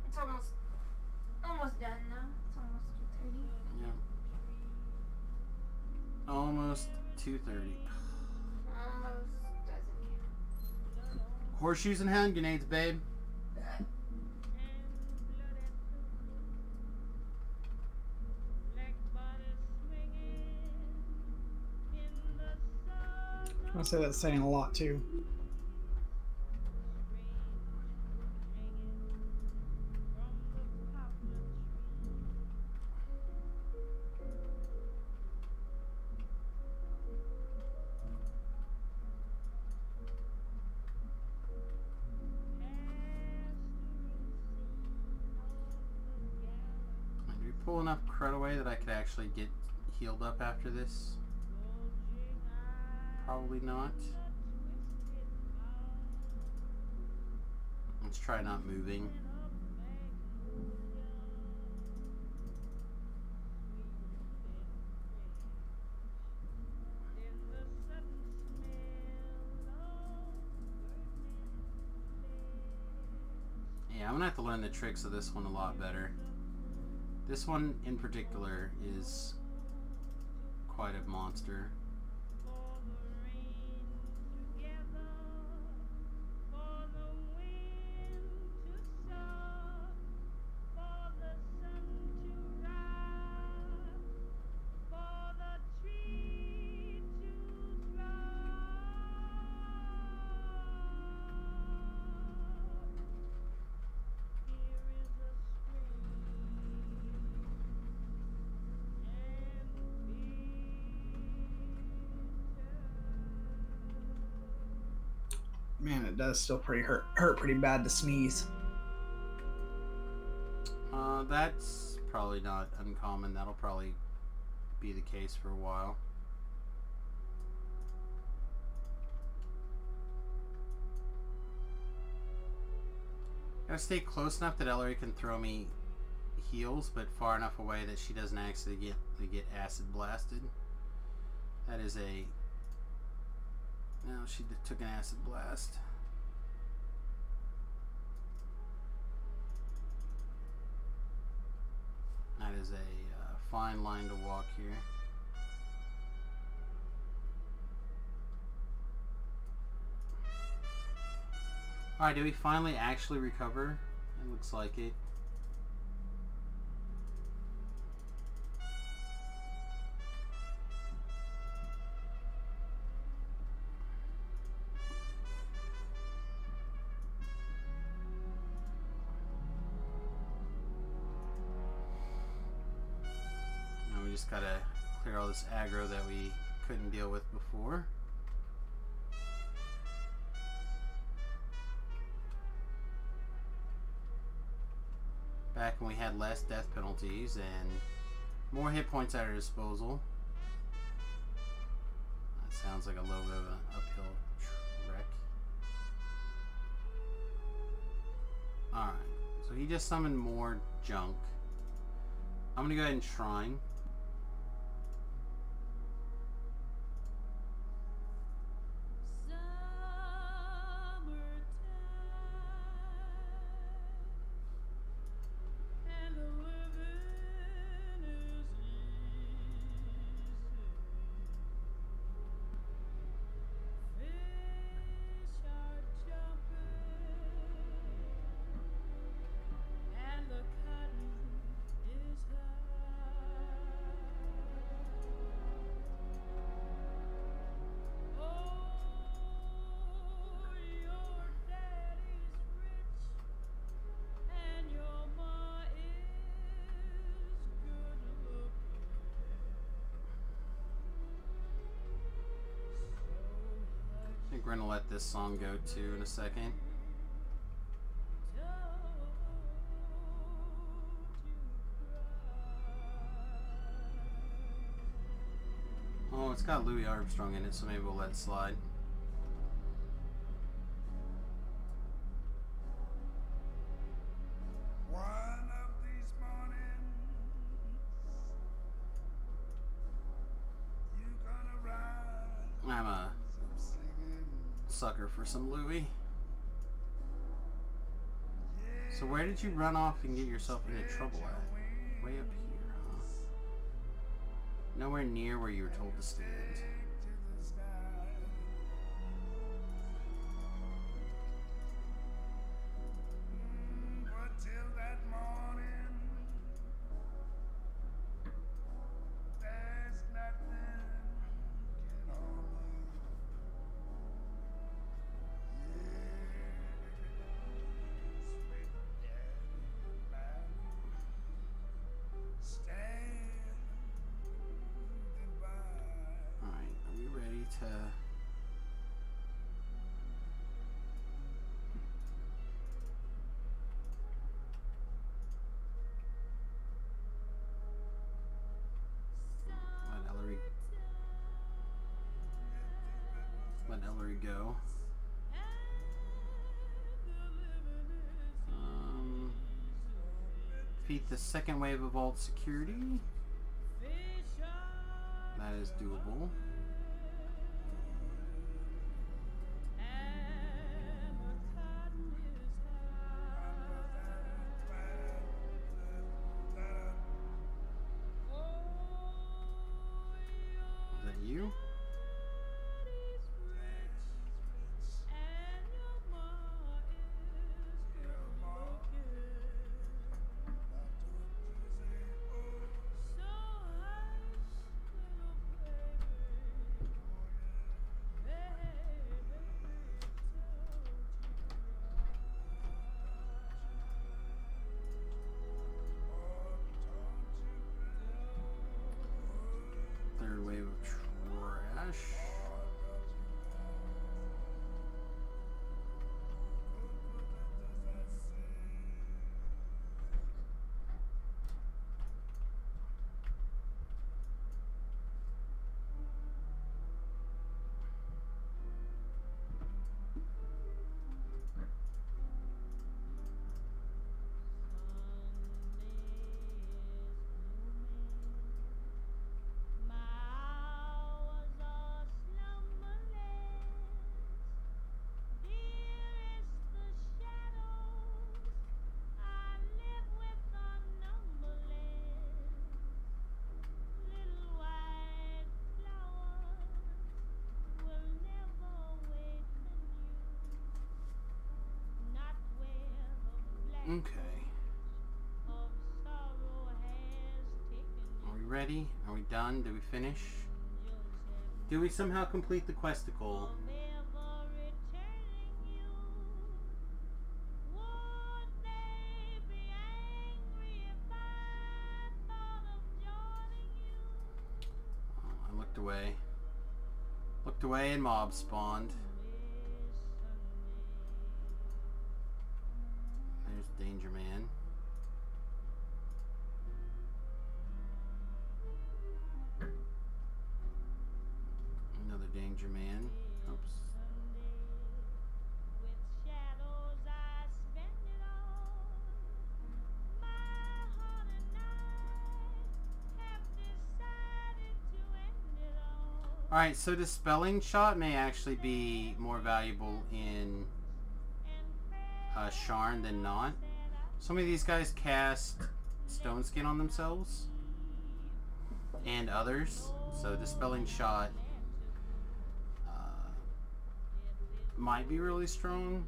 It's almost done now. It's almost 2:30. Yeah. Almost 2:30. Almost doesn't count. Horseshoes and hand grenades, babe. I say that's saying a lot too. Do we pull enough crud away that I could actually get healed up after this? Probably not. Let's try not moving. Yeah, I'm gonna have to learn the tricks of this one a lot better. This one in particular is quite a monster. Man, it does still pretty hurt pretty bad to sneeze. That's probably not uncommon. That'll probably be the case for a while. Gotta stay close enough that Ellery can throw me heals, but far enough away that she doesn't actually get acid blasted. That is a... No, she took an acid blast. That is a fine line to walk here. Alright, did we finally actually recover? It looks like it. just gotta clear all this aggro that we couldn't deal with before. Back when we had less death penalties and more hit points at our disposal. That sounds like a little bit of an uphill trek. Alright, so he just summoned more junk. I'm gonna go ahead and shrine. I think we're gonna let this song go too in a second. Oh, it's got Louis Armstrong in it, so maybe we'll let it slide. I'm a sucker for some Louis. So where did you run off and get yourself into trouble at? Way up here, huh? Nowhere near where you were told to stand. Let Ellery go. Defeat the second wave of vault security. That is doable. Is that you? Third wave of trash. Okay. Are we ready? Are we done? Did we finish? Did we somehow complete the questicle? away. Looked away and mobs spawned. There's Danger Man. Another Danger Man. Oops. Alright, so Dispelling Shot may actually be more valuable in Sharn than not. Some of these guys cast Stone Skin on themselves and others, so Dispelling Shot might be really strong.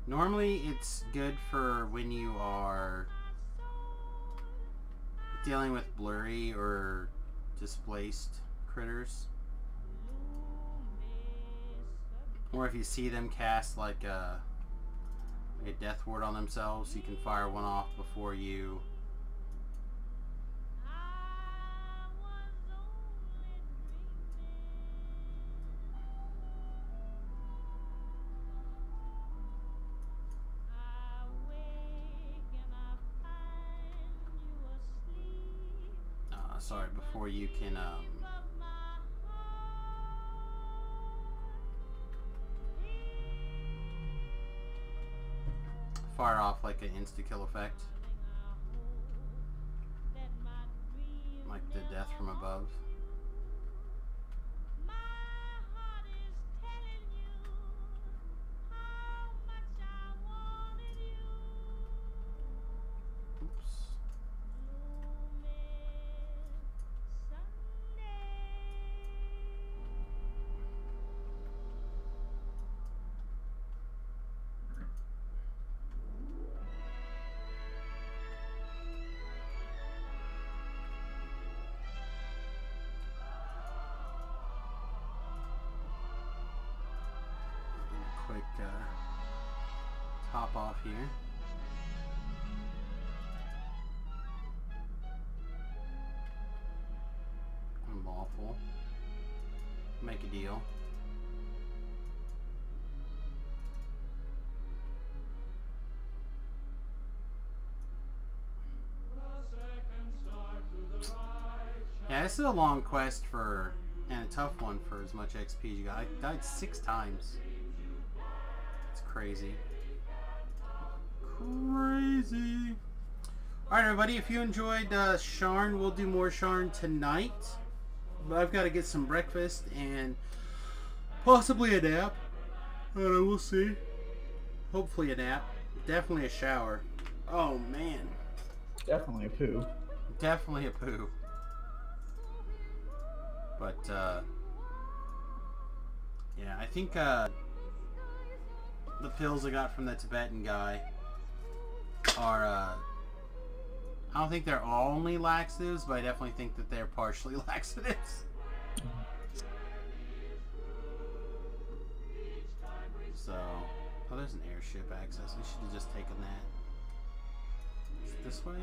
Normally it's good for when you are dealing with blurry or displaced critters, or if you see them cast like a death ward on themselves, you can fire one off before you before you can fire off like an insta-kill effect, like the death from above. Quick top off here. Unlawful. Make a deal. Yeah, this is a long quest for, and a tough one for as much XP as you got. I died 6 times. It's crazy. Crazy. Alright everybody, if you enjoyed Sharn, we'll do more Sharn tonight. But I've got to get some breakfast and possibly a nap. I don't know, we'll see. Hopefully a nap. Definitely a shower. Oh man. Definitely a poo. Definitely a poo. But, yeah, I think, the pills I got from the Tibetan guy are, I don't think they're all only laxatives, but I definitely think that they're partially laxatives. So, oh, there's an airship access. We should have just taken that. Is it this way?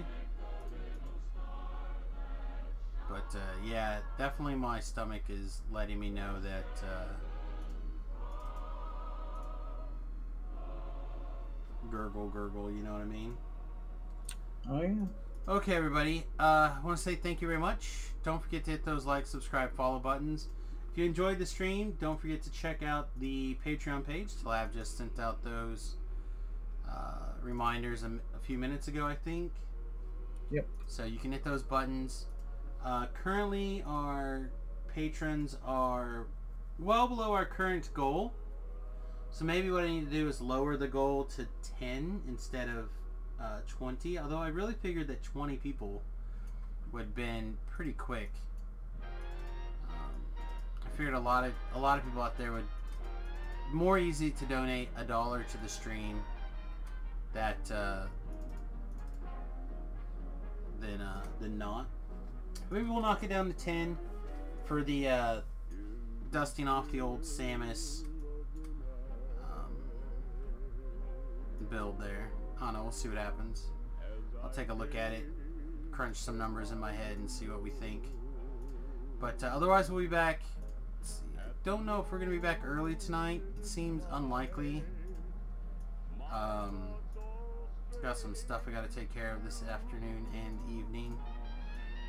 But, yeah, definitely my stomach is letting me know that, gurgle, gurgle, you know what I mean? Oh, yeah. Okay, everybody. I want to say thank you very much. Don't forget to hit those like, subscribe, follow buttons. If you enjoyed the stream, don't forget to check out the Patreon page. Tlab just sent out those reminders a few minutes ago, I think. Yep. So you can hit those buttons. Currently, our patrons are well below our current goal. So maybe what I need to do is lower the goal to 10 instead of 20. Although I really figured that 20 people would have been pretty quick. I figured a lot of people out there would more easy to donate $1 to the stream that than not. Maybe we'll knock it down to 10 for the dusting off the old Samius build there. I don't know, we'll see what happens. I'll take a look at it. crunch some numbers in my head and see what we think. But otherwise, we'll be back. Don't know if we're going to be back early tonight. It seems unlikely. Got some stuff I got to take care of this afternoon and evening.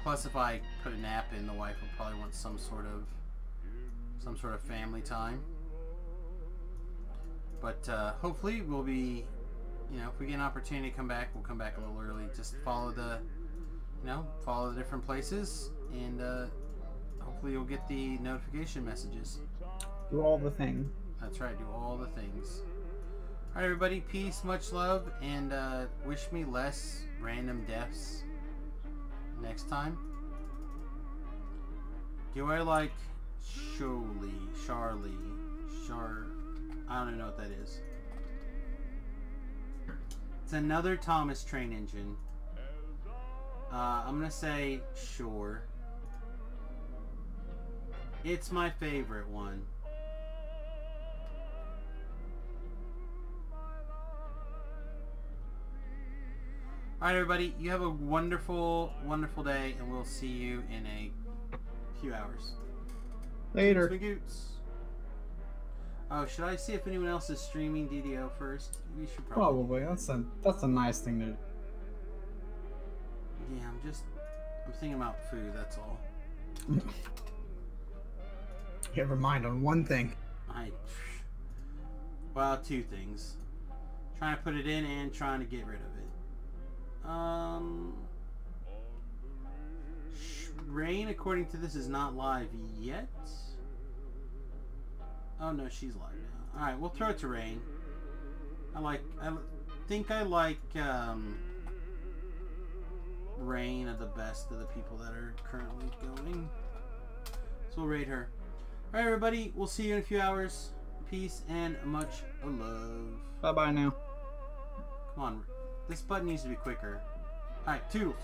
Plus, if I put a nap in, the wife will probably want some sort of family time. But hopefully, we'll be, if we get an opportunity to come back, we'll come back a little early. Just follow the different places, and hopefully, you'll get the notification messages. Do all the things. That's right. Do all the things. Alright, everybody, peace, much love, and wish me less random deaths next time. Do I like Charlie, I don't even know what that is. It's another Thomas train engine. I'm gonna say sure. It's my favorite one. Alright, everybody, you have a wonderful, wonderful day, and we'll see you in a few hours. Later. Goots. Oh, should I see if anyone else is streaming DDO first? We should probably. That's a nice thing to do. Yeah, I'm thinking about food, that's all. You have your mind on one thing. Well, two things. Trying to put it in and trying to get rid of it. Rain, according to this, is not live yet. Oh no, she's live now. Alright, we'll throw it to Rain. I think I like Rain of the best of the people that are currently going. So we'll rate her. Alright, everybody, we'll see you in a few hours. Peace and much love. Bye bye now. Come on. This button needs to be quicker. Alright, toodles.